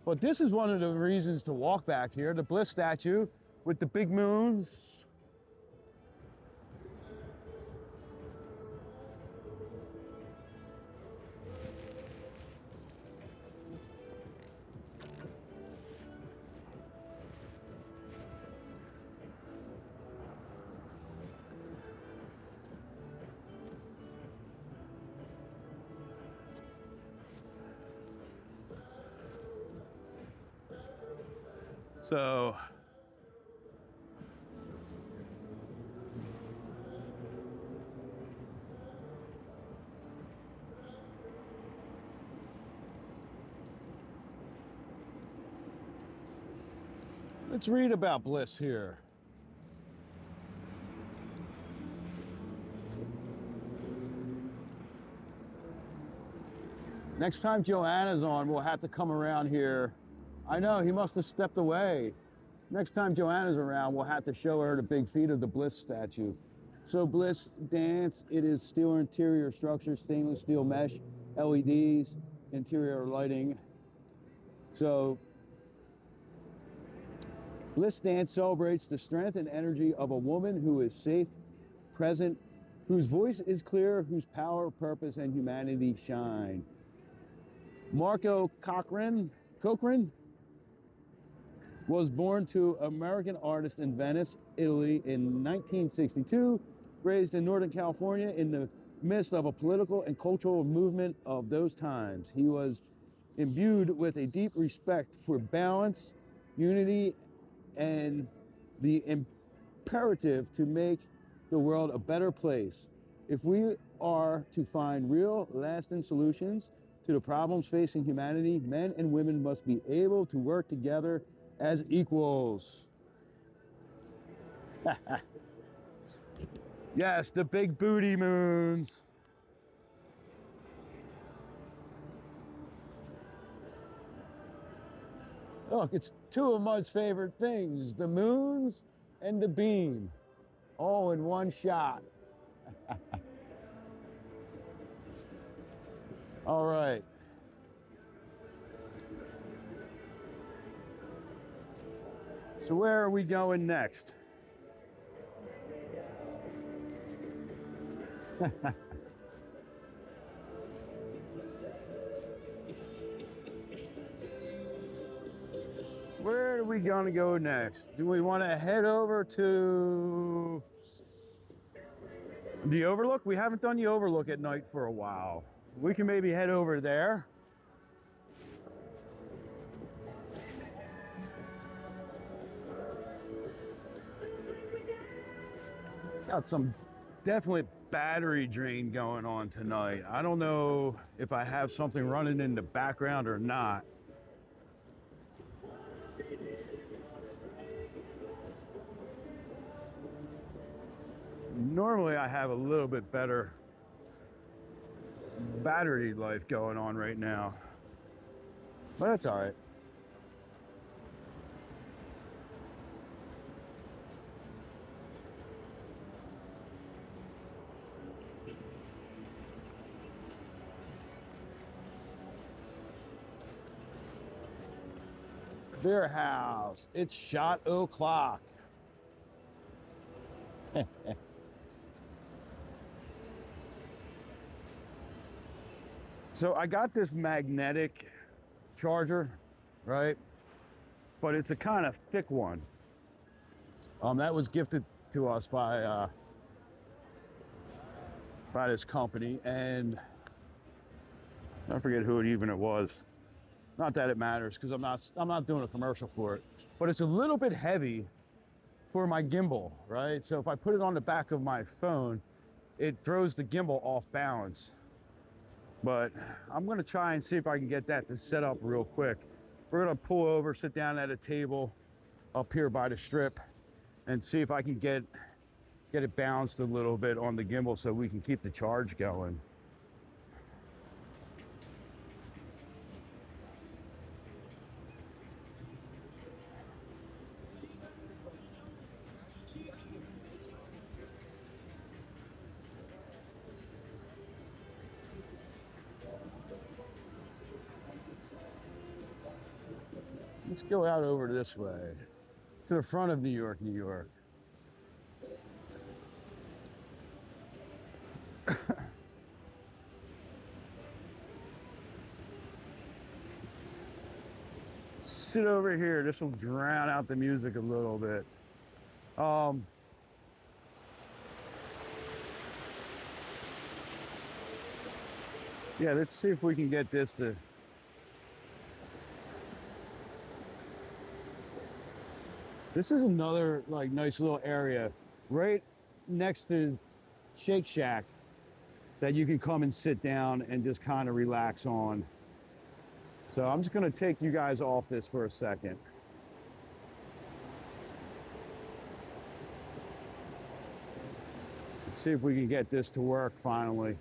But this is one of the reasons to walk back here, the Bliss statue with the big moons. So let's read about Bliss here. Next time Joanna's on, we'll have to come around here. I know, he must have stepped away. Next time Joanna's around, we'll have to show her the big feet of the Bliss statue. So Bliss Dance, it is steel interior structure, stainless steel mesh, LEDs, interior lighting. So Bliss Dance celebrates the strength and energy of a woman who is safe, present, whose voice is clear, whose power, purpose, and humanity shine. Marco Cochran was born to American artist in Venice, Italy in 1962, raised in Northern California in the midst of a political and cultural movement of those times. He was imbued with a deep respect for balance, unity, and the imperative to make the world a better place. If we are to find real, lasting solutions to the problems facing humanity, men and women must be able to work together as equals. Yes, the big booty moons. Look, it's two of Mud's favorite things, the moons and the beam, all in one shot. All right. So where are we going next? Where are we gonna go next? Do we want to head over to the Overlook? We haven't done the Overlook at night for a while. We can maybe head over there. Got some definitely battery drain going on tonight. I don't know if I have something running in the background or not. Normally I have a little bit better battery life going on right now, but that's all right. Beer house, it's shot o'clock. So I got this magnetic charger, right? But it's a kind of thick one. That was gifted to us by this company, and I forget who it was. Not that it matters, because I'm not doing a commercial for it. But it's a little bit heavy for my gimbal, right? So if I put it on the back of my phone, it throws the gimbal off balance. But I'm gonna try and see if I can get that to set up real quick. We're gonna pull over, sit down at a table up here by the strip, and see if I can get it balanced a little bit on the gimbal so we can keep the charge going. Let's go out over this way, to the front of New York, New York. Sit over here. This will drown out the music a little bit. Yeah, let's see if we can get this to... This is another like nice little area right next to Shake Shack that you can come and sit down and just kind of relax on. So I'm just gonna take you guys off this for a second. Let's see if we can get this to work finally.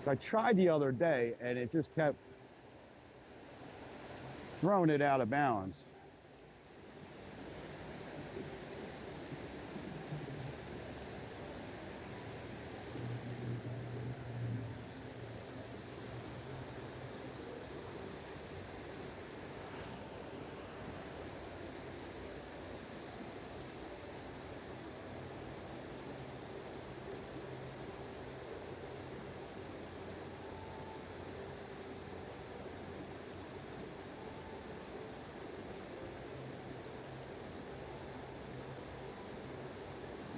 I tried the other day and it just kept throwing it out of balance.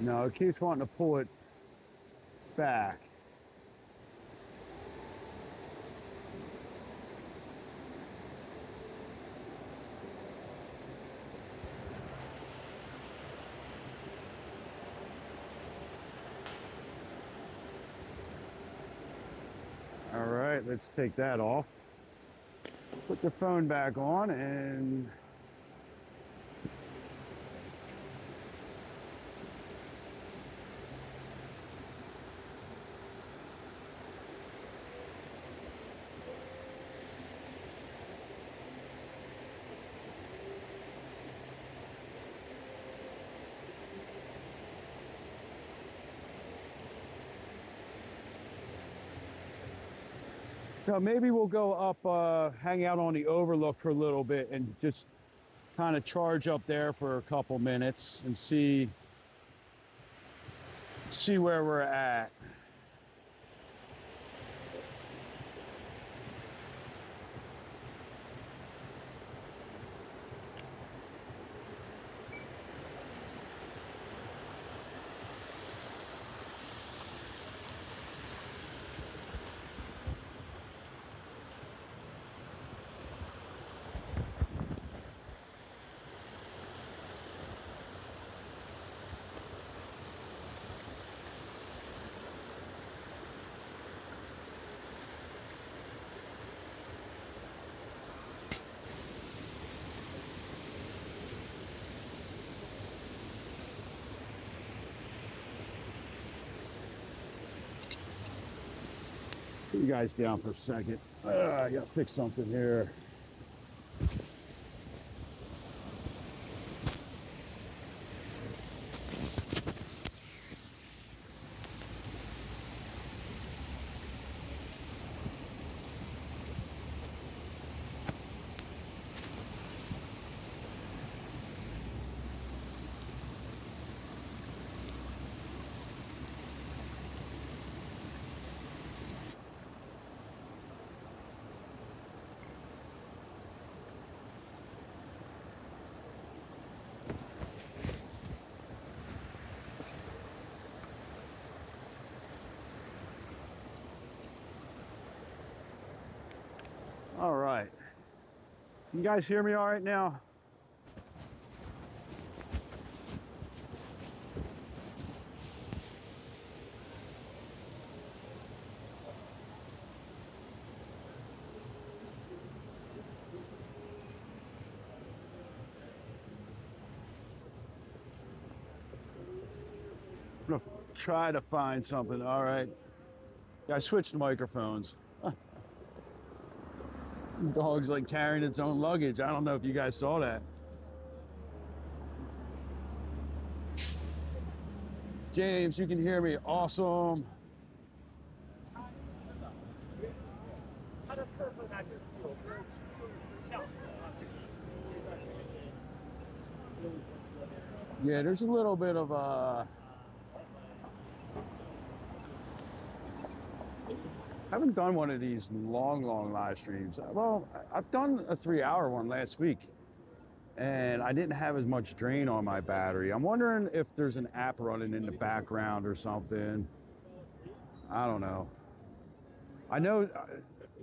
No, it keeps wanting to pull it back. All right, let's take that off. Put the phone back on and so maybe we'll go up, hang out on the Overlook for a little bit and just kind of charge up there for a couple minutes and see where we're at. Put you guys down for a second. I gotta fix something here. All right. You guys hear me all right now? I'm gonna try to find something. All right. I switched microphones. Dog's like carrying its own luggage. I don't know if you guys saw that. James, you can hear me. Awesome. Yeah, there's a little bit of I haven't done one of these long live streams. Well, I've done a 3-hour one last week, and I didn't have as much drain on my battery. I'm wondering if there's an app running in the background or something. I don't know. I know,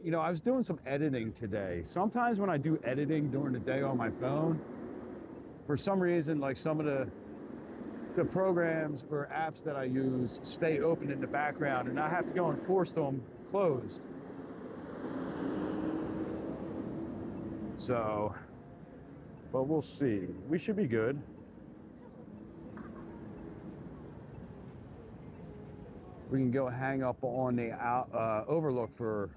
you know, I was doing some editing today. Sometimes when I do editing during the day on my phone, for some reason, like some of the programs or apps that I use stay open in the background, and I have to go and force them closed. So, but we'll see. We should be good. We can go hang up on the Overlook for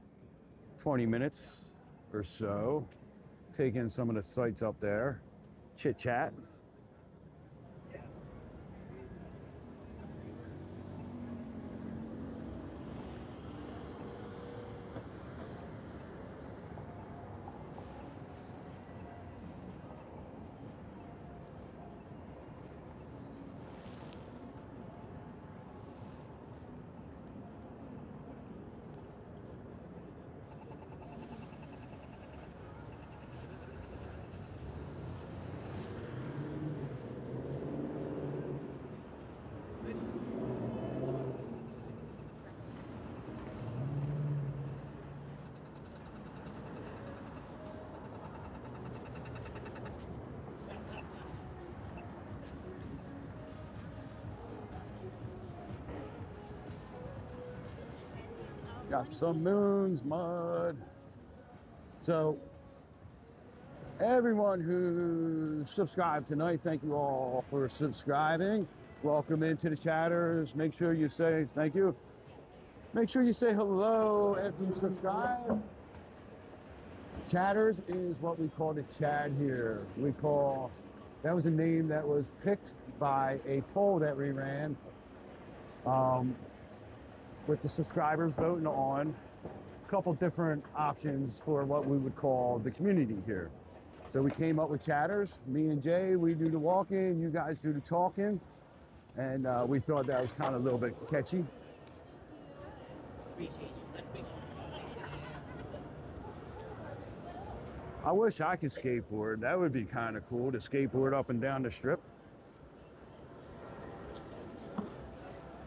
20 minutes or so, take in some of the sights up there, chit chat. Got some moons, mud. So everyone who subscribed tonight, thank you all for subscribing. Welcome into the chatters. Make sure you say thank you. Make sure you say hello after you subscribe. Chatters is what we call the chat here. That was a name that was picked by a poll that we ran. With the subscribers voting on a couple different options for what we would call the community here. So we came up with chatters. Me and Jay, we do the walking, you guys do the talking. And we thought that was kind of a little bit catchy. I wish I could skateboard. That would be kind of cool to skateboard up and down the strip.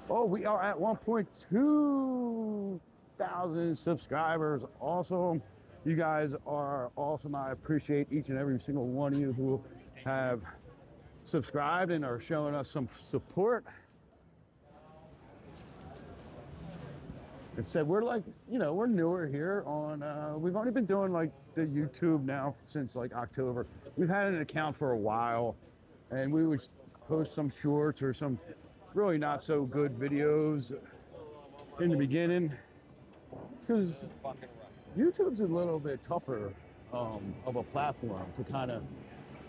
Oh, we are at 1.2 thousand subscribers. Awesome. You guys are awesome. I appreciate each and every single one of you who have subscribed and are showing us some support. It said we're like, you know, we're newer here on, we've only been doing like the YouTube now since like October. We've had an account for a while, and we would post some shorts or some really not so good videos in the beginning. because YouTube's a little bit tougher of a platform to kind of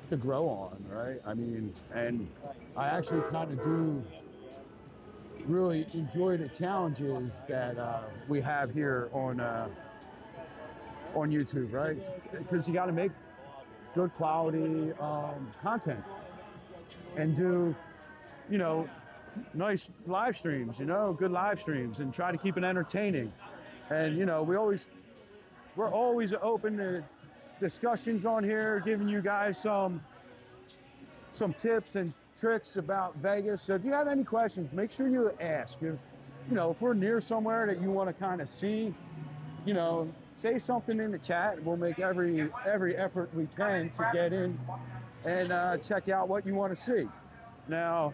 to grow on, right? I mean, and I actually kind of do really enjoy the challenges that we have here on YouTube, right? Because you got to make good quality content and do, you know, nice live streams, you know, good live streams, and try to keep it entertaining. And, you know, we're always open to discussions on here, giving you guys some tips and tricks about Vegas. So if you have any questions, make sure you ask. If, you know, if we're near somewhere that you want to kind of see, you know, say something in the chat. We'll make every effort we can to get in and check out what you want to see. Now,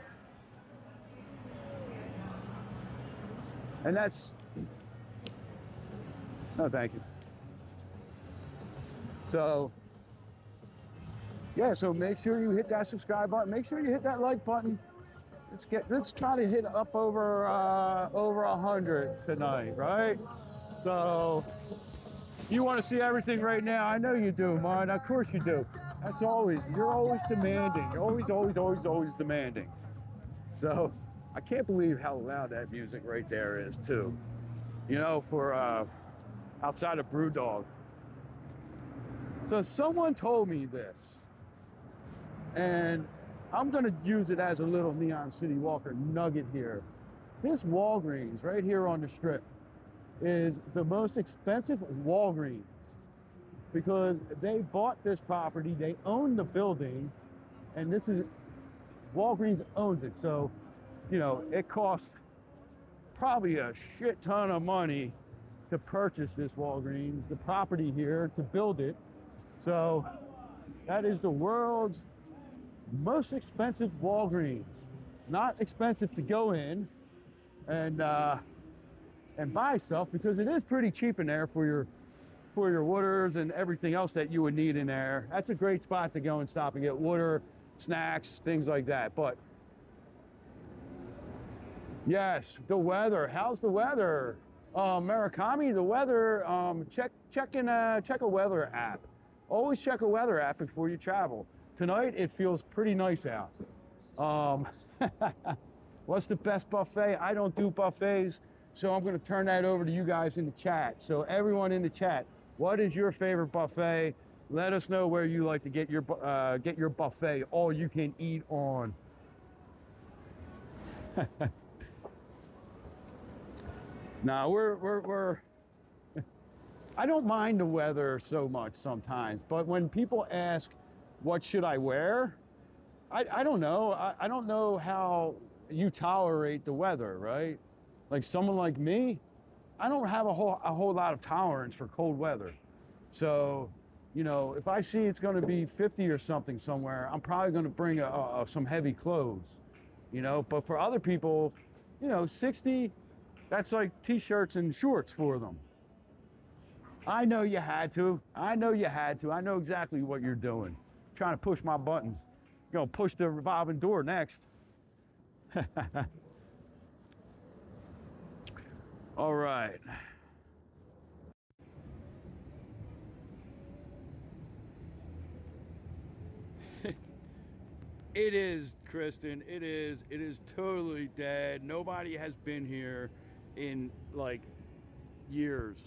and that's, no, thank you. So, yeah, so make sure you hit that subscribe button. Make sure you hit that like button. Let's try to hit up over 100 tonight, right? So, you want to see everything right now? I know you do, man. Of course you do. That's always, you're always demanding. You're always demanding. So, I can't believe how loud that music right there is too. You know, for outside of Brewdog. So someone told me this, and I'm gonna use it as a little Neon City Walker nugget here. This Walgreens right here on the Strip is the most expensive Walgreens because they bought this property, they own the building, and this is, Walgreens owns it. So, you know, it costs probably a shit ton of money to purchase this Walgreens, the property here, to build it. So that is the world's most expensive Walgreens. Not expensive to go in and buy stuff, because it is pretty cheap in there for your waters and everything else that you would need in there. That's a great spot to go and stop and get water, snacks, things like that. But yes, the weather. How's the weather? Murakami, the weather, check a weather app. Always check a weather app before you travel. Tonight, it feels pretty nice out. What's the best buffet? I don't do buffets, so I'm gonna turn that over to you guys in the chat. So everyone in the chat, what is your favorite buffet? Let us know where you like to get your buffet, all you can eat on. Now we're I don't mind the weather so much sometimes, but when people ask, what should I wear? I don't know. I don't know how you tolerate the weather, right? Like someone like me, I don't have a whole lot of tolerance for cold weather. So, you know, if I see it's going to be 50 or something somewhere, I'm probably going to bring some heavy clothes, you know. But for other people, you know, 60, that's like t-shirts and shorts for them. I know you had to. I know you had to. I know exactly what you're doing. Trying to push my buttons. You're going to push the revolving door next. All right. It is, Kristen. It is totally dead. Nobody has been here in like years.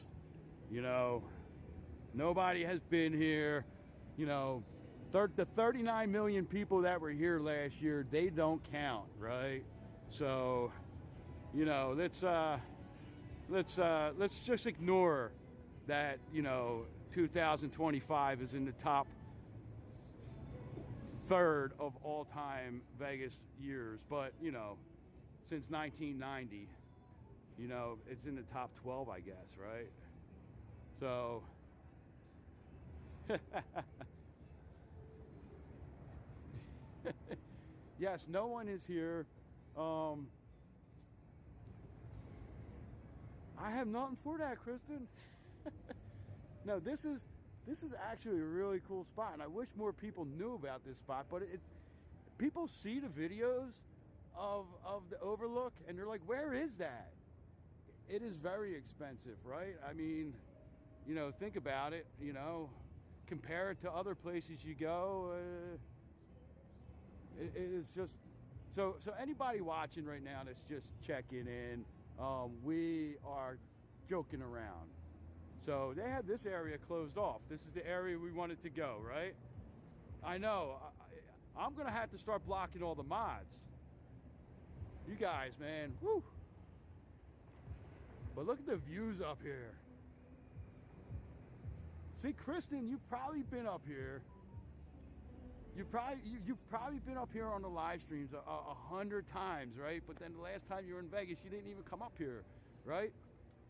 You know, nobody has been here. You know, the 39 million people that were here last year, they don't count, right? So, you know, let's just ignore that. You know, 2025 is in the top third of all-time Vegas years, but you know, since 1990, you know, it's in the top 12, I guess, right? So, yes, no one is here. I have nothing for that, Kristen. No, this is actually a really cool spot, and I wish more people knew about this spot. But people see the videos of the Overlook, and they're like, "Where is that?" it is very expensive, right? I mean, you know, think about it, you know, compare it to other places you go. It is just, so anybody watching right now that's just checking in, we are joking around. So they have this area closed off. This is the area we wanted to go, right? I know, I'm gonna have to start blocking all the mods. You guys, man, woo! But look at the views up here. See, Kristen, you've probably been up here. You've probably been up here on the live streams 100 times, right? But then the last time you were in Vegas, you didn't even come up here, right?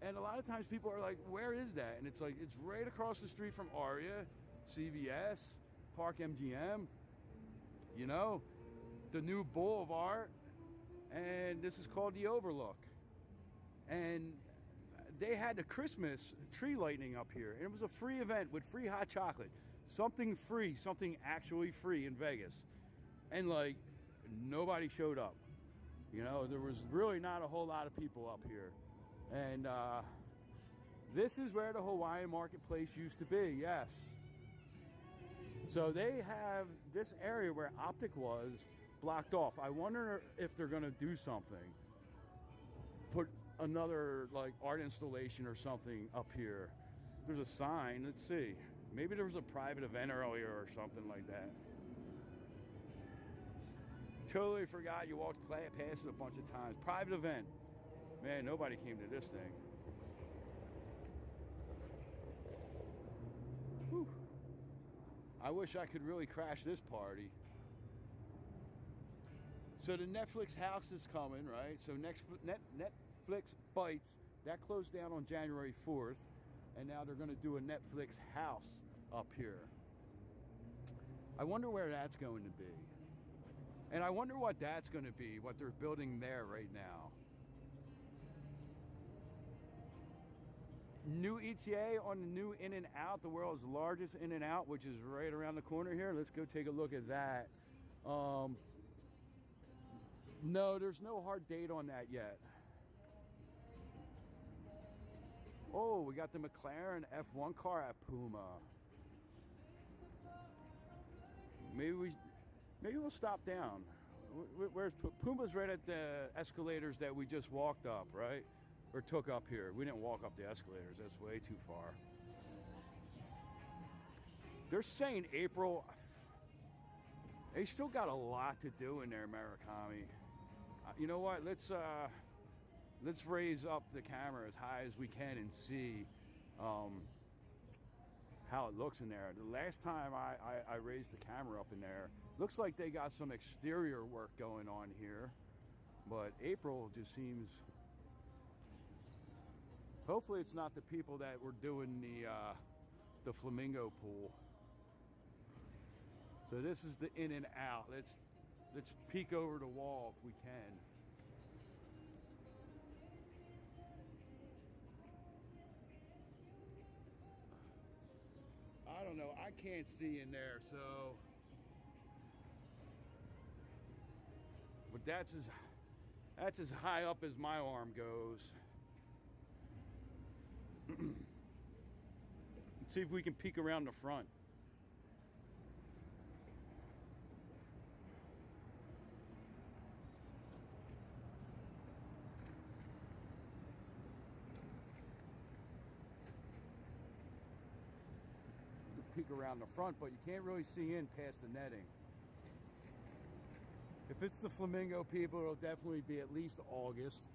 And a lot of times people are like, where is that? And it's like, it's right across the street from Aria, CVS, Park MGM, you know, the new Boulevard, and this is called the Overlook. And they had the Christmas tree lighting up here, and it was a free event with free hot chocolate. Something free, something actually free in Vegas. And like, nobody showed up. You know, there was really not a whole lot of people up here. And this is where the Hawaiian marketplace used to be, yes. So they have this area where Optic was blocked off. I wonder if they're gonna do something. Put another like art installation or something up here. There's a sign, let's see. Maybe there was a private event earlier or something like that. Totally forgot you walked past it a bunch of times. Private event. Man, nobody came to this thing. Whew. I wish I could really crash this party. So the Netflix house is coming, right? So Netflix Bites, that closed down on January 4th. And now they're going to do a Netflix house up here. I wonder where that's going to be. And I wonder what that's going to be, what they're building there right now. New ETA on the new In-N-Out, the world's largest In-N-Out, which is right around the corner here. Let's go take a look at that. No, there's no hard date on that yet. Oh, we got the McLaren F1 car at Puma. Maybe we'll stop down. Where's Puma's? Right at the escalators that we just walked up, right? Or took up here. We didn't walk up the escalators. That's way too far. They're saying April. They still got a lot to do in there, Murakami. You know what? Let's raise up the camera as high as we can and see how it looks in there. The last time I raised the camera up in there, looks like they got some exterior work going on here. But April just seems... Hopefully it's not the people that were doing the flamingo pool. So this is the In-N-Out. Let's peek over the wall if we can. I don't know, I can't see in there, so. But that's as high up as my arm goes. Let's see if we can peek around the front. Peek around the front, but you can't really see in past the netting. If it's the flamingo people, it'll definitely be at least August.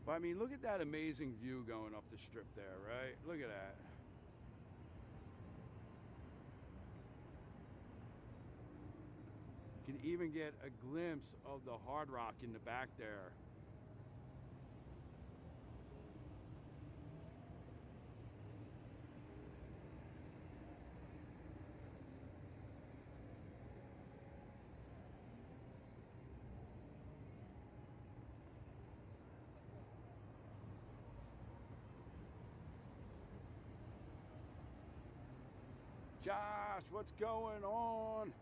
But I mean, look at that amazing view going up the strip there, right? Look at that. You can even get a glimpse of the Hard Rock in the back there. Josh, what's going on?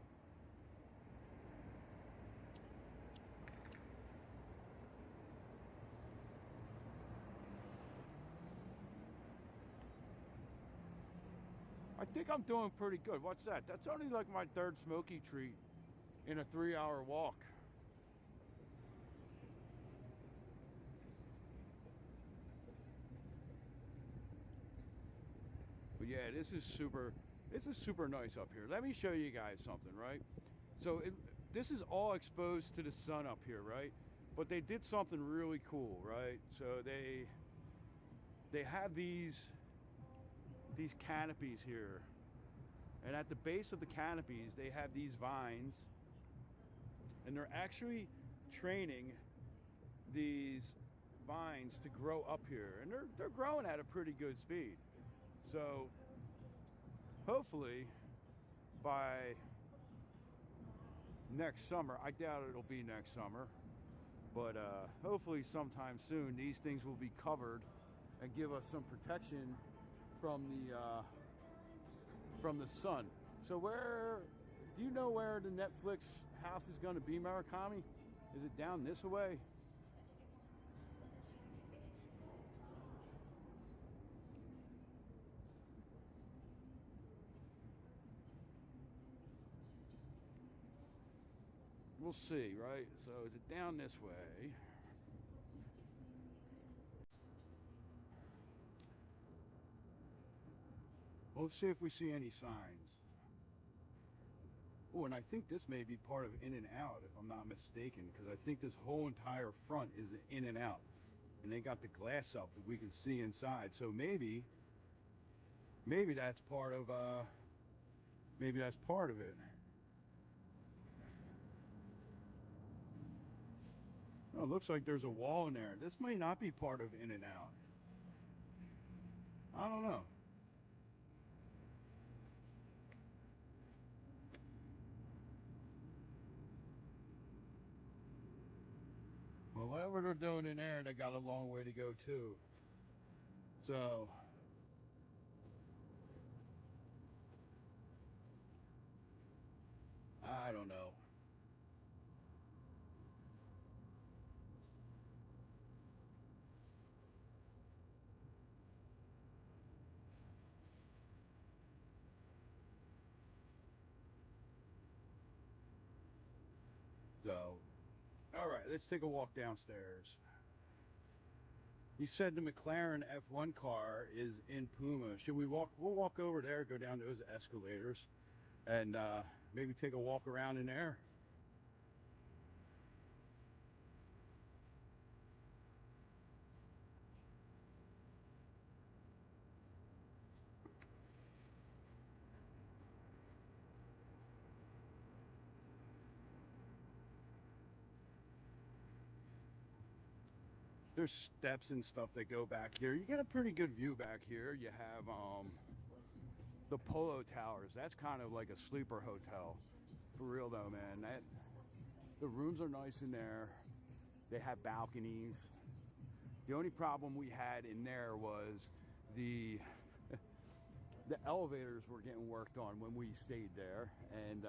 think I'm doing pretty good. What's that? That's only like my third smoky treat in a 3-hour walk. But yeah, this is super nice up here. Let me show you guys something, right? So this is all exposed to the sun up here, right? But they did something really cool, right? So they have these canopies here, and at the base of the canopies they have these vines, and they're actually training these vines to grow up here, and they're growing at a pretty good speed. So hopefully by next summer, I doubt it'll be next summer, but hopefully sometime soon these things will be covered and give us some protection from the sun. So where do you know where the Netflix house is going to be, Murakami? Is it down this way? We'll see, right? So is it down this way? Well, let's see if we see any signs. Oh, and I think this may be part of In and Out, if I'm not mistaken, because I think this whole entire front is In and Out, and they got the glass up that we can see inside. So maybe that's part of maybe that's part of it. Oh, it looks like there's a wall in there. This may not be part of In and Out. I don't know. Well, whatever they're doing in there, they got a long way to go too. So I don't know. So, all right, let's take a walk downstairs. You said the McLaren F1 car is in Puma. Should we walk? We'll walk over there, go down those escalators, and maybe take a walk around in there. There's steps and stuff that go back here. You get a pretty good view back here. You have the Polo Towers. That's kind of like a sleeper hotel. For real though, man. The rooms are nice in there. They have balconies. The only problem we had in there was the elevators were getting worked on when we stayed there, and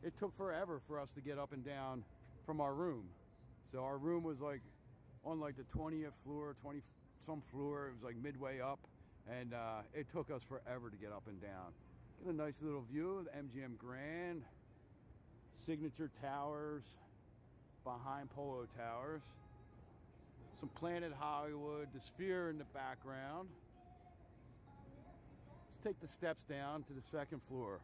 it took forever for us to get up and down from our room. So our room was like on like the 20th floor, 20 some floor. It was like midway up, and it took us forever to get up and down. Get a nice little view of the MGM Grand, Signature Towers behind Polo Towers, some Planet Hollywood, the Sphere in the background. Let's take the steps down to the second floor.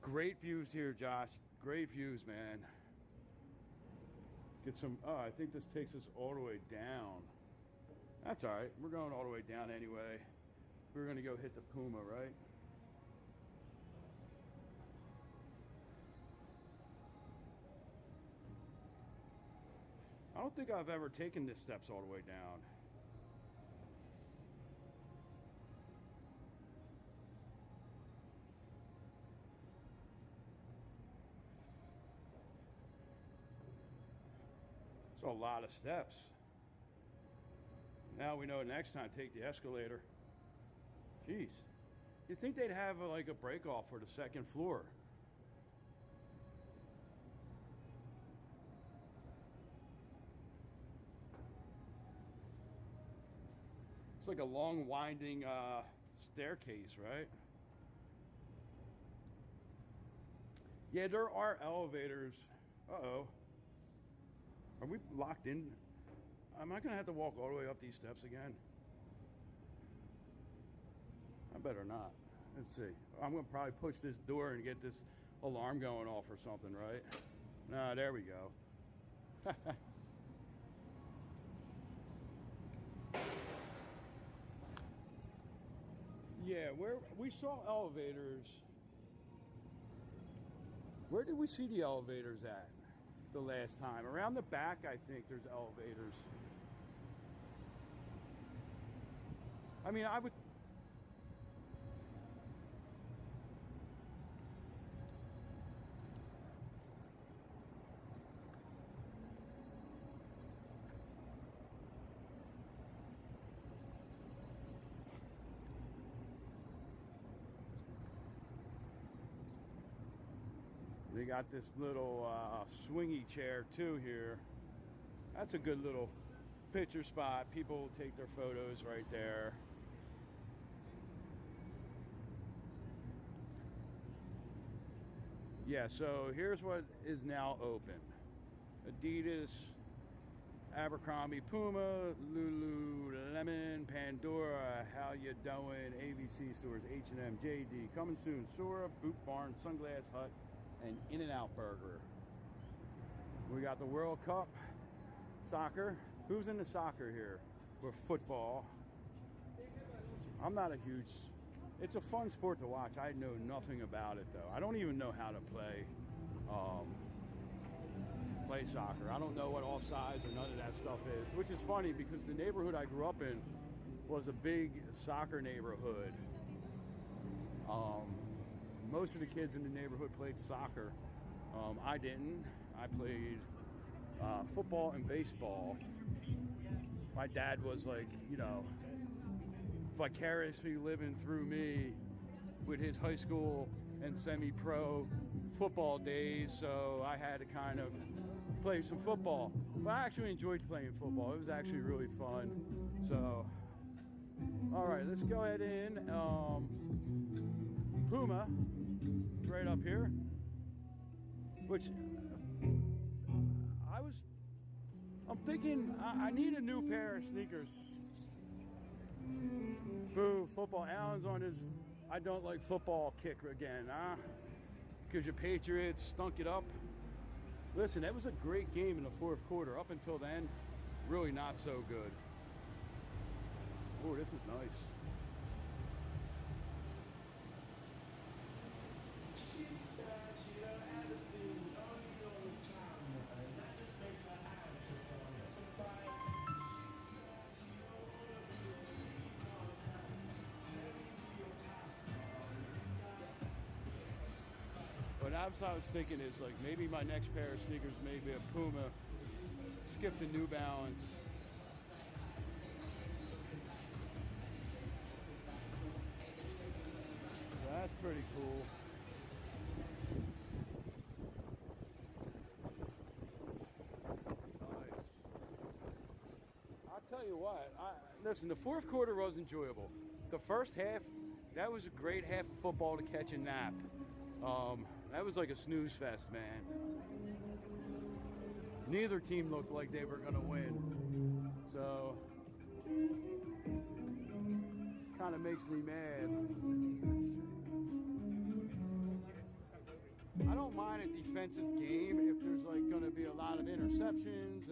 Great views here, Josh. Great views, man. Get some, oh, I think this takes us all the way down. That's all right. We're going all the way down anyway. We're going to go hit the Puma, right? I don't think I've ever taken the steps all the way down. It's a lot of steps. Now we know next time, take the escalator. Jeez. You'd think they'd have like a break off for the second floor. It's like a long winding staircase, right? Yeah, there are elevators. Uh-oh. Are we locked in? Am I gonna have to walk all the way up these steps again? I better not. Let's see. I'm gonna probably push this door and get this alarm going off or something, right? Nah, there we go. Yeah, where we saw elevators. Where did we see the elevators at the last time? Around the back, I think there's elevators. I mean, I would. They got this little swingy chair too here. That's a good little picture spot. People will take their photos right there. Yeah, so here's what is now open. Adidas, Abercrombie, Puma, Lululemon, Pandora, How You Doing, ABC stores, H&M, JD, coming soon, Sora, Boot Barn, Sunglass Hut, and In-N-Out Burger. We got the World Cup, soccer. Who's into soccer here? Or football. I'm not a huge... It's a fun sport to watch. I know nothing about it, though. I don't even know how to play soccer. I don't know what offsides or none of that stuff is, which is funny because the neighborhood I grew up in was a big soccer neighborhood. Most of the kids in the neighborhood played soccer. I didn't. I played football and baseball. My dad was like, you know, vicariously living through me with his high school and semi-pro football days, so I had to kind of play some football. But I actually enjoyed playing football. It was actually really fun. So, all right, let's go ahead in. Puma, right up here, which I'm thinking I need a new pair of sneakers. Boo, football. Alan's on his I don't like football kick again, huh? Because your Patriots stunk it up. Listen, that was a great game in the fourth quarter. Up until then, really not so good. Oh, this is nice. What I was thinking is like maybe my next pair of sneakers may be a Puma, skip the New Balance. That's pretty cool. Nice. I'll tell you what, listen, the fourth quarter was enjoyable. The first half, that was a great half of football to catch a nap. That was like a snooze fest, man. Neither team looked like they were gonna win. So, kind of makes me mad. I don't mind a defensive game if there's like gonna be a lot of interceptions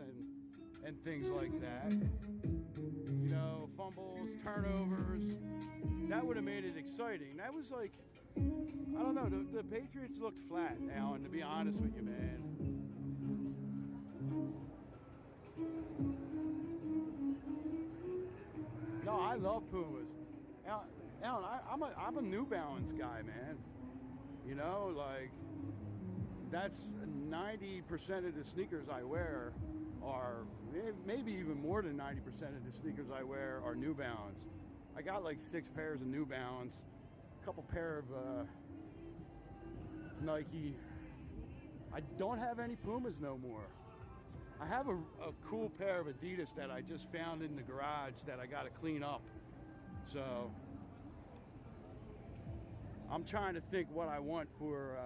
and things like that. You know, fumbles, turnovers. That would have made it exciting. That was like, I don't know, the Patriots looked flat, Alan, to be honest with you, man. No, I love Pumas. Alan, I'm a New Balance guy, man. You know, like, that's 90% of the sneakers I wear are, maybe even more than 90% of the sneakers I wear are New Balance. I got like 6 pairs of New Balance. Couple pair of Nike. I don't have any Pumas no more. I have a cool pair of Adidas that I just found in the garage that I got to clean up. So I'm trying to think what I want for,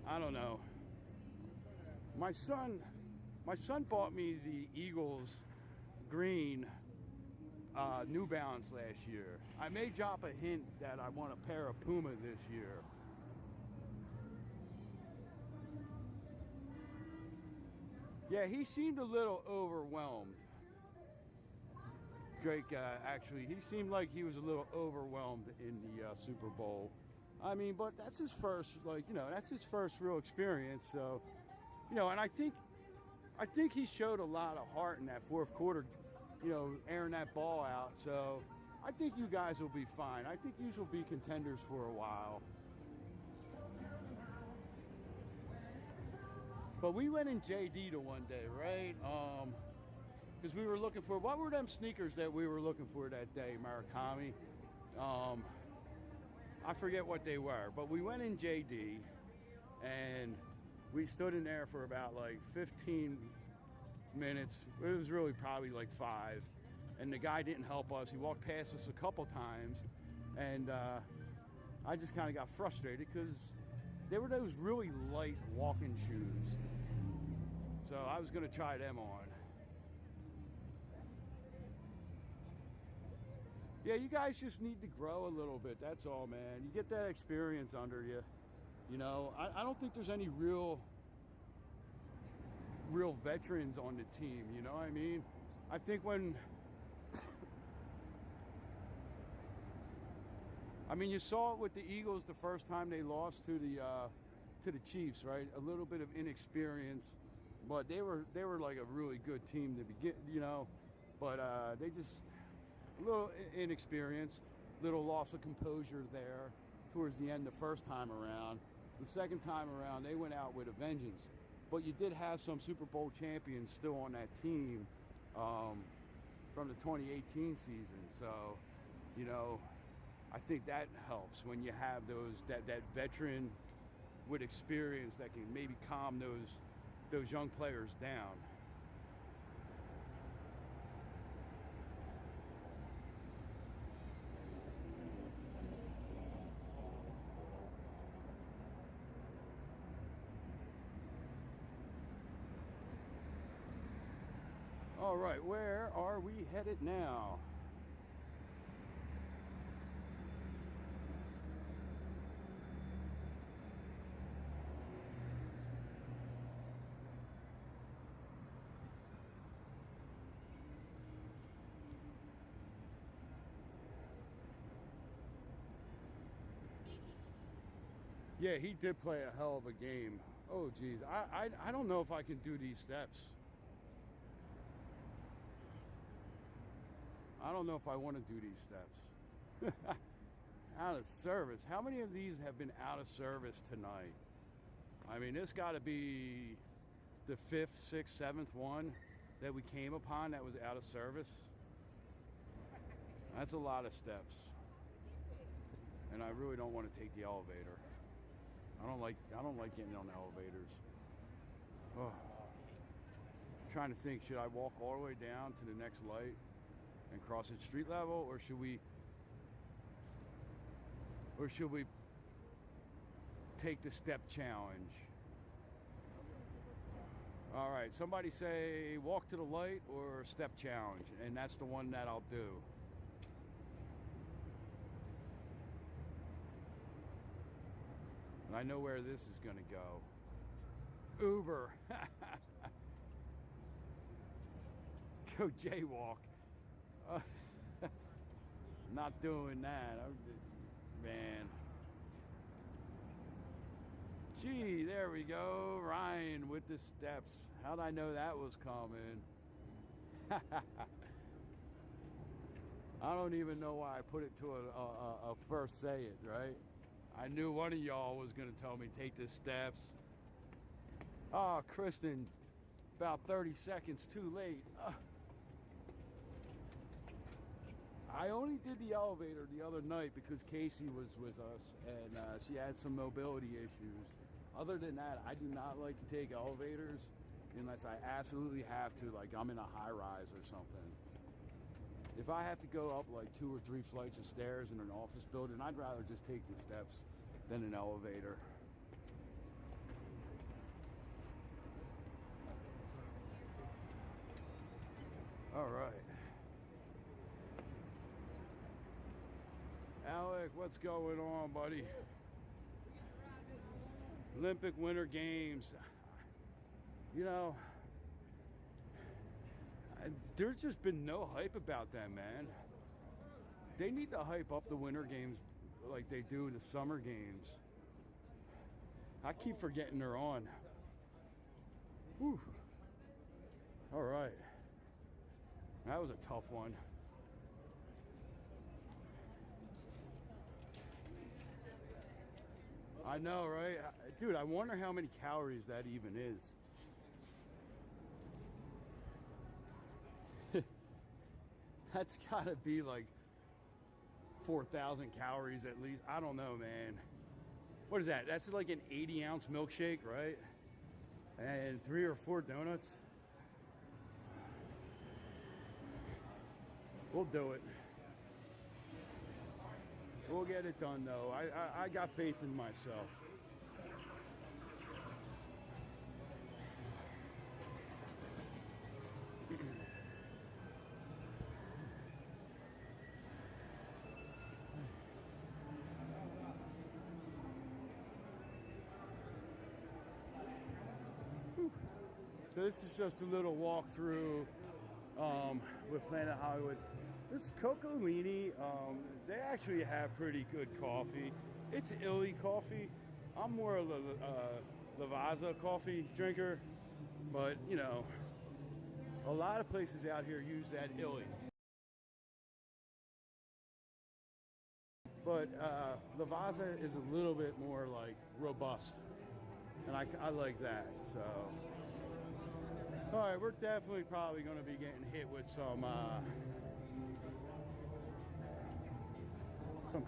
I don't know. My son bought me the Eagles green New Balance last year. I may drop a hint that I want a pair of Puma this year. Yeah, he seemed a little overwhelmed. Drake, actually, he seemed like he was a little overwhelmed in the Super Bowl. I mean, but that's his first, like, you know, that's his first real experience. So, you know, and I think he showed a lot of heart in that fourth quarter, you know, airing that ball out. So I think you guys will be fine. I think you will be contenders for a while. But we went in JD to one day, right? Because we were looking for, what were them sneakers that we were looking for that day, Murakami? I forget what they were, but we went in JD and we stood in there for about like 15 minutes. It was really probably like 5. And the guy didn't help us. He walked past us a couple times. And I just kind of got frustrated because they were those really light walking shoes. So I was going to try them on. Yeah, you guys just need to grow a little bit. That's all, man. You get that experience under you. You know, I don't think there's any real veterans on the team. You know what I mean? I think when... I mean, you saw it with the Eagles the first time they lost to the Chiefs, right? A little bit of inexperience, but they were like a really good team to begin, you know. But they just a little inexperience, little loss of composure there towards the end the first time around. The second time around, they went out with a vengeance. But you did have some Super Bowl champions still on that team from the 2018 season. So, you know, I think that helps when you have that veteran with experience that can maybe calm those young players down. All right, where are we headed now? Yeah, he did play a hell of a game. Oh, geez. I don't know if I can do these steps. I don't know if I want to do these steps. Out of service. How many of these have been out of service tonight? I mean, this got to be the 5th, 6th, 7th one that we came upon that was out of service. That's a lot of steps. And I really don't want to take the elevator. I don't like getting on elevators. Oh. I'm trying to think, should I walk all the way down to the next light and cross at street level, or should we take the step challenge? All right, somebody say walk to the light or step challenge, and that's the one that I'll do. And I know where this is going to go. Uber. Go jaywalk. Not doing that. Man. Gee, there we go. Ryan with the steps. How'd I know that was coming? I don't even know why I put it to a first say it, right? I knew one of y'all was going to tell me take the steps. Oh, Kristen, about 30 seconds too late. I only did the elevator the other night because Casey was with us and she had some mobility issues. Other than that, I do not like to take elevators unless I absolutely have to, like I'm in a high rise or something. If I have to go up like 2 or 3 flights of stairs in an office building, I'd rather just take the steps than an elevator. All right. Alec, what's going on, buddy? Olympic Winter Games. You know, there's just been no hype about them, man. They need to hype up the Winter Games like they do the Summer Games. I keep forgetting they're on. Whew. All right. That was a tough one. I know, right? Dude, I wonder how many calories that even is. That's gotta be like 4,000 calories at least. I don't know, man. What is that? That's like an 80-ounce milkshake, right? And 3 or 4 donuts. We'll do it. We'll get it done, though. I got faith in myself. So this is just a little walk through with Planet Hollywood. This is Cocolini. They actually have pretty good coffee. It's Illy coffee. I'm more of a Lavazza coffee drinker, but you know, a lot of places out here use that Illy. But Lavazza is a little bit more like robust, and I like that. So, all right, we're definitely probably going to be getting hit with some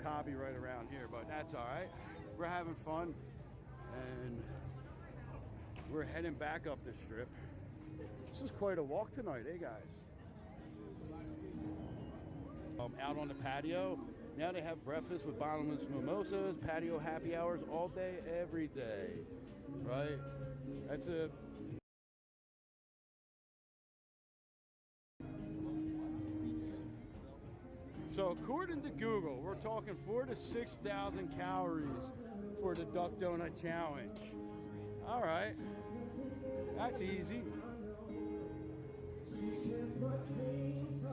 copyright around here, but that's all right. We're having fun, and we're heading back up the strip. This is quite a walk tonight, eh, guys? Out on the patio. Now they have breakfast with bottomless mimosas, patio happy hours all day, every day, right? That's a... So according to Google, we're talking 4,000 to 6,000 calories for the Duck Donut Challenge. All right, that's easy.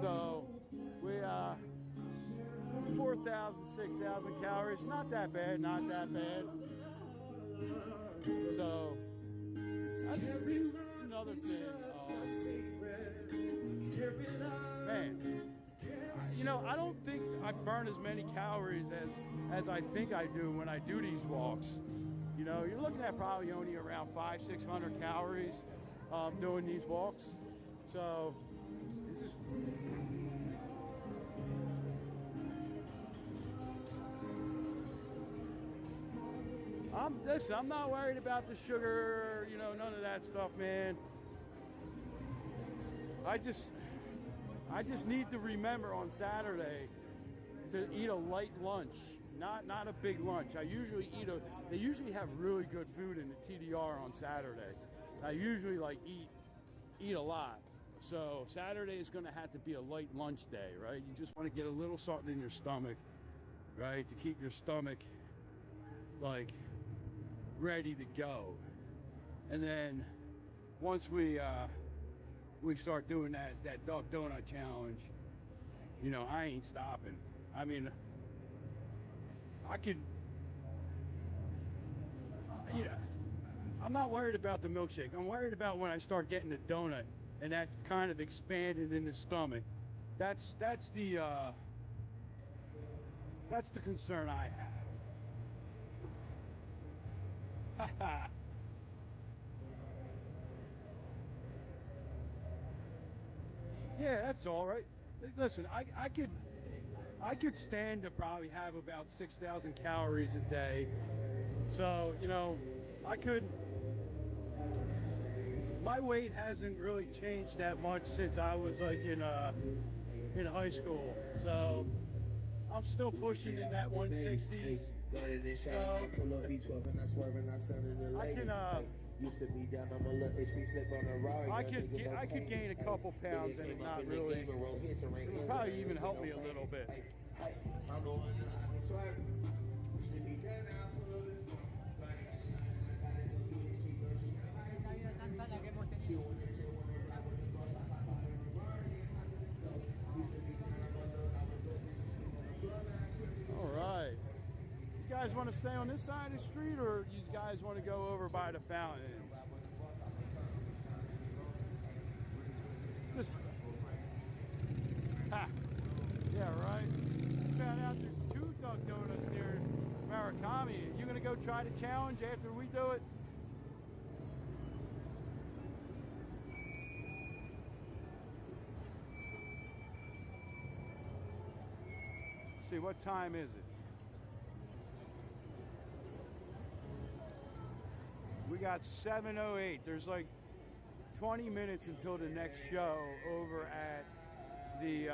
So we 4,000, 6,000 calories, not that bad, not that bad. So that's another thing. Man. You know, I don't think I burn as many calories as I think I do when I do these walks. You know, you're looking at probably only around 500-600 calories doing these walks. So this is... Listen, I'm not worried about the sugar, you know, none of that stuff, man. I just need to remember on Saturday to eat a light lunch, not a big lunch. I usually they usually have really good food in the TDR on Saturday. I usually like eat a lot. So Saturday is going to have to be a light lunch day, right? You just want to get a little something in your stomach, right? To keep your stomach like ready to go. And then once we start doing that Duck Donut Challenge, you know, I ain't stopping. I mean, I could, you know, I'm not worried about the milkshake. I'm worried about when I start getting the donut and that kind of expanded in the stomach. That's the concern I have. Yeah, that's all right. Listen, I could stand to probably have about 6,000 calories a day. So, you know, my weight hasn't really changed that much since I was like in in high school. So I'm still pushing in that 160s. So I could gain a couple pounds and it not really, it would probably even help me a little bit. All right. You guys want to stay on this side of the street, or you guys want to go over by the fountains? This, ha, yeah, right. Found out there's 2 Duck Donuts near Murakami. You gonna go try the challenge after we do it? Let's see, what time is it? We got 7:08. There's like 20 minutes until the next show over at the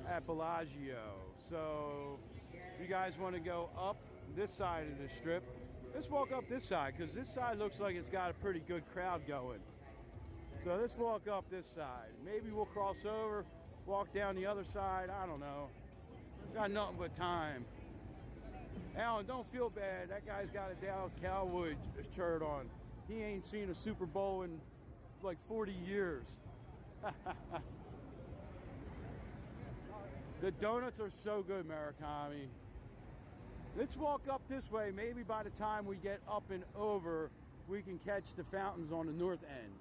at Bellagio. So you guys want to go up this side of the strip? Let's walk up this side, because this side looks like it's got a pretty good crowd going. So let's walk up this side. Maybe we'll cross over, walk down the other side. I don't know. Got nothing but time. Alan, don't feel bad. That guy's got a Dallas Cowboys shirt on. He ain't seen a Super Bowl in like 40 years. The donuts are so good, Murakami. Let's walk up this way. Maybe by the time we get up and over, we can catch the fountains on the north end.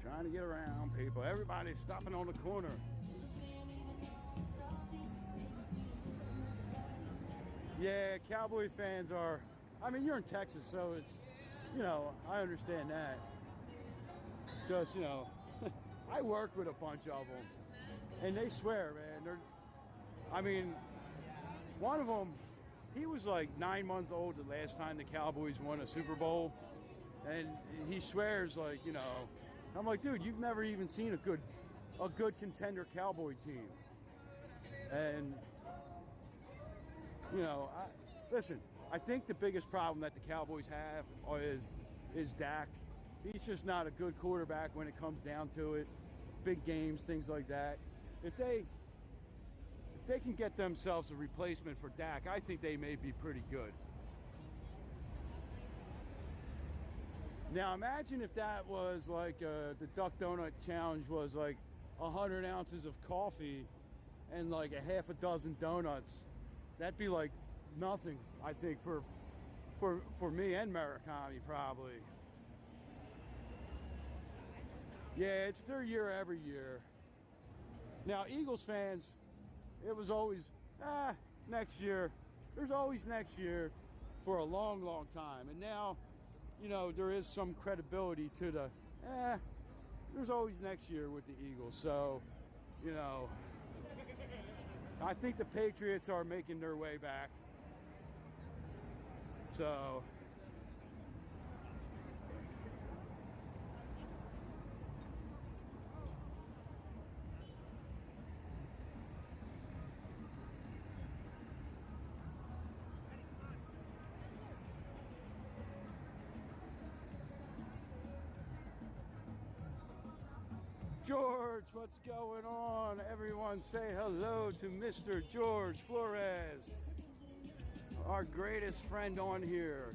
Trying to get around people. Everybody's stopping on the corner. Yeah, Cowboy fans are, I mean, you're in Texas, so it's, you know, I understand that. Just, you know, I work with a bunch of them, and they swear, man. They're, I mean, one of them, he was like 9 months old the last time the Cowboys won a Super Bowl. And he swears, like, you know, I'm like, dude, you've never even seen a good contender Cowboy team. And, you know, listen, I think the biggest problem that the Cowboys have is Dak. He's just not a good quarterback when it comes down to it. Big games, things like that. If they can get themselves a replacement for Dak, I think they may be pretty good. Now imagine if that was like the Duck Donut Challenge was like 100 ounces of coffee and like a half a dozen donuts. That'd be like nothing, I think, for me and Murakami probably. Yeah, it's their year every year. Now Eagles fans, it was always next year. There's always next year for a long, long time, and now, you know, there is some credibility to the, there's always next year with the Eagles. So, you know, I think the Patriots are making their way back. So, George, what's going on? Everyone say hello to Mr. George Flores, our greatest friend on here.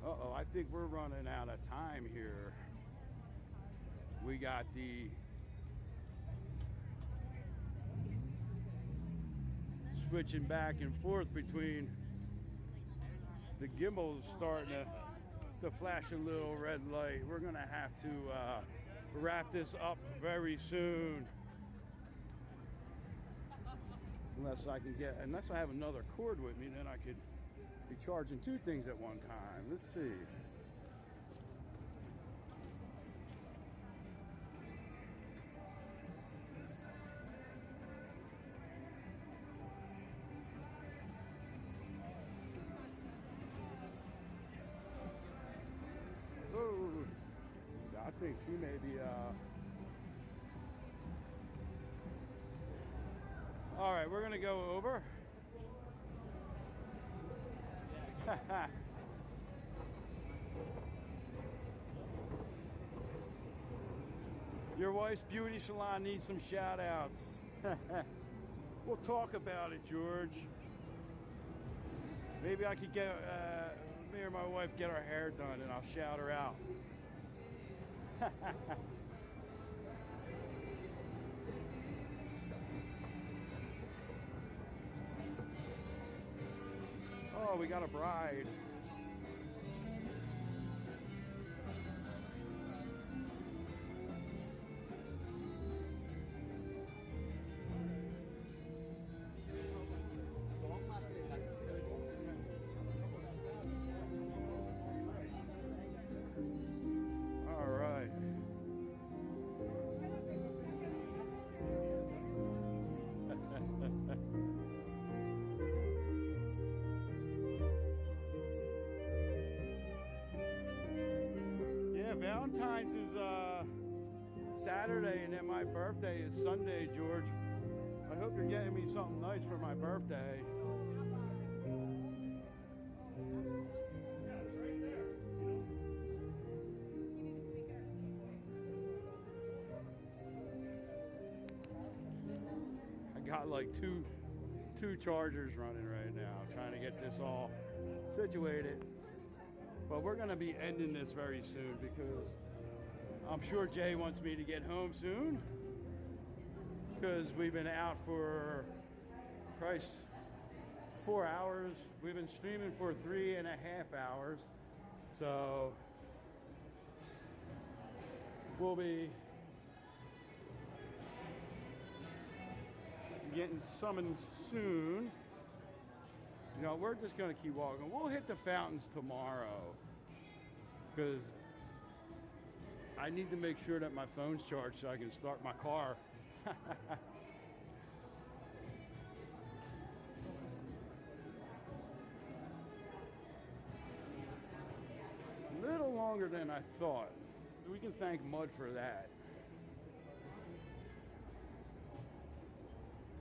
Uh-oh, I think we're running out of time here. We got the switching back and forth between the gimbals starting to flash a little red light. We're gonna have to wrap this up very soon. Unless I have another cord with me, then I could be charging two things at one time. Let's see. Oh, I think she may be all right, we're gonna go over. Your wife's beauty salon needs some shout outs. We'll talk about it, George. Maybe I could get me or my wife get our hair done and I'll shout her out. Oh, we got a bride. All right. Valentine's is Saturday, and then my birthday is Sunday, George. I hope you're getting me something nice for my birthday. Yeah, it's right there. I got like two chargers running right now, trying to get this all situated. But we're going to be ending this very soon because I'm sure Jay wants me to get home soon because we've been out for Christ 4 hours. We've been streaming for 3.5 hours. So we'll be getting summoned soon. You know, we're just going to keep walking. We'll hit the fountains tomorrow because I need to make sure that my phone's charged so I can start my car. A little longer than I thought. We can thank Mud for that.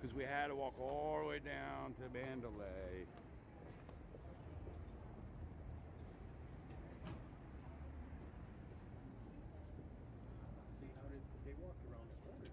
Because we had to walk all the way down to Mandalay. See, how did they walk around the corner there?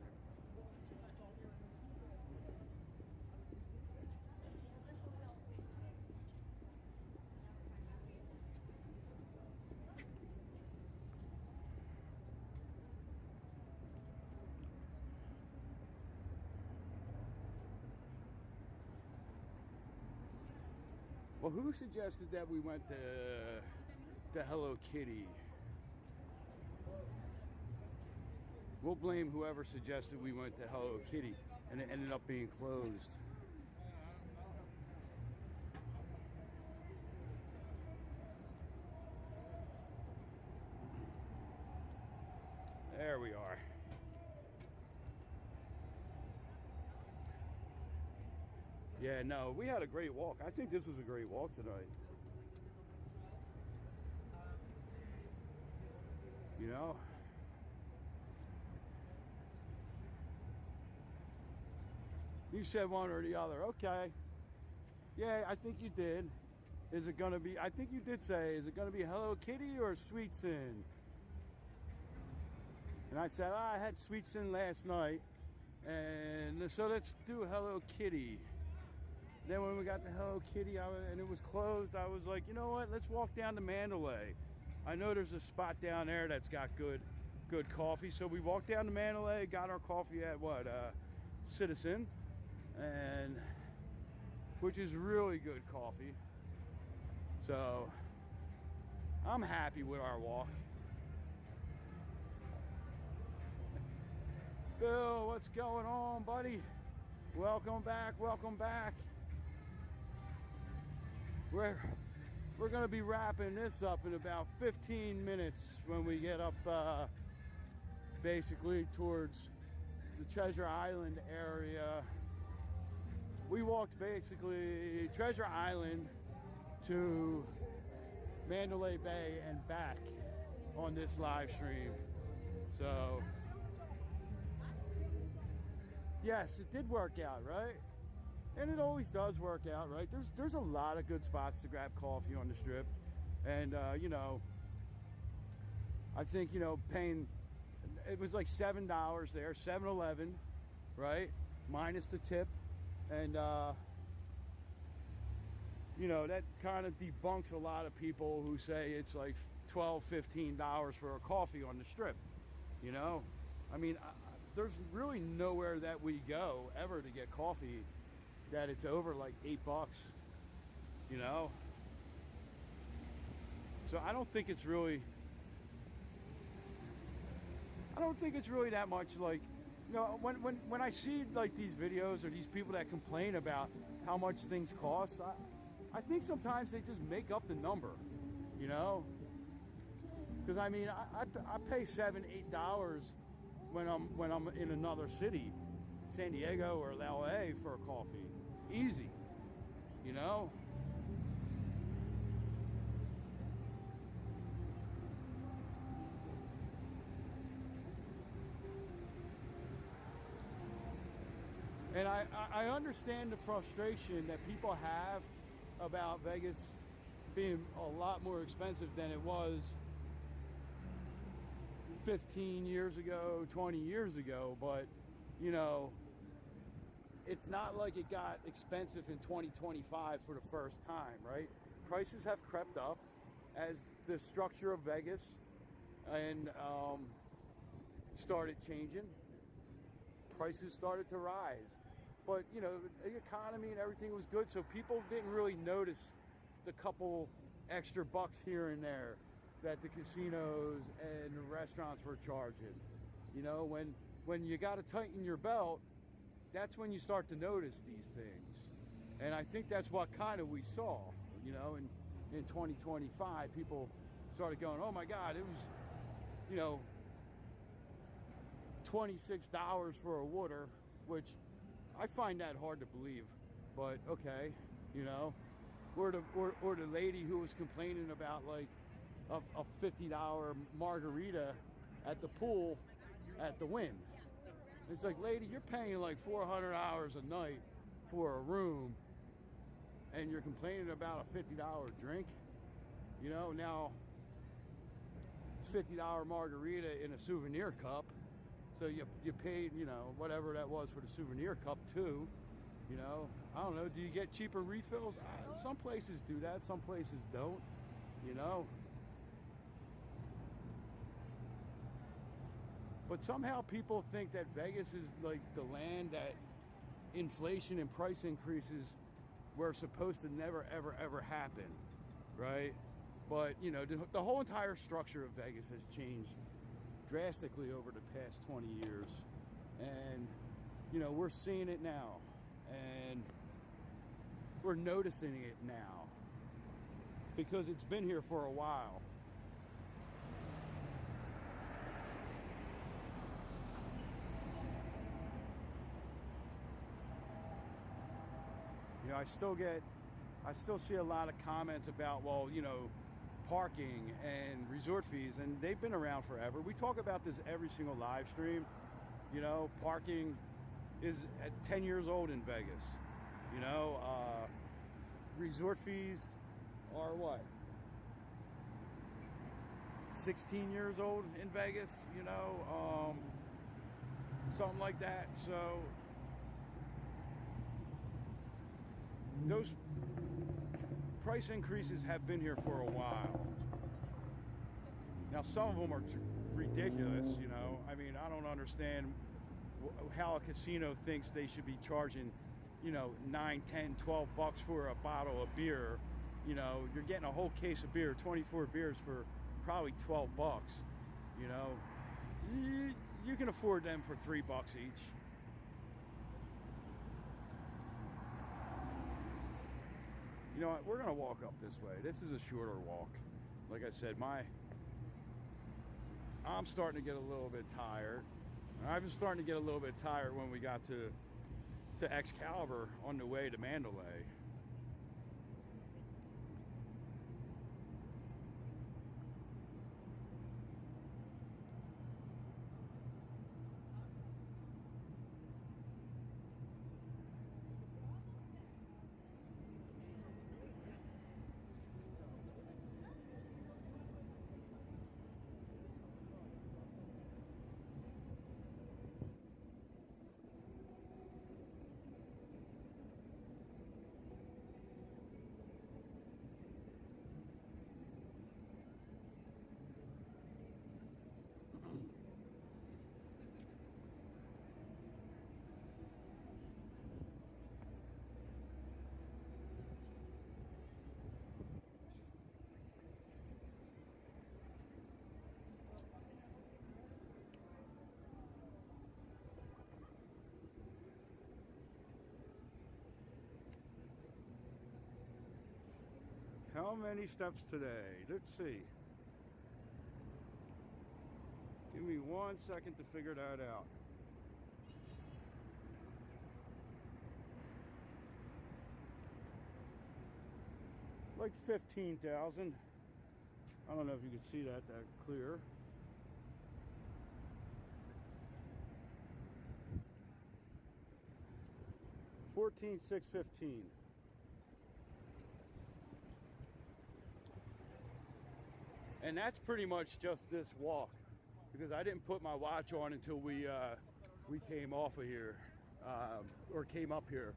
Well, who suggested that we went to Hello Kitty? We'll blame whoever suggested we went to Hello Kitty and it ended up being closed. There we are. Yeah, no, we had a great walk. I think this was a great walk tonight. You know? You said one or the other. Okay. Yeah, I think you did. Is it gonna be, I think you did say, is it gonna be Hello Kitty or Sweet Sin? And I said, I had Sweet Sin last night. And so let's do Hello Kitty. Then when we got to Hello Kitty and it was closed, I was like, you know what? Let's walk down to Mandalay. I know there's a spot down there that's got good coffee. So we walked down to Mandalay, got our coffee at what? Citizen, and which is really good coffee. So I'm happy with our walk. Bill, what's going on, buddy? Welcome back, welcome back. We're gonna be wrapping this up in about 15 minutes when we get up basically towards the Treasure Island area. We walked basically Treasure Island to Mandalay Bay and back on this live stream. So yes, it did work out, right? And it always does work out, right? There's a lot of good spots to grab coffee on the Strip. And you know, I think, you know, paying, it was like $7 there, 7-Eleven, right? Minus the tip. And you know, that kind of debunks a lot of people who say it's like $12-15 for a coffee on the Strip. You know, I mean, there's really nowhere that we go ever to get coffee that it's over like $8, you know. So I don't think it's really that much. Like, you know, when I see like these videos or these people that complain about how much things cost, I think sometimes they just make up the number, you know. Because I mean, I pay $7-8 when I'm in another city, San Diego or LA, for a coffee, easy, you know. And I understand the frustration that people have about Vegas being a lot more expensive than it was 15 years ago, 20 years ago, but you know, it's not like it got expensive in 2025 for the first time, right? Prices have crept up as the structure of Vegas and started changing. Prices started to rise, but you know, the economy and everything was good, so people didn't really notice the couple extra bucks here and there that the casinos and the restaurants were charging. You know, when you got to tighten your belt, that's when you start to notice these things. And I think that's what kind of we saw, you know, in 2025, people started going, oh my God, it was, you know, $26 for a water, which I find that hard to believe, but okay, you know. Or the lady who was complaining about like a $50 margarita at the pool at the Wynn. It's like, lady, you're paying like $400 a night for a room and you're complaining about a $50 drink. You know, now it's $50 margarita in a souvenir cup, so you paid, you know, whatever that was for the souvenir cup too. You know, I don't know, do you get cheaper refills? Some places do that, some places don't, you know. But somehow people think that Vegas is like the land that inflation and price increases were supposed to never, ever, ever happen, right? But, you know, the whole entire structure of Vegas has changed drastically over the past 20 years. And, you know, we're seeing it now. And we're noticing it now because it's been here for a while. You know, I still see a lot of comments about, well, you know, parking and resort fees, and they've been around forever. We talk about this every single live stream. You know, parking is at 10 years old in Vegas. You know, resort fees are what? 16 years old in Vegas, you know, something like that. So those price increases have been here for a while. Now, some of them are ridiculous, you know. I mean, I don't understand how a casino thinks they should be charging, you know, 9, 10, 12 bucks for a bottle of beer. You know, you're getting a whole case of beer, 24 beers for probably 12 bucks, you know. You can afford them for 3 bucks each. You know what, we're gonna walk up this way. This is a shorter walk. Like I said, I'm starting to get a little bit tired. I was starting to get a little bit tired when we got to Excalibur on the way to Mandalay. How many steps today? Let's see. Give me 1 second to figure that out. Like 15,000. I don't know if you can see that clear. $14,615. And that's pretty much just this walk, because I didn't put my watch on until we came off of here, or came up here.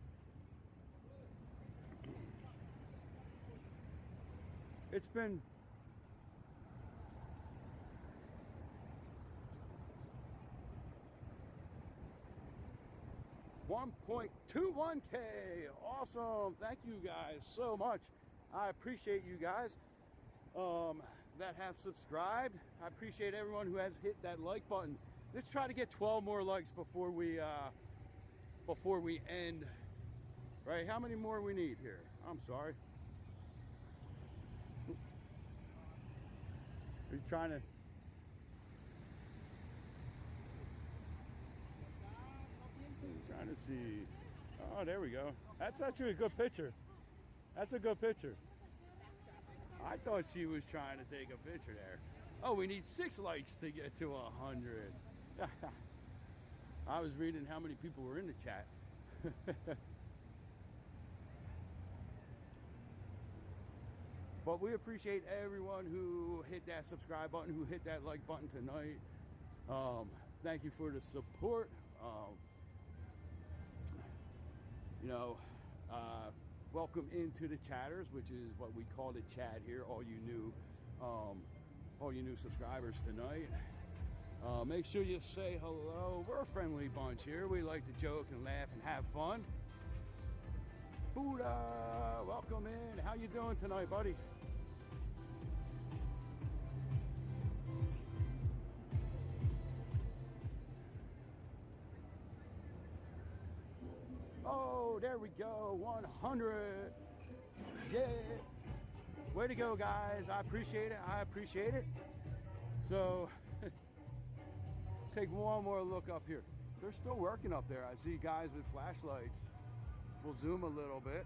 It's been $1.21K. Awesome. Thank you guys so much. I appreciate you guys that have subscribed. I appreciate everyone who has hit that like button. Let's try to get 12 more likes before we end. Right? How many more we need here? I'm sorry. Are you trying to? I'm trying to see. Oh, there we go. That's actually a good picture. That's a good picture. I thought she was trying to take a picture there. Oh, we need 6 likes to get to 100. I was reading how many people were in the chat. But we appreciate everyone who hit that subscribe button, who hit that like button tonight. Thank you for the support. Welcome into the chatters, which is what we call the chat here. All you new subscribers tonight. Make sure you say hello. We're a friendly bunch here. We like to joke and laugh and have fun. Buddha, welcome in. How you doing tonight, buddy? Oh, there we go. 100. Yeah. Way to go, guys. I appreciate it. I appreciate it. So, take one more look up here. They're still working up there. I see guys with flashlights. We'll zoom a little bit.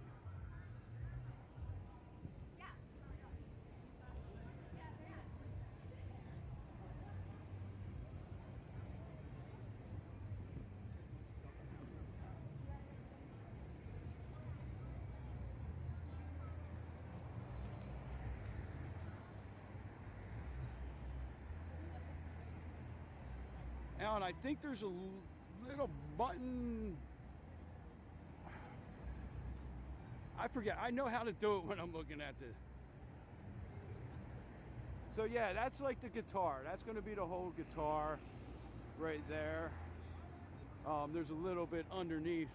And I think there's a little button. I forget. I know how to do it when I'm looking at the. So yeah, that's like the guitar. That's going to be the whole guitar right there. There's a little bit underneath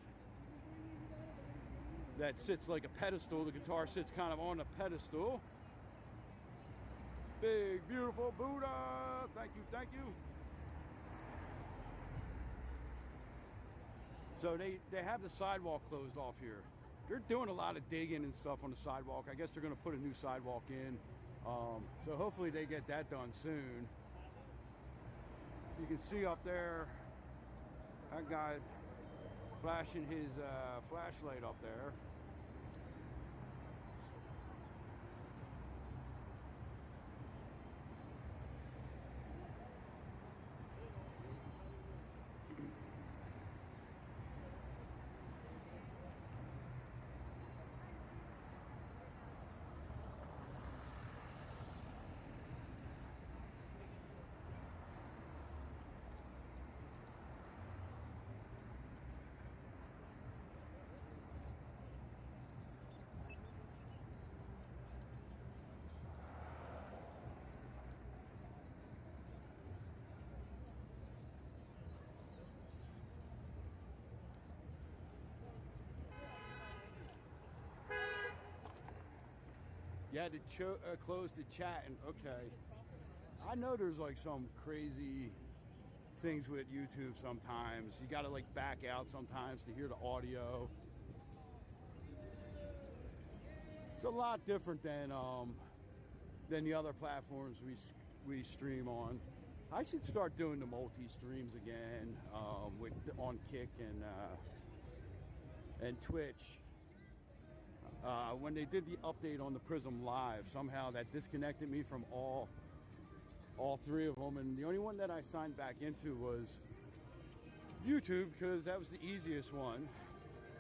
that sits like a pedestal. The guitar sits kind of on a pedestal. Big, beautiful Buddha. Thank you, thank you. So they have the sidewalk closed off here. They're doing a lot of digging and stuff on the sidewalk. I guess they're going to put a new sidewalk in. So hopefully they get that done soon. You can see up there, that guy flashing his flashlight up there. You had to close the chat, and okay. I know there's like some crazy things with YouTube sometimes. You gotta like back out sometimes to hear the audio. It's a lot different than the other platforms we stream on. I should start doing the multi-streams again on Kick and Twitch. When they did the update on the Prism Live, somehow that disconnected me from all three of them, and the only one that I signed back into was YouTube because that was the easiest one.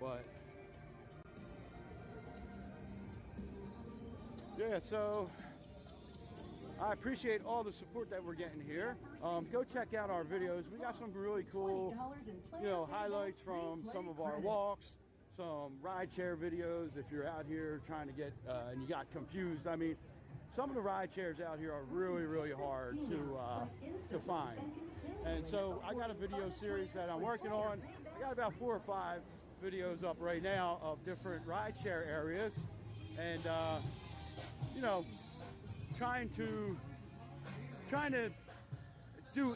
But yeah, so I appreciate all the support that we're getting here. Go check out our videos. We got some really cool, highlights from some of our walks. Some rideshare videos if you're out here trying to get and you got confused. I mean, some of the ride shares out here are really, really hard to find. And so I got a video series that I'm working on. I got about 4 or 5 videos up right now of different rideshare areas, and trying to do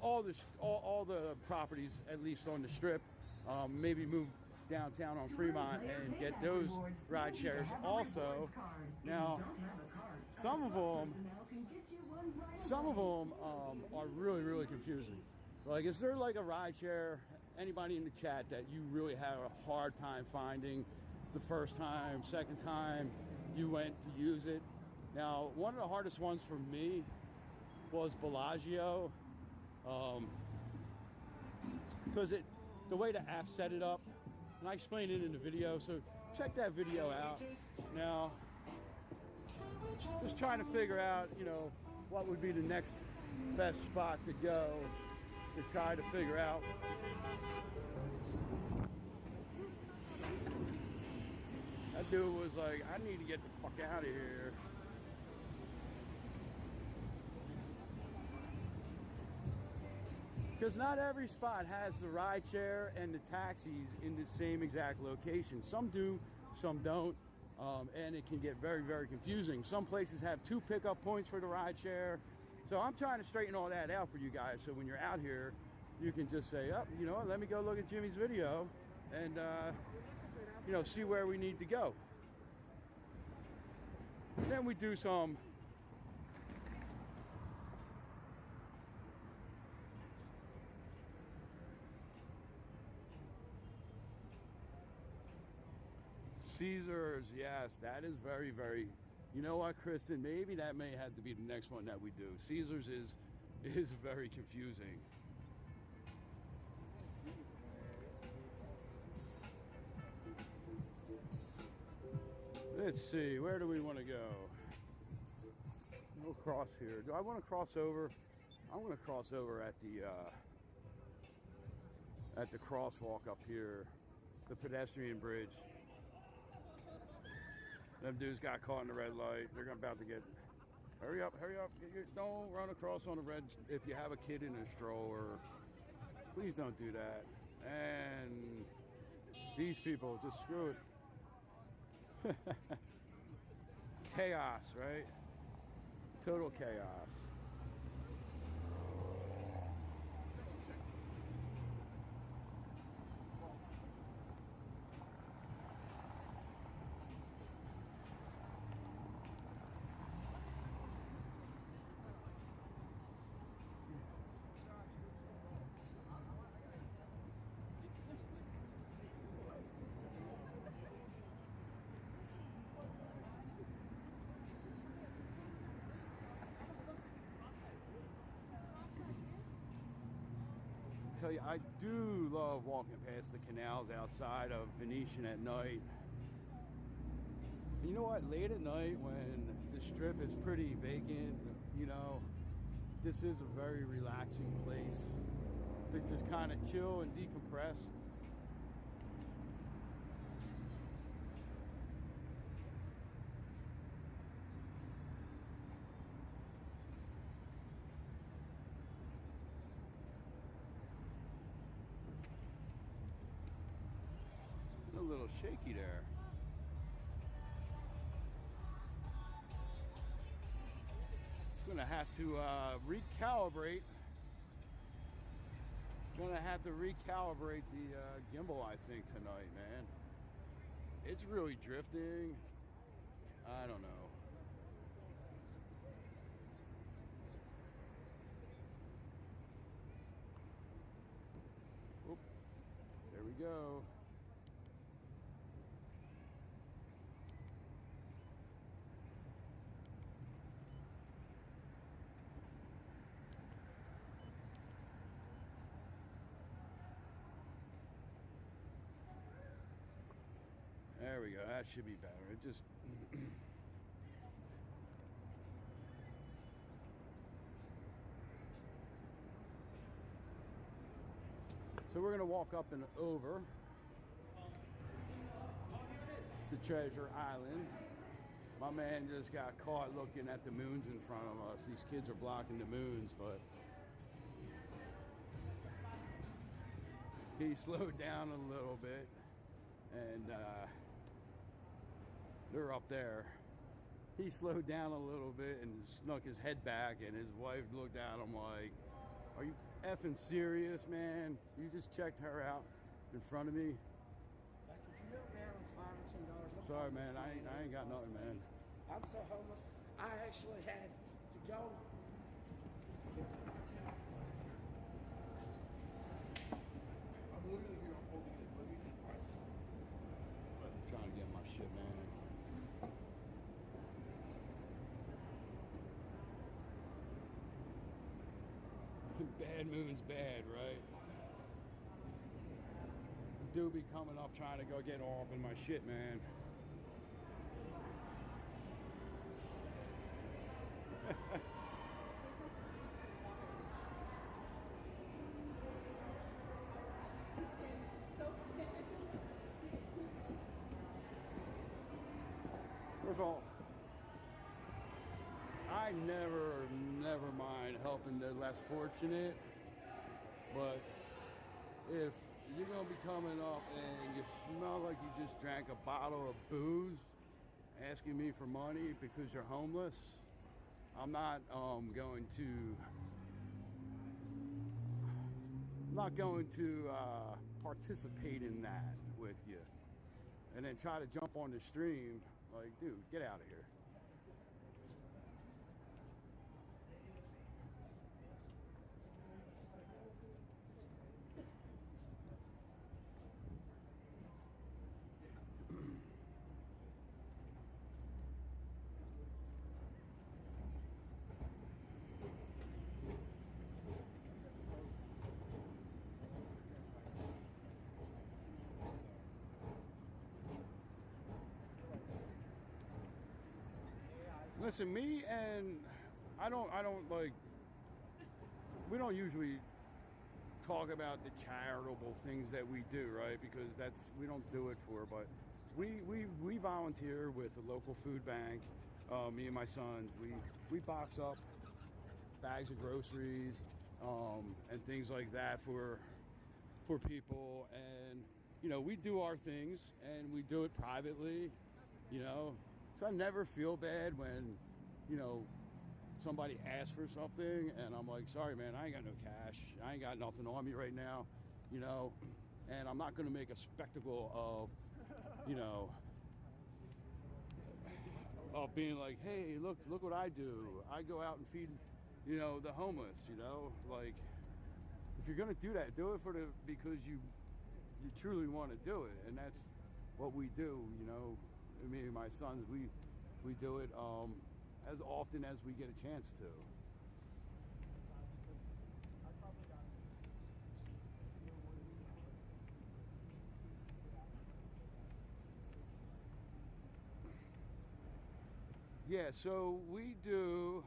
all the properties at least on the Strip. Maybe move downtown on Fremont and get those ride shares also. Now, some of them are really, really confusing. Like, is there like a ride share, anybody in the chat, that you really had a hard time finding the first time, second time you went to use it? Now, one of the hardest ones for me was Bellagio, because the way the app set it up, and I explained it in the video, so check that video out. Now, just trying to figure out, what would be the next best spot to go to try to figure out. That dude was like, I need to get the fuck out of here. Because not every spot has the ride share and the taxis in the same exact location. Some do, some don't, and it can get very, very confusing. Some places have 2 pickup points for the ride share. So I'm trying to straighten all that out for you guys, so when you're out here, you can just say, oh, you know what, let me go look at Jimmy's video and, see where we need to go. And then we do some Caesars, yes, that is very, very, you know what, Kristen, maybe that may have to be the next one that we do. Caesars is very confusing. Let's see, where do we want to go? We'll cross here. Do I want to cross over? I want to cross over at the crosswalk up here, the pedestrian bridge. Them dudes got caught in the red light. They're about to get. Hurry up, hurry up. Don't run across on the red. If you have a kid in a stroller, please don't do that. And these people, just screw it. Chaos, right? Total chaos. Tell you, I do love walking past the canals outside of Venetian at night. You know what? Late at night when the strip is pretty vacant, you know, this is a very relaxing place to just kind of chill and decompress. A little shaky there. Gonna have to recalibrate. Gonna have to recalibrate the gimbal, I think, tonight, man. It's really drifting. I don't know. Oop. There we go. There we go, that should be better. It just... So we're gonna walk up and over to Treasure Island. My man just got caught looking at the moons in front of us. These kids are blocking the moons, but he slowed down a little bit, and they're up there. He slowed down a little bit and snuck his head back, and his wife looked at him like, "Are you effing serious, man? You just checked her out in front of me?" Sorry, man. I ain't got nothing, man. I'm so homeless. I actually had to go. I'm literally here holding it. Let me just price. I'm trying to get my shit, man. Bad moon's bad, right? Do be coming up trying to go get off in my shit, man. First of all, I never mind helping the less fortunate, but if you're gonna be coming up and you smell like you just drank a bottle of booze, asking me for money because you're homeless, I'm not going to participate in that with you, and then try to jump on the stream. Like, dude, get out of here. Listen, me and I don't like, we don't usually talk about the charitable things that we do, right? Because we don't do it for, but we volunteer with the local food bank. Me and my sons, we box up bags of groceries and things like that for people, and you know, we do our things and we do it privately, you know. So I never feel bad when, you know, somebody asks for something and I'm like, sorry man, I ain't got no cash, I ain't got nothing on me right now, you know, and I'm not going to make a spectacle of, you know, of being like, hey, look what I do. I go out and feed, you know, the homeless, you know. Like, if you're going to do that, do it because you truly want to do it, and that's what we do, you know. Me and my sons, we do it as often as we get a chance to. Yeah, so we do.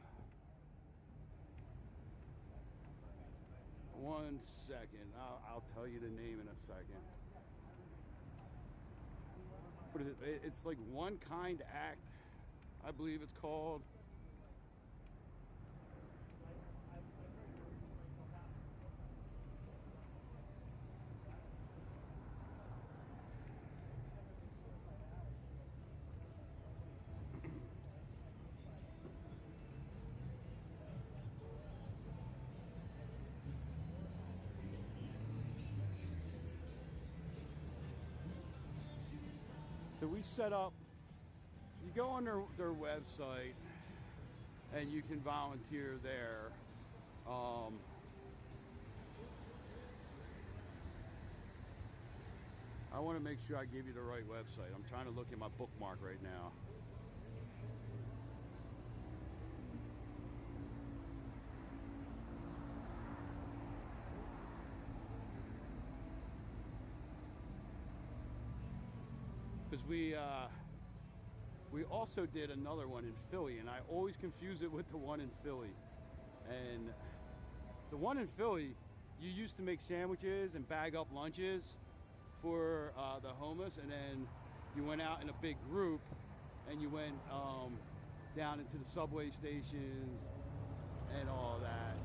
One second, I'll tell you the name in a second. What is it? It's like One Kind Act, I believe it's called. So we set up, you go on their website and you can volunteer there. I want to make sure I give you the right website. I'm trying to look at my bookmark right now. Because we also did another one in Philly, and I always confuse it with the one in Philly. And the one in Philly, you used to make sandwiches and bag up lunches for the homeless, and then you went out in a big group and you went down into the subway stations and all that.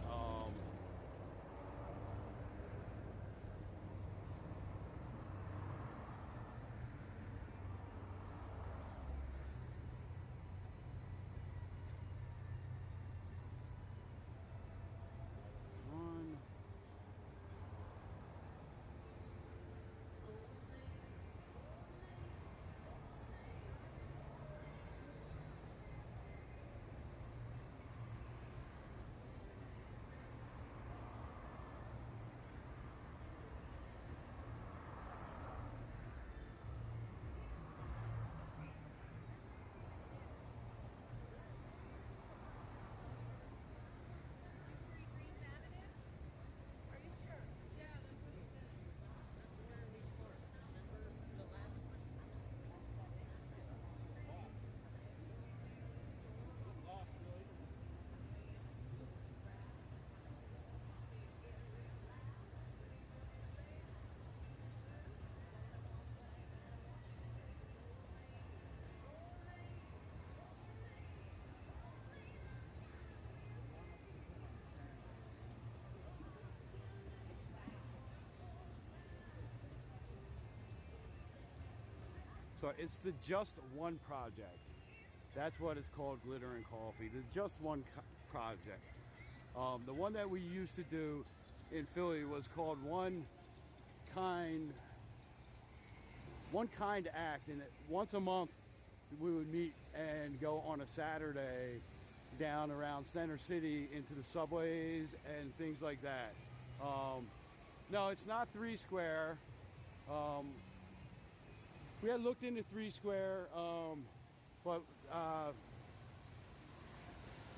So it's the Just One Project. That's what it's called, Glitter and Coffee. The Just One Project. The one that we used to do in Philly was called One Kind Act, and once a month we would meet and go on a Saturday down around Center City into the subways and things like that. No, it's not 3 Square. We had looked into 3 Square, but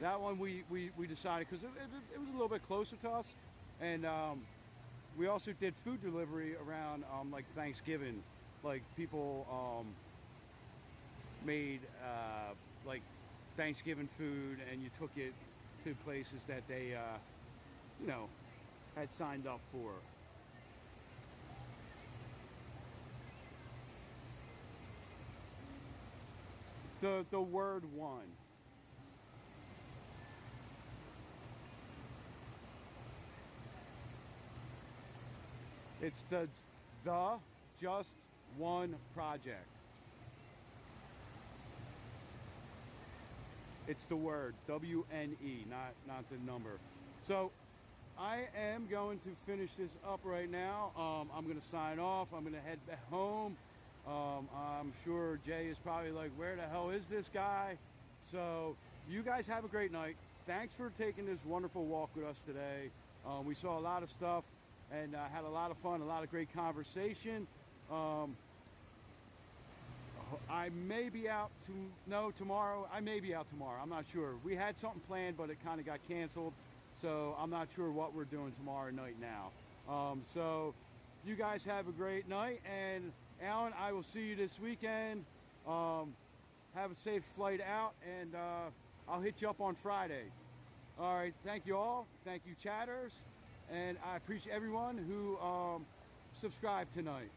that one we decided because it was a little bit closer to us, and we also did food delivery around like Thanksgiving. Like people made like Thanksgiving food, and you took it to places that they you know, had signed up for. The word one. It's the Just One Project. It's the word, W-N-E, not the number. So I am going to finish this up right now. I'm going to sign off. I'm going to head back home. I'm sure Jay is probably like, where the hell is this guy? So you guys have a great night. Thanks for taking this wonderful walk with us today. We saw a lot of stuff and had a lot of fun, a lot of great conversation. I may be out tomorrow. I may be out tomorrow. I'm not sure. We had something planned, but it kind of got canceled. So I'm not sure what we're doing tomorrow night now. So you guys have a great night. And Alan, I will see you this weekend. Have a safe flight out, and I'll hit you up on Friday. All right. Thank you all. Thank you, chatters. And I appreciate everyone who subscribed tonight.